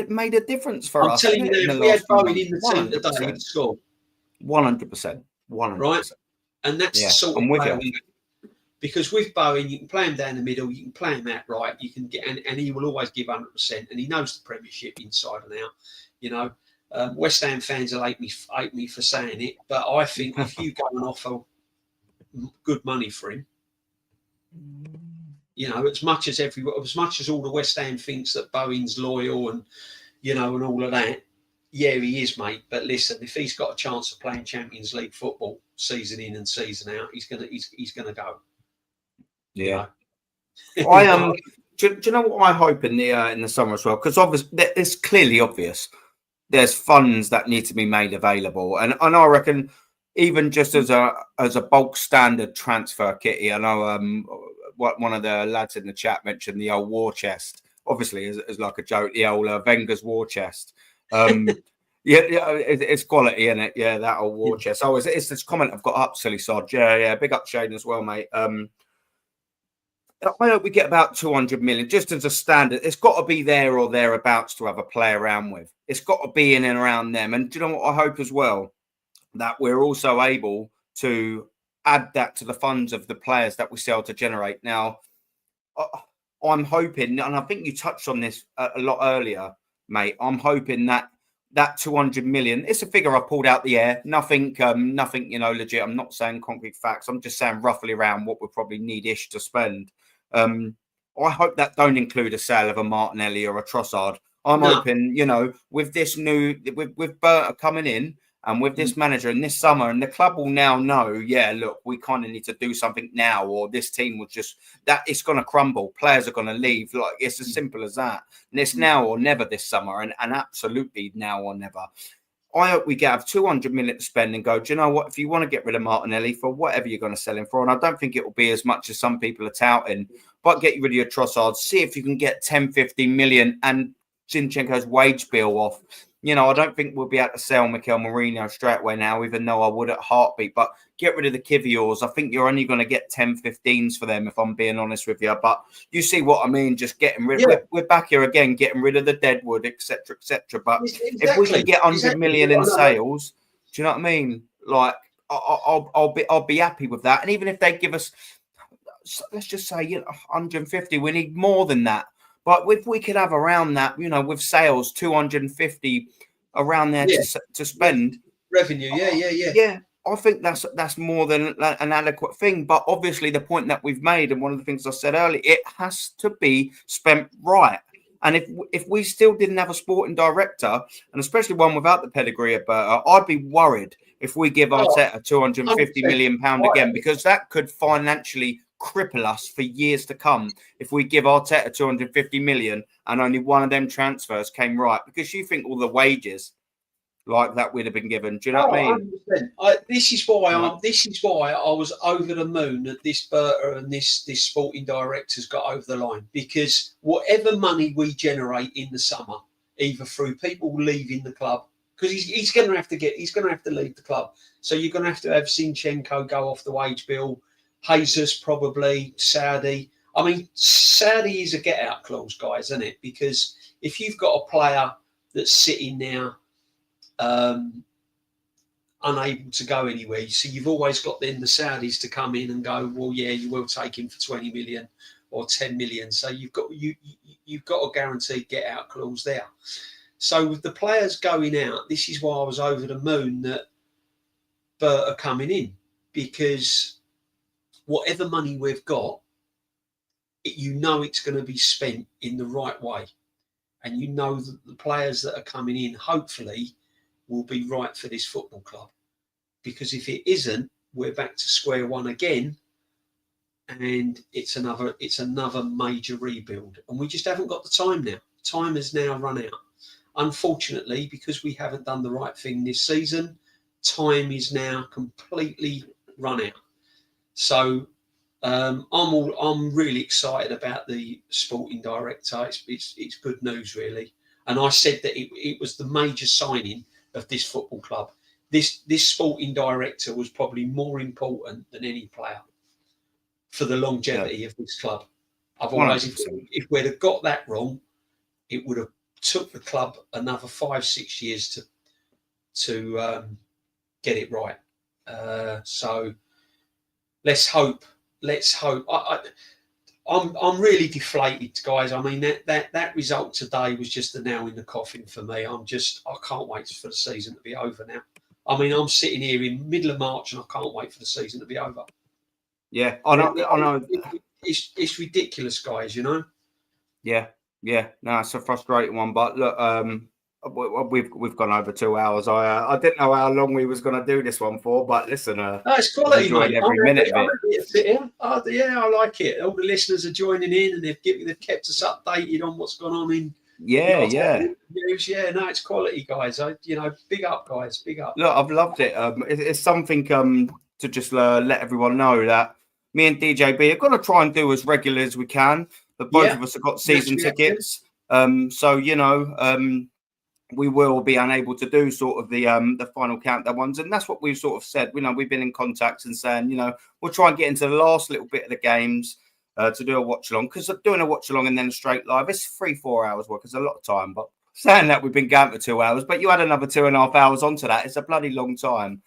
made a difference for us? I'm telling you, if we had Bowen in the team today, he'd score. 100%. Right? And that's the sort of player we need. Because with Bowen, you can play him down the middle, you can play him out right, you can get, and he will always give 100%, and he knows the Premiership inside and out. West Ham fans will hate me for saying it, but I think if you go and offer good money for him, as much as all the West Ham thinks that Bowen's loyal and and all of that, he is, mate. But listen, if he's got a chance of playing Champions League football season in and season out, he's gonna go. Yeah. Do you know what I hope in the summer as well? Because obviously it's clearly obvious. There's funds that need to be made available, and I reckon even just as a bulk standard transfer kitty, I know one of the lads in the chat mentioned the old war chest. Obviously, as like a joke, the old Wenger's war chest. It's quality, isn't it? Yeah, that old war chest. Oh, it's this comment I've got up, silly sod. Yeah. Big up Shane as well, mate. I hope we get about 200 million just as a standard. It's got to be there or thereabouts to have a play around with. It's got to be in and around them. And do you know what I hope as well? That we're also able to add that to the funds of the players that we sell to generate. Now, I'm hoping, and I think you touched on this a lot earlier, mate. I'm hoping that 200 million, it's a figure I pulled out the air. Nothing, legit. I'm not saying concrete facts. I'm just saying roughly around what we probably need-ish to spend. I hope that don't include a sale of a Martinelli or a Trossard. I'm hoping, with this with Berta coming in and with this manager in this summer, and the club will now know, look, we kind of need to do something now, or this team will that it's going to crumble. Players are going to leave. Like, it's as simple as that. And it's now or never this summer, and absolutely now or never. I hope we have 200 million to spend and go, do you know what? If you want to get rid of Martinelli for whatever you're going to sell him for, and I don't think it will be as much as some people are touting, but get rid of your Trossard, see if you can get 10, 15 million and Zinchenko's wage bill off. I don't think we'll be able to sell Mikel Merino straight away now, even though I would at heartbeat. But get rid of the Kiviors. I think you're only going to get 10, 15s for them, if I'm being honest with you. But you see what I mean? Just getting rid. Yeah. We're back here again, getting rid of the Deadwood, etc., etc. But if we can get 100 million in sales, do you know what I mean? Like, I'll be happy with that. And even if they give us, let's just say 150, we need more than that. But if we could have around that, with sales, 250 around there to spend. Revenue, Yeah, I think that's more than an adequate thing. But obviously the point that we've made, and one of the things I said earlier, it has to be spent right. And if we still didn't have a sporting director, and especially one without the pedigree of Berta, I'd be worried if we give Arteta 250 million pound again, because that could financially cripple us for years to come if we give Arteta 250 million and only one of them transfers came right, because you think all the wages like that would have been given. Do you know what I mean? This is why I was over the moon that this Berta and this sporting director's got over the line, because whatever money we generate in the summer, either through people leaving the club, because he's going to have to leave the club, so you're going to have Zinchenko go off the wage bill. Jesus probably, Saudi. I mean, Saudi is a get-out clause, guys, isn't it? Because if you've got a player that's sitting now unable to go anywhere, so you've always got then the Saudis to come in and go, well, yeah, you will take him for 20 million or 10 million. So you've got a guaranteed get-out clause there. So with the players going out, this is why I was over the moon that Bert are coming in, because whatever money we've got, it's going to be spent in the right way. And that the players that are coming in, hopefully, will be right for this football club. Because if it isn't, we're back to square one again. And it's another major rebuild. And we just haven't got the time now. Time has now run out. Unfortunately, because we haven't done the right thing this season, time is now completely run out. So I'm really excited about the sporting director. It's good news, really. And I said that it was the major signing of this football club. This sporting director was probably more important than any player for the longevity of this club. I've always, if we'd have got that wrong, it would have took the club another 5-6 years to get it right. So let's hope. I'm really deflated, guys. I mean, that result today was just a nail in the coffin for me. I can't wait for the season to be over now. I mean, I'm sitting here in middle of March and I can't wait for the season to be over. Yeah, I know. It's ridiculous, guys. Yeah. No, it's a frustrating one. But look, we've gone over 2 hours. I didn't know how long we was going to do this one for, but listen, it's quality, mate. Every minute of it. I like it. All the listeners are joining in, and they've kept us updated on what's gone on in. Yeah. News. Yeah, no, it's quality, guys. Big up, guys. Big up. Look, I've loved it. It's something to just let everyone know that me and DJB are going to try and do as regular as we can. But both of us have got season tickets. So, you know, we will be unable to do sort of the final countdown ones. And that's what we've sort of said. You know, we've been in contact and saying, you know, we'll try and get into the last little bit of the games to do a watch along, because doing a watch along and then straight live, it's 3-4 hours work. It's a lot of time. But saying that, we've been going for 2 hours, but you add another 2.5 hours onto that. It's a bloody long time.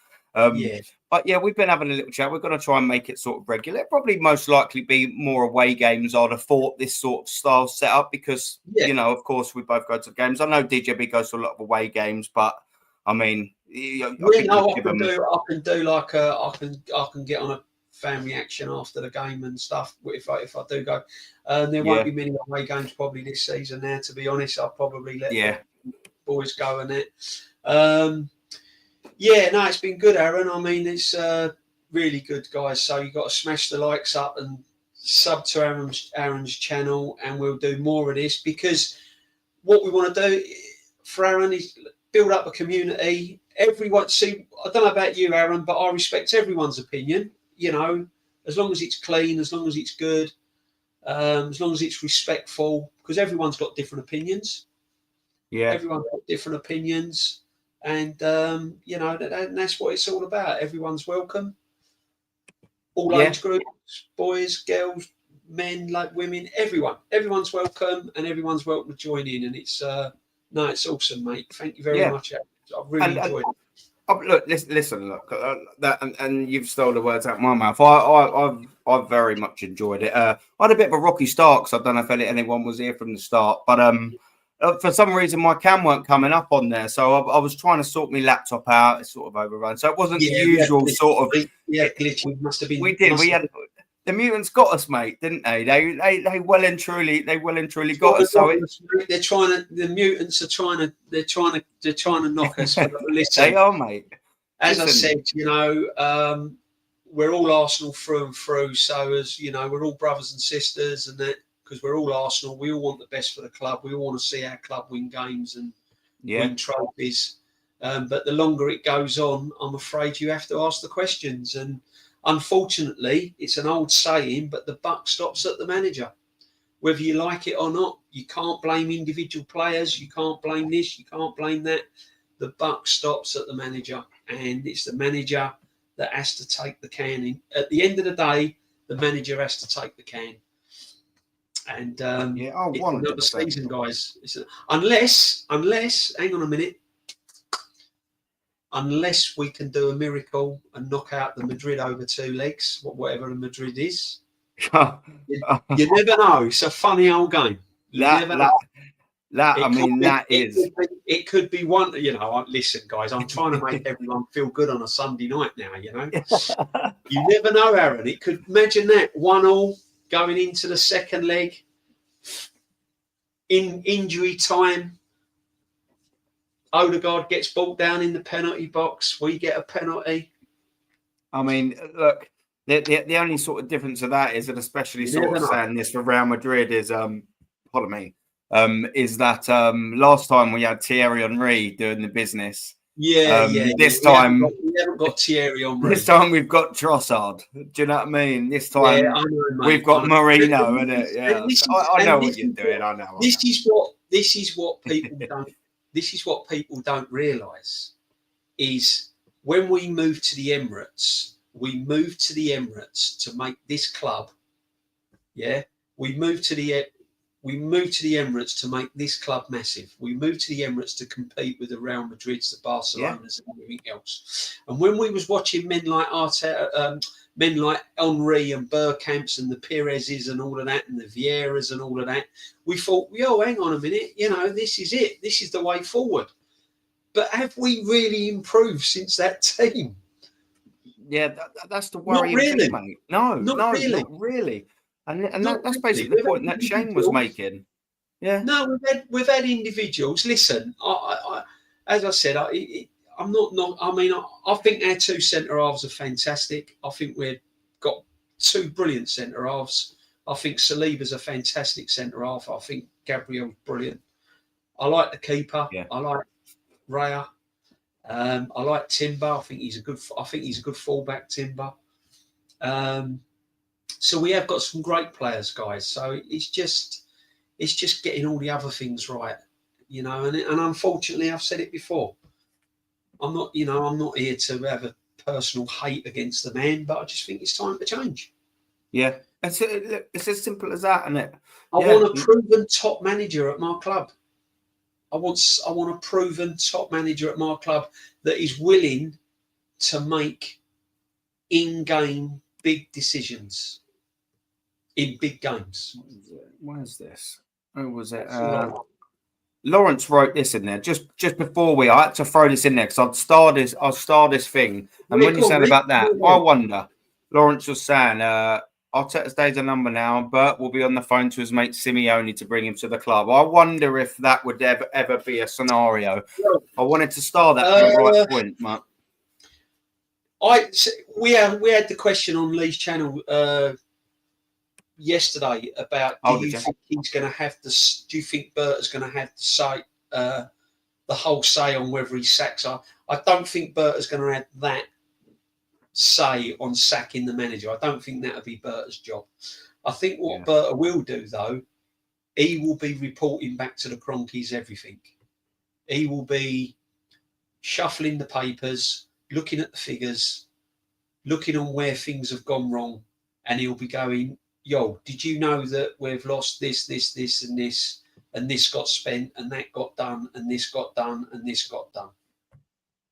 But yeah, we've been having a little chat. We're going to try and make it sort of regular. It'll probably most likely be more away games, I'd have thought, this sort of style setup, because, you know, of course, we both go to games. I know DJB goes to a lot of away games, but I mean, I can do like I can get on a fan reaction after the game and stuff if I do go. There won't be many away games probably this season now, to be honest. I'll probably let the boys go in it. Yeah, no, it's been good, Aaron. I mean, it's really good, guys. So you've got to smash the likes up and sub to Aaron's channel, and we'll do more of this, because what we want to do for Aaron is build up a community. Everyone, see, I don't know about you, Aaron, but I respect everyone's opinion. You know, as long as it's clean, as long as it's good, as long as it's respectful, because everyone's got different opinions. Yeah, everyone's got different opinions. And, you know, that's what it's all about. Everyone's welcome. All age groups, boys, girls, men, like women, everyone. Everyone's welcome, and everyone's welcome to join in. And it's, it's awesome, mate. Thank you very much. I've really enjoyed it. Look, listen, look, that, and you've stolen the words out of my mouth. I've very much enjoyed it. I had a bit of a rocky start, because I don't know if anyone was here from the start, but for some reason, my cam weren't coming up on there, so I was trying to sort my laptop out. It's sort of overrun, so it wasn't the usual sort of. Yeah, glitchy must have been. We did. We had the mutants got us, mate, didn't they? They well and truly got us. So they're trying to. The mutants are trying to. They're trying to knock us. Listen, they are, mate. As I said, you know, we're all Arsenal through and through. So as you know, we're all brothers and sisters, and that. Because we're all Arsenal, we all want the best for the club. We all want to see our club win games and win trophies. But the longer it goes on, I'm afraid you have to ask the questions. And unfortunately, it's an old saying, but the buck stops at the manager. Whether you like it or not, you can't blame individual players. You can't blame this. You can't blame that. The buck stops at the manager. And it's the manager that has to take the can in. At the end of the day, the manager has to take the can. And it's another season, guys. Unless, hang on a minute, unless we can do a miracle and knock out the Madrid over 2 legs, whatever the Madrid is. You never know. It's a funny old game. It could be one. You know, listen, guys. I'm trying to make everyone feel good on a Sunday night now. You know, you never know, Aaron. It could, imagine that 1-1. Going into the second leg, in injury time, Odegaard gets brought down in the penalty box. We get a penalty. I mean, look, the only sort of difference of that is, and especially sort of saying this for Real Madrid, is is that last time we had Thierry Henry doing the business. This time we haven't got Thierry Henry. This time we've got Trossard. Do you know what I mean? This time we've got Marino in it. Yeah, I know what you're doing. I know. This is what people don't. This is what people don't realise is when we moved to the Emirates. We moved to the Emirates to make this club. Yeah, we moved to the Emirates to make this club massive. We moved to the Emirates to compete with the Real Madrids, the Barcelonas, and everything else. And when we was watching men like Arteta, men like Henry and Bergkamps and the Perez's and all of that, and the Vieiras and all of that, we thought, hang on a minute, you know, this is it. This is the way forward. But have we really improved since that team? Yeah, that's the worrying thing, mate. Not really. And that's basically the point that Shane was making. Yeah. No, we've had individuals. Listen, I as I said, I'm not. I mean, I think our 2 centre halves are fantastic. I think we've got 2 brilliant centre halves. I think Saliba's a fantastic centre half. I think Gabriel's brilliant. I like the keeper. Yeah. I like Raya. I like Timber. I think he's a good fullback, Timber. So we have got some great players, guys. So it's just getting all the other things right, you know. And unfortunately, I've said it before. I'm not here to have a personal hate against the man, but I just think it's time to change. Yeah, it's as simple as that, isn't it? I want a proven top manager at my club. I want a proven top manager at my club that is willing to make in-game big decisions in big games. Where's this? Who was it? Lawrence wrote this in there just before I had to throw this in there because I'll start this thing. And when you said about that, I wonder. Lawrence was saying, Arteta's days a number now, and Bert will be on the phone to his mate Simeone to bring him to the club. I wonder if that would ever be a scenario. I wanted to start that from the right point, Matt. We had the question on Lee's channel yesterday about do you think he's going to have to? Do you think Bert is going to have to say the whole say on whether he sacks? I don't think Bert is going to have that say on sacking the manager. I don't think that'll be Bert's job. I think what Bert will do, though, he will be reporting back to the Cronkies everything. He will be shuffling the papers, looking at the figures, looking on where things have gone wrong, and he'll be going, yo, did you know that we've lost this, and this, and this got spent, and that got done, and this got done, and this got done.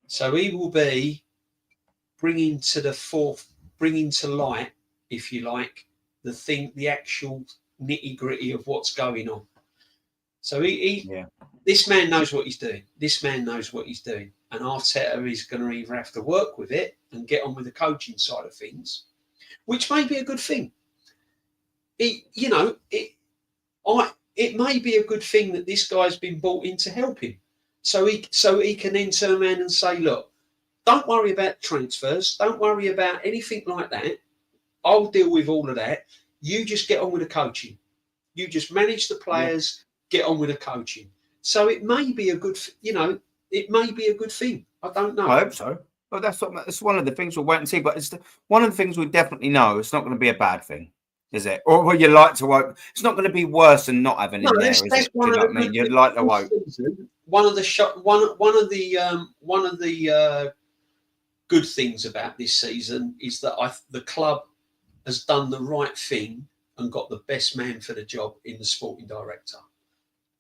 So he will be bringing to light, if you like, the actual nitty-gritty of what's going on. So this man knows what he's doing. And Arteta is going to either have to work with it and get on with the coaching side of things, which may be a good thing. It may be a good thing that this guy's been brought in to help him. So he can then turn around and say, look, don't worry about transfers. Don't worry about anything like that. I'll deal with all of that. You just get on with the coaching. You just manage the players, get on with the coaching. So it may be a good, it may be a good thing. I don't know. I hope so. But that's one of the things we'll wait and see. But one of the things we definitely know it's not going to be a bad thing, is it? Or will you like to hope? It's not going to be worse than not having it there, is it? Do you know what I mean? You'd like to hope. One of the good things about this season is that the club has done the right thing and got the best man for the job in the sporting director.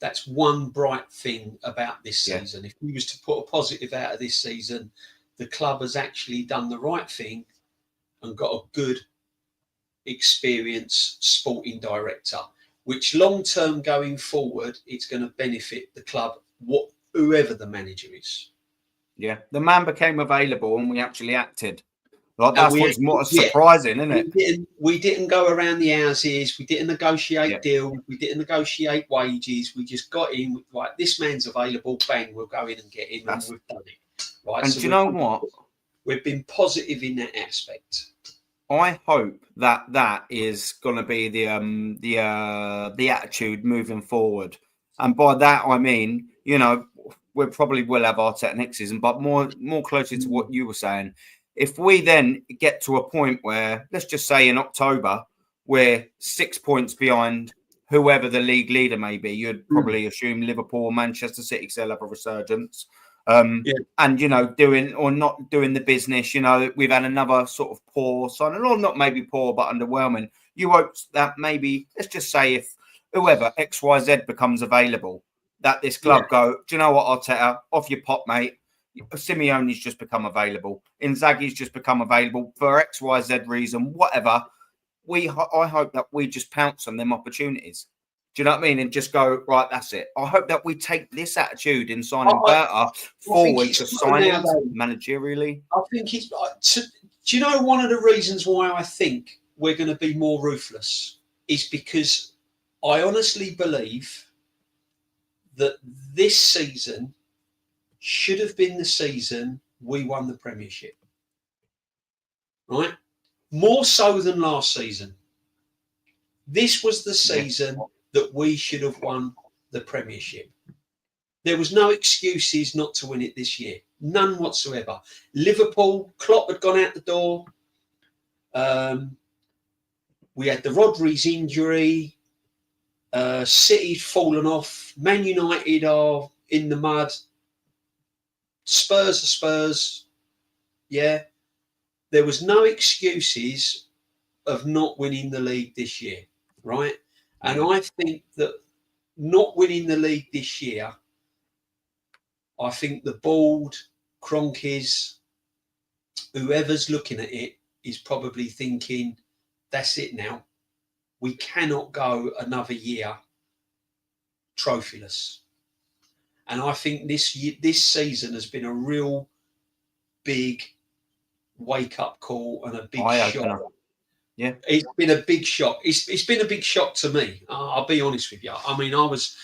That's one bright thing about this season. If we was to put a positive out of this season, the club has actually done the right thing and got a good, experienced sporting director, which long-term going forward, it's going to benefit the club, whoever the manager is. Yeah, the man became available and we actually acted. Like that's what's more surprising, isn't it? We didn't go around the houses. We didn't negotiate deals. We didn't negotiate wages. We just got in. Right, this man's available. Bang, we'll go in and get him, and we've done it. Right, and so do you know what? We've been positive in that aspect. I hope that is going to be the attitude moving forward, and by that I mean, we probably will have Arteta next season, but more closely to what you were saying. If we then get to a point where, let's just say in October, we're 6 points behind whoever the league leader may be, you'd probably assume Liverpool or Manchester City, because they'll have a resurgence. And, doing or not doing the business, we've had another sort of poor signing, or not maybe poor, but underwhelming. You hope that maybe, let's just say if whoever, XYZ becomes available, that this club go, do you know what, Arteta, off your pot, mate. Simeone's just become available. Inzaghi's just become available for XYZ reason, whatever. I hope that we just pounce on them opportunities. Do you know what I mean? And just go, right, that's it. I hope that we take this attitude in signing Berta forward to signing managerially. I think do you know one of the reasons why I think we're going to be more ruthless is because I honestly believe that this season should have been the season we won the Premiership. Right? More so than last season. This was the season that we should have won the Premiership. There was no excuses not to win it this year. None whatsoever. Liverpool, Klopp had gone out the door. we had the Rodriguez injury. City's fallen off. Man United are in the mud. Spurs are Spurs. Yeah. There was no excuses of not winning the league this year, right? And I think that not winning the league this year, I think the board, Kroenkes, whoever's looking at it is probably thinking, that's it now. We cannot go another year trophyless. And I think this season has been a real big wake-up call and a big shock. Yeah, it's been a big shock. It's been a big shock to me. I'll be honest with you. I mean, I was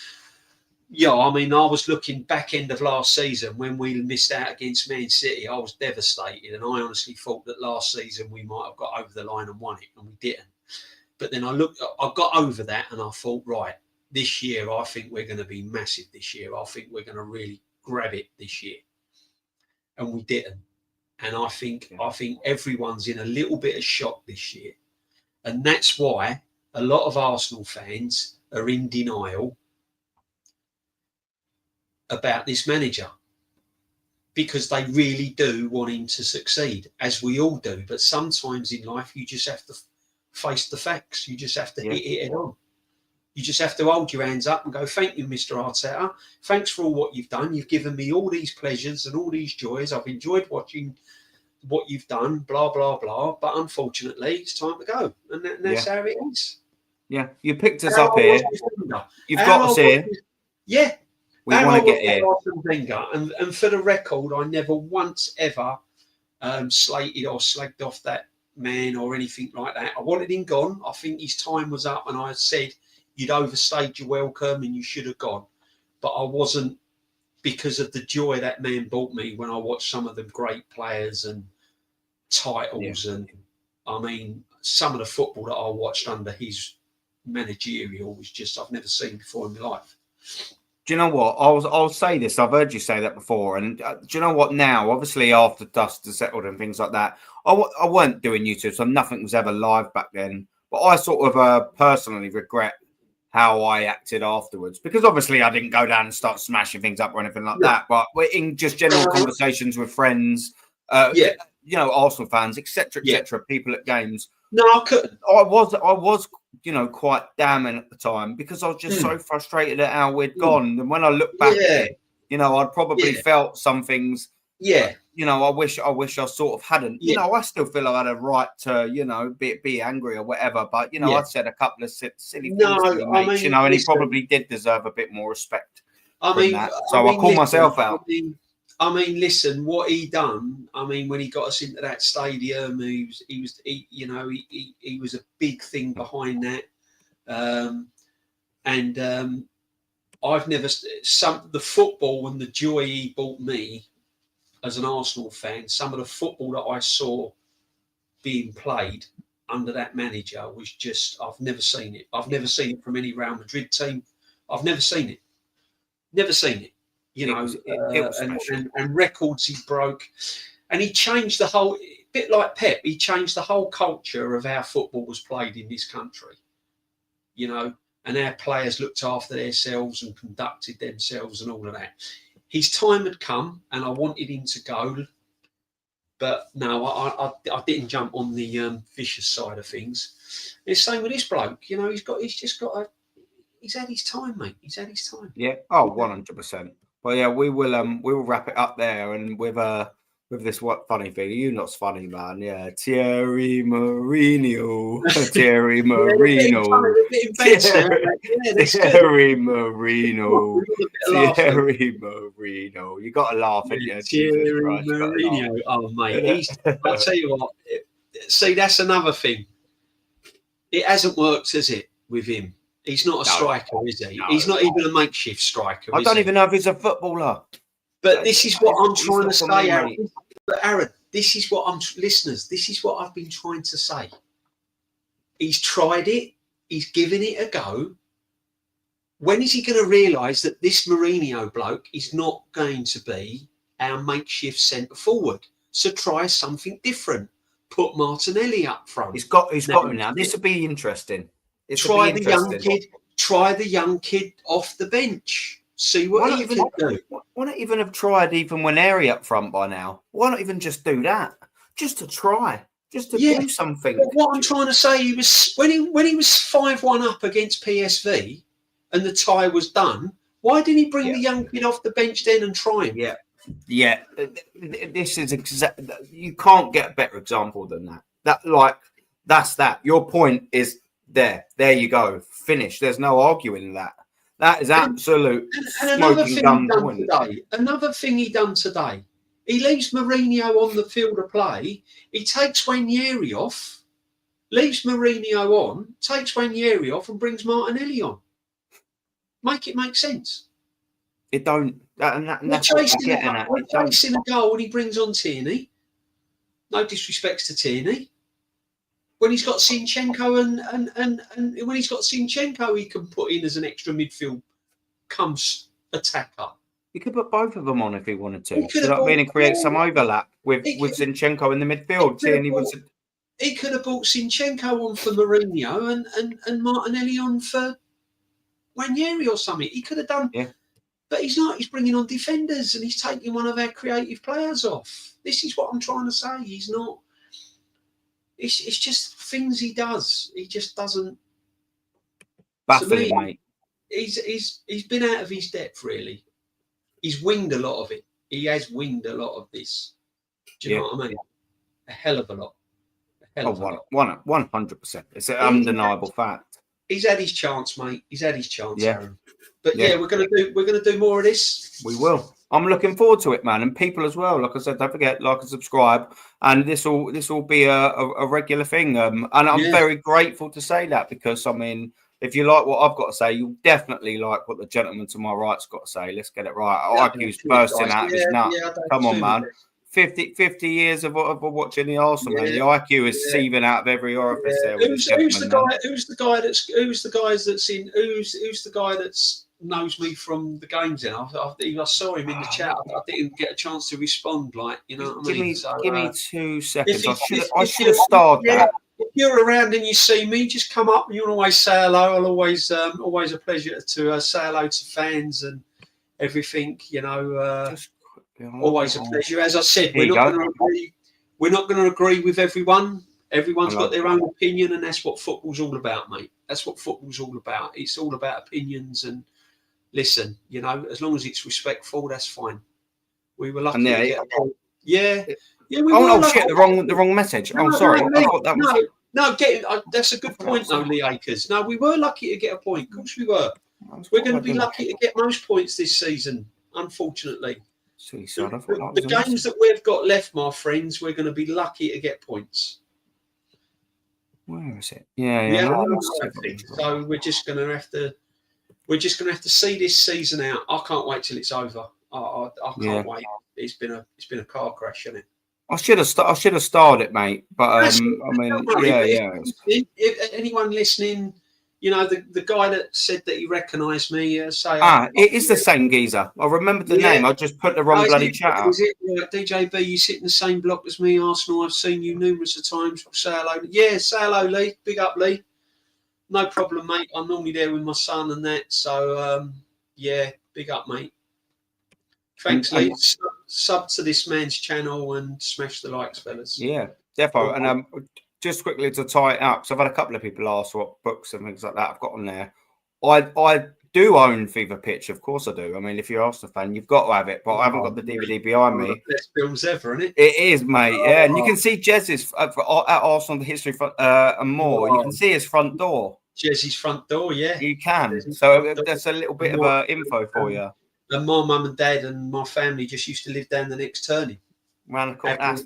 looking back end of last season when we missed out against Man City. I was devastated, and I honestly thought that last season we might have got over the line and won it, and we didn't. But then I got over that, and I thought, right, this year I think we're going to be massive. This year I think we're going to really grab it this year, and we didn't. And I think everyone's in a little bit of shock this year. And that's why a lot of Arsenal fans are in denial about this manager, because they really do want him to succeed, as we all do. But sometimes in life, you just have to face the facts. You just have to hit it head on. You just have to hold your hands up and go, thank you, Mr. Arteta. Thanks for all what you've done. You've given me all these pleasures and all these joys. I've enjoyed watching what you've done, blah, blah, blah. But unfortunately, it's time to go. And that's how it is. Yeah, you picked us up here. You've got us here. Yeah. We want to get here. And for the record, I never once ever slated or slagged off that man or anything like that. I wanted him gone. I think his time was up, and I said you'd overstayed your welcome and you should have gone. But I wasn't, because of the joy that man brought me when I watched some of the great players and titles. And I mean, some of the football that I watched under his managerial was just, I've never seen before in my life. Do you know what? I'll say this. I've heard you say that before. And do you know what now? Obviously, after dust has settled and things like that, I weren't doing YouTube, so nothing was ever live back then. But I sort of personally regret how I acted afterwards, because obviously I didn't go down and start smashing things up or anything like that. But we're in just general conversations with friends, you know, Arsenal fans, etc., people at games. No, I couldn't. I was, you know, quite damning at the time, because I was just so frustrated at how we'd gone. And when I look back at it, you know, I'd probably felt some things. Yeah. You know, I wish I sort of hadn't. You know, I still feel I had a right to, you know, be angry or whatever. But, you know, I'd said a couple of silly things to me, mates, you know, and he probably did deserve a bit more respect. So I call myself out. I mean, listen, what he done. I mean, when he got us into that stadium, he was a big thing behind that. I've never the football and the joy he brought me as an Arsenal fan. Some of the football that I saw being played under that manager was just, I've never seen it. I've never seen it from any Real Madrid team. I've never seen it. Never seen it. You know, and records he broke, and he changed the whole, bit like Pep, he changed the whole culture of how football was played in this country, you know, and our players looked after themselves and conducted themselves and all of that. His time had come, and I wanted him to go, but no, I didn't jump on the vicious side of things. It's the same with this bloke, you know, he's had his time, mate. He's had his time. Yeah. Oh, 100%. Well, yeah, we will wrap it up there, and with this funny thing. You not's funny, man. Yeah, Thierry Marino. Thierry Marino. Thierry Marino. Thierry Marino. You got to laugh at you. Thierry Marino. Oh, mate. I'll tell you what. See, that's another thing. It hasn't worked, has it, with him? He's not a striker, is he? No, he's not even a makeshift striker. I don't even know if he's a footballer. But this is what I'm trying to say, Aaron. But Aaron, this is what listeners, this is what I've been trying to say. He's tried it. He's given it a go. When is he going to realise that this Mourinho bloke is not going to be our makeshift centre forward? So try something different. put Martinelli up front. He's got him now. This will be interesting. Try the young kid off the bench. See what he can do. Why not even have tried even Waneri up front by now? Why not even just do that? Just to try. Just to do something. But what I'm trying to say, he was when he was 5-1 up against PSV and the tie was done, why didn't he bring the young kid off the bench then and try him? Yeah. This is you can't get a better example than that. That's that. Your point is there. There you go. Finish. There's no arguing that. That is absolute smoking gun point. Another thing he done today. He leaves Mourinho on the field of play. He takes Waneri off, leaves Mourinho on, takes Waneri off, and brings Martinelli on. Make it make sense. It don't. We're chasing a goal, and he brings on Tierney. No disrespects to Tierney. When he's got Zinchenko and when he's got Zinchenko, he can put in as an extra midfield comes attacker. He could put both of them on if he wanted to. And create some overlap with Zinchenko in the midfield. He could have brought Zinchenko on for Mourinho and Martinelli on for Waneri or something. He could have done. Yeah. But he's not. He's bringing on defenders and he's taking one of our creative players off. This is what I'm trying to say. He's not. It's just things he does. He just doesn't. Baffling, mate. He's been out of his depth, really. He's winged a lot of it. He has winged a lot of this. Do you know what I mean? A hell of a lot. 100%. It's an undeniable fact. He's had his chance, mate. He's had his chance, Aaron. But we're gonna do more of this. We will. I'm looking forward to it, man, and people as well. Like I said, don't forget, like and subscribe, and this will be a regular thing. And I'm very grateful to say that because I mean, if you like what I've got to say, you'll definitely like what the gentleman to my right's got to say. Let's get it right. IQ's bursting out of his nut. Come on, man. 50 years of watching the Arsenal, man. The IQ is seething out of every orifice there. Who's the guy that knows me from the games? Then I saw him in the chat. I didn't get a chance to respond. Like, you know what I mean? Give me 2 seconds. I should have started that. If you're around and you see me, just come up. You can always say hello. I'll always a pleasure to say hello to fans and everything. You know, always a pleasure. As I said, we're not going to agree with everyone. Everyone's got their own opinion, and that's what football's all about, mate. That's what football's all about. It's all about opinions. And listen, you know, as long as it's respectful, that's fine. We were lucky to get a point. Yeah. Yeah, the wrong message. No, sorry. I thought that was... that's a good point, though, Lee Akers. No, we were lucky to get a point. Of course we were. We're going to be lucky to get most points this season, unfortunately. The games that we've got left, my friends, we're going to be lucky to get points. Where is it? Yeah. So we're just going to have to see this season out. I can't wait till it's over. I can't wait. It's been a car crash, hasn't it? I should have started it, mate. But I mean, If anyone listening, you know, the guy that said that he recognised me, it is the same geezer. I remember the name. I just put the wrong bloody chat up. DJB, you sit in the same block as me, Arsenal. I've seen you numerous of times. Say hello. Yeah, say hello, Lee. Big up, Lee. No problem, mate. I'm normally there with my son and that. So, big up, mate. Thanks, Lee. Sub to this man's channel and smash the likes, fellas. Yeah, defo. And just quickly to tie it up, because I've had a couple of people ask what books and things like that I've got on there. I do own Fever Pitch, of course I do. I mean, if you're Arsenal fan, you've got to have it, but I haven't got the DVD behind me. One of the best films ever, isn't it? It is, mate. Yeah, and you can see Jez's at Arsenal, the history and more. You can see his front door. Jez's front door, yeah. You can. So that's a little bit of info for you. And my mum and dad and my family just used to live down the next turning. Round the corner.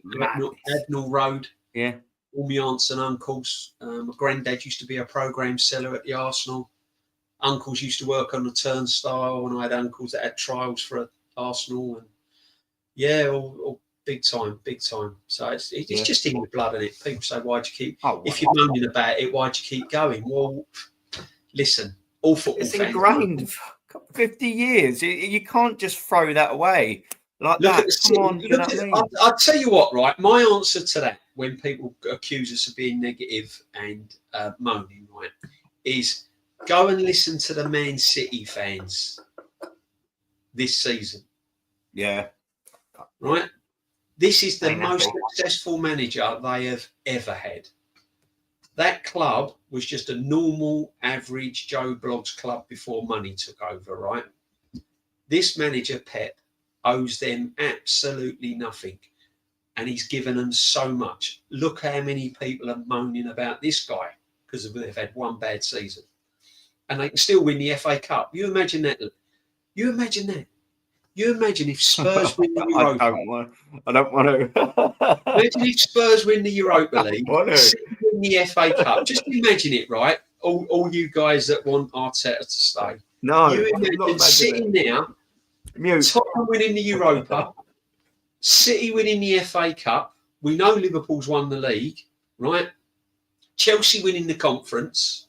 Admiral Road. Yeah. All my aunts and uncles. My granddad used to be a programme seller at the Arsenal. Uncles used to work on the turnstile, and I had uncles that had trials for Arsenal. And all big time. So it's just in the blood, isn't it? People say, why'd you keep... if you're moaning about it, why'd you keep going? Well, listen, all football fans... It's ingrained... 50 years. You can't just throw that away like Look that. Come on, you know what I mean? I'll tell you what, right? My answer to that when people accuse us of being negative and moaning, right, is go and listen to the Man City fans this season. Yeah. Right? This is the most successful manager they have ever had. That club was just a normal, average Joe Bloggs club before money took over, right? This manager, Pep, owes them absolutely nothing. And he's given them so much. Look how many people are moaning about this guy because they've had one bad season. And they can still win the FA Cup. You imagine that. You imagine that. You imagine if Spurs win the Europa. I don't want to. Imagine if Spurs win the Europa League, City win the FA Cup. Just imagine it, right? All you guys that want Arteta to stay. No. You imagine sitting there, Tottenham winning the Europa, City winning the FA Cup. We know Liverpool's won the league, right? Chelsea winning the conference,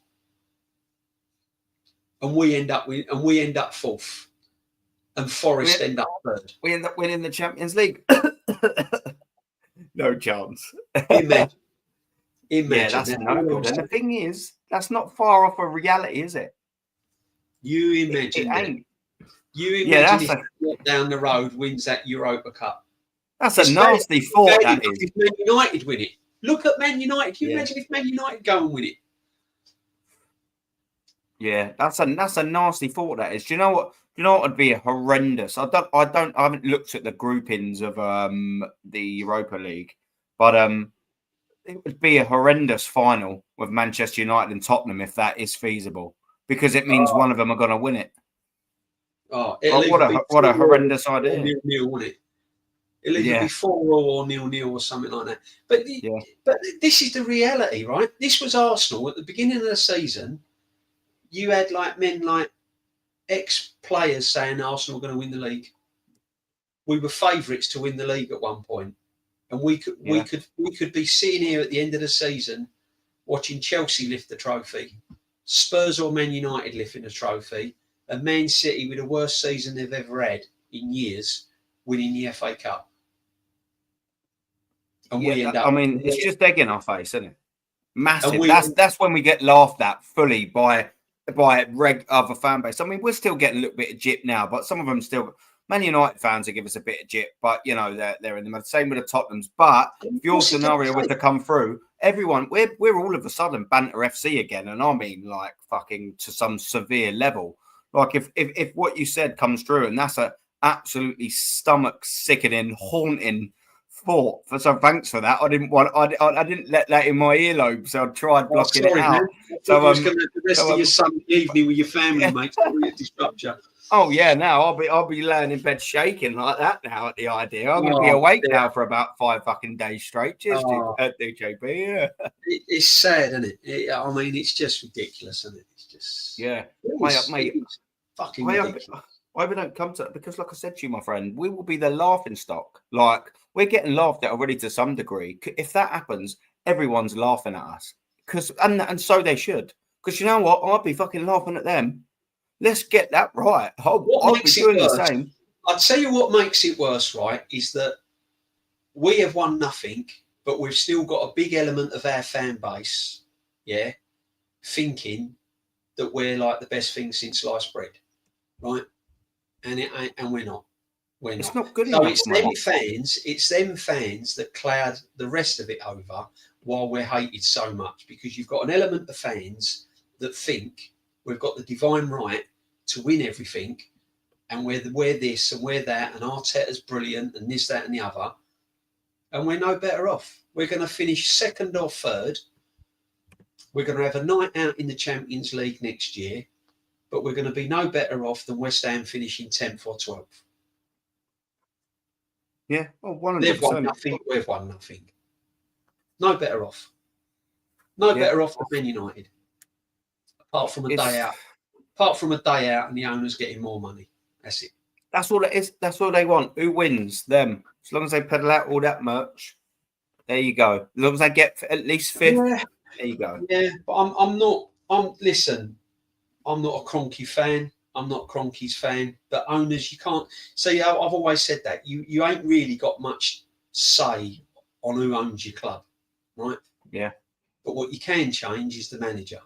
and we end up fourth. And Forest end up third. We end up winning the Champions League. No chance. Imagine. Yeah, that's no good. And the thing is, that's not far off of reality, is it? You imagine. It ain't. You imagine if down the road wins that Europa Cup. That's a nasty thought, that is. If Man United win it. Look at Man United. Can you imagine if Man United go and win it? Yeah, that's a nasty thought, that is. Do you know what? You know what would be horrendous? I haven't looked at the groupings of the Europa League, but it would be a horrendous final with Manchester United and Tottenham if that is feasible, because it means one of them are going to win it. Oh, what a horrendous idea! Nil, wouldn't it? It'll either be 4-4 or 0-0 or something like that. But this is the reality, right? This was Arsenal at the beginning of the season. You had men like ex-players saying Arsenal were going to win the league. We were favourites to win the league at one point, and we could be sitting here at the end of the season watching Chelsea lift the trophy, Spurs or Man United lifting the trophy, and Man City with the worst season they've ever had in years winning the FA Cup. And we end up. I mean, it's just egg in our face, isn't it? Massive. That's when we get laughed at fully by other fan base. I mean, we're still getting a little bit of jip now, but some of them still. Man United fans will give us a bit of jip, but they're in the same with the Tottenhams. But if your scenario was to come through, everyone we're all of a sudden banter FC again, and I mean like fucking to some severe level. Like if what you said comes true, and that's a absolutely stomach sickening, haunting thought. So thanks for that. I didn't let that in my earlobe, so I tried blocking it out. Man. So I was going to the rest of your Sunday evening with your family, mate. Disrupt you. Oh yeah, now I'll be laying in bed shaking like that now at the idea. I'm gonna be awake now for about 5 fucking days straight. Cheers, DJB. Yeah. It's sad, isn't it? I mean, it's just ridiculous, isn't it? It's just mate. It's fucking ridiculous. Why we don't come to it? Because, like I said to you, my friend, we will be the laughing stock. Like we're getting laughed at already to some degree. If that happens, everyone's laughing at us. And so they should. Because you know what? I'll be fucking laughing at them. Let's get that right. I'll be doing the same. I'll tell you what makes it worse, right, is that we have won nothing, but we've still got a big element of our fan base, thinking that we're like the best thing since sliced bread, right? And we're not. It's not good enough. So it's them fans that cloud the rest of it over while we're hated so much, because you've got an element of fans that think we've got the divine right to win everything, and we're this and we're that, and Arteta's brilliant, and this, that, and the other, and we're no better off. We're going to finish second or third. We're going to have a night out in the Champions League next year, but we're going to be no better off than West Ham finishing 10th or 12th. Yeah, well, 100%. They've won nothing. We've won nothing. No better off. No better off than Man United. Apart from a day out. Apart from a day out and the owner's getting more money. That's it. That's all it is. That's all they want. Who wins? Them. As long as they peddle out all that merch, there you go. As long as they get at least 5th, there you go. Yeah, but I'm not a Kroenke fan. I'm not Kroenke's fan. But owners, you can't see. I've always said that you ain't really got much say on who owns your club. right? Yeah. But what you can change is the manager.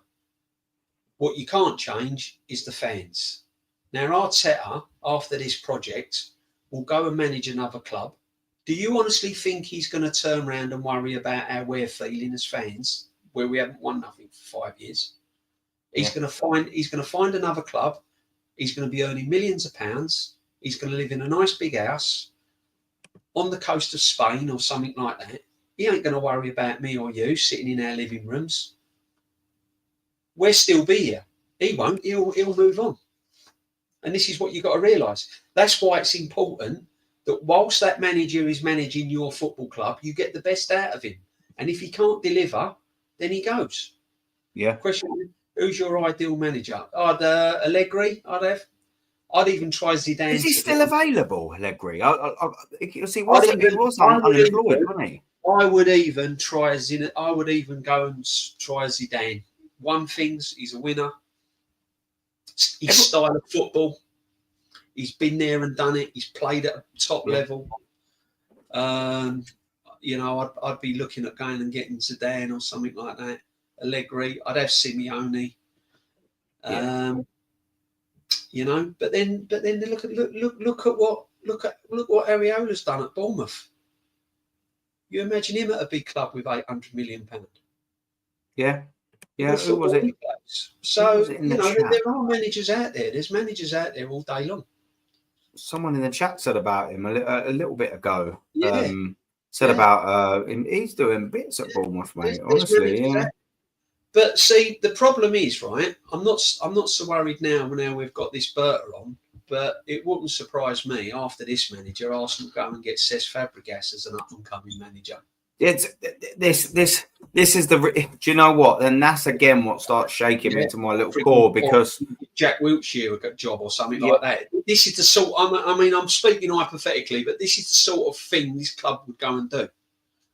What you can't change is the fans. Now, Arteta, after this project, will go and manage another club. Do you honestly think he's going to turn around and worry about how we're feeling as fans, where we haven't won nothing for 5 years? He's going to find another club. He's going to be earning millions of pounds. He's going to live in a nice big house on the coast of Spain or something like that. He ain't going to worry about me or you sitting in our living rooms. We'll still be here. He won't. He'll move on. And this is what you've got to realise. That's why it's important that whilst that manager is managing your football club, you get the best out of him. And if he can't deliver, then he goes. Yeah. Question: who's your ideal manager? Allegri. I'd even try Zidane. Is he still available, Allegri? He was unemployed, wasn't he? I would even try Zidane. I would even go and try Zidane. One thing's he's a winner. His style of football. He's been there and done it. He's played at a top level. I'd be looking at going and getting Zidane or something like that. Allegri. I'd have Simeone. But then look at what Areola's done at Bournemouth. You imagine him at a big club with £800 million. Yeah. Yeah, who was it? So, there are managers out there. There's managers out there all day long. Someone in the chat said about him a little bit ago. Yeah. About he's doing bits at Bournemouth, mate. Honestly, yeah. But see, the problem is, right? I'm not so worried now we've got this Berta on. But it wouldn't surprise me after this manager, Arsenal go and get Cesc Fabregas as an up and coming manager. It's this is the. Do you know what? And that's again what starts shaking me to my little core, because Jack Wilshere got a job or something like that. This is the sort. I'm speaking hypothetically, but this is the sort of thing this club would go and do.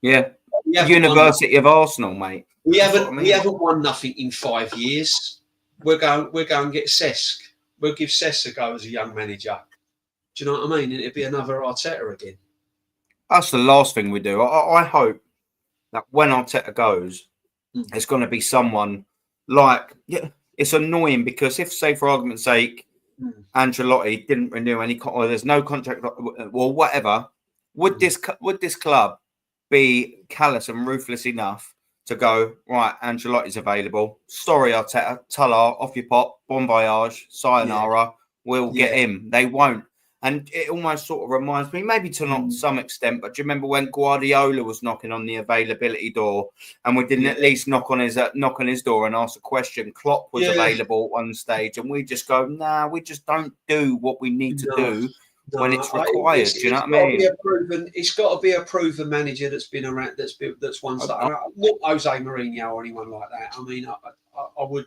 Yeah, University of Arsenal, mate. We haven't won nothing in 5 years. We're going and get Cesc. We'll give Cesc a go as a young manager. Do you know what I mean? It'd be another Arteta again. That's the last thing we do. I hope that when Arteta goes, it's going to be someone like... Yeah, it's annoying because if, say, for argument's sake, Ancelotti didn't renew any... or there's no contract or whatever, would this club be callous and ruthless enough to go, right, Ancelotti's available. Sorry, Arteta, Tala, off your pot, bon voyage, sayonara, we'll get him. They won't. And it almost sort of reminds me, maybe to not some extent, but do you remember when Guardiola was knocking on the availability door and we didn't at least knock on his door and ask a question? Klopp was available on stage and we just go, nah, we just don't do what we need to do when it's required. Do you know what I mean? It's got to be a proven manager that's been around, that's won stuff. Not Jose Mourinho or anyone like that. I mean, I would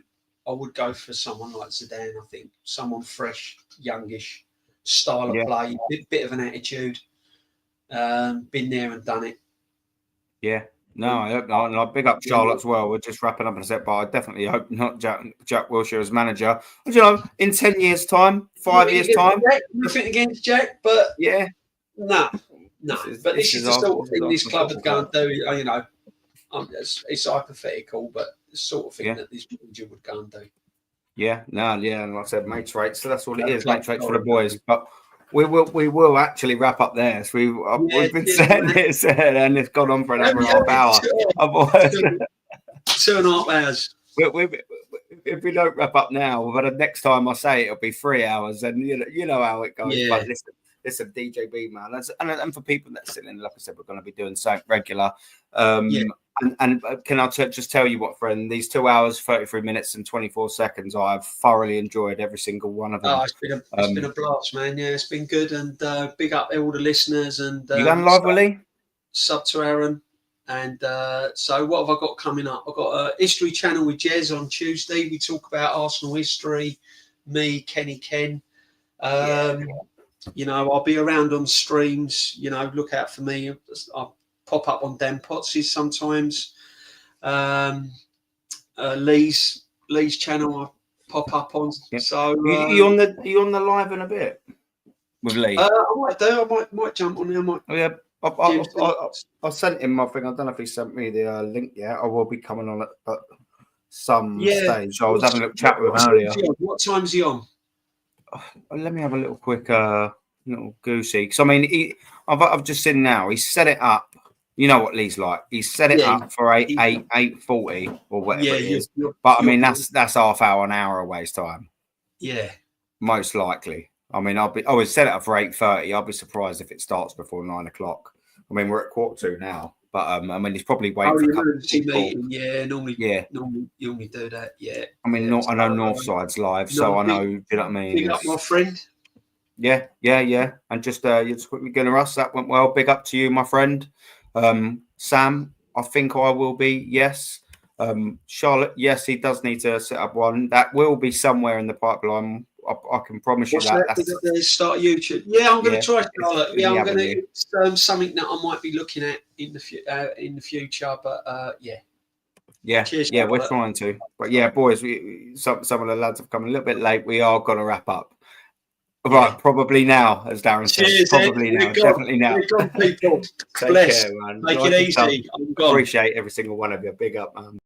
go for someone like Zidane. I think someone fresh, youngish, style of play, bit of an attitude, been there and done it. Yeah. No, I hope not. And I big up Charlotte as well. We're just wrapping up in a sec, but I definitely hope not Jack Wilshere as manager. You know, in 10 years' time, 5 years' time. Nothing against Jack, but no. But this is the sort of thing this club would go and do. You know, it's hypothetical, but the sort of thing that this manager would go and do. Yeah, and like I said, mates rates. So that's all it is, mates rates for the boys. But we will actually wrap up there. So we've been saying this, and it's gone on for another half hour. 2.5 hours. If we don't wrap up now, but the next time I say it'll be 3 hours, and you know how it goes. But listen, DJB, man, and for people that are sitting, like I said, we're going to be doing something regular. And can I just tell you what, friend? These 2 hours, 33 minutes, and 24 seconds, I've thoroughly enjoyed every single one of them. Oh, it's been a blast, man. Yeah, it's been good, and big up all the listeners. And you going live, Willie? Sub to Aaron. And so what have I got coming up? I've got a history channel with Jez on Tuesday. We talk about Arsenal history. Me, Kenny Ken. You know, I'll be around on streams. You know, look out for me. I'll pop up on Dan Potts' sometimes. Lee's channel I pop up on. Yep. So you on the live in a bit with Lee? I might do. I might jump on there. I sent him my thing. I don't know if he sent me the link yet. I will be coming on at some stage. I was having a little chat with him earlier. What time's he on? Let me have a little quick little goosey. Because I mean, I've just seen now. He's set it up. You know what Lee's like. He's set it up for 8:40 or whatever it is. But I mean, that's half hour, an hour away time. Yeah, most likely. I mean, I was set it up for 8:30. I'll be surprised if it starts before 9 o'clock. I mean, we're at 8:45 now. But I mean, he's probably waiting for a couple of people. Normally you only do that. Yeah. I mean, I know Northside's live, so I know. Do you know what I mean? Big up, my friend. Yeah. And just you just quickly going to us. That went well. Big up to you, my friend. Sam, I think I will be. Yes. Charlotte, yes, he does need to set up one. That will be somewhere in the pipeline. I can promise you that. That's start YouTube. Yeah, I'm going to try Charlotte. Yeah, I'm going to something that I might be looking at in the future. But yeah, cheers, yeah, we're trying to. But yeah, boys, some of the lads have come a little bit late. We are going to wrap up. Right, probably now, as Darren said. Probably now, definitely now. People. Take care, man. Make it easy. Appreciate every single one of you. Big up, man.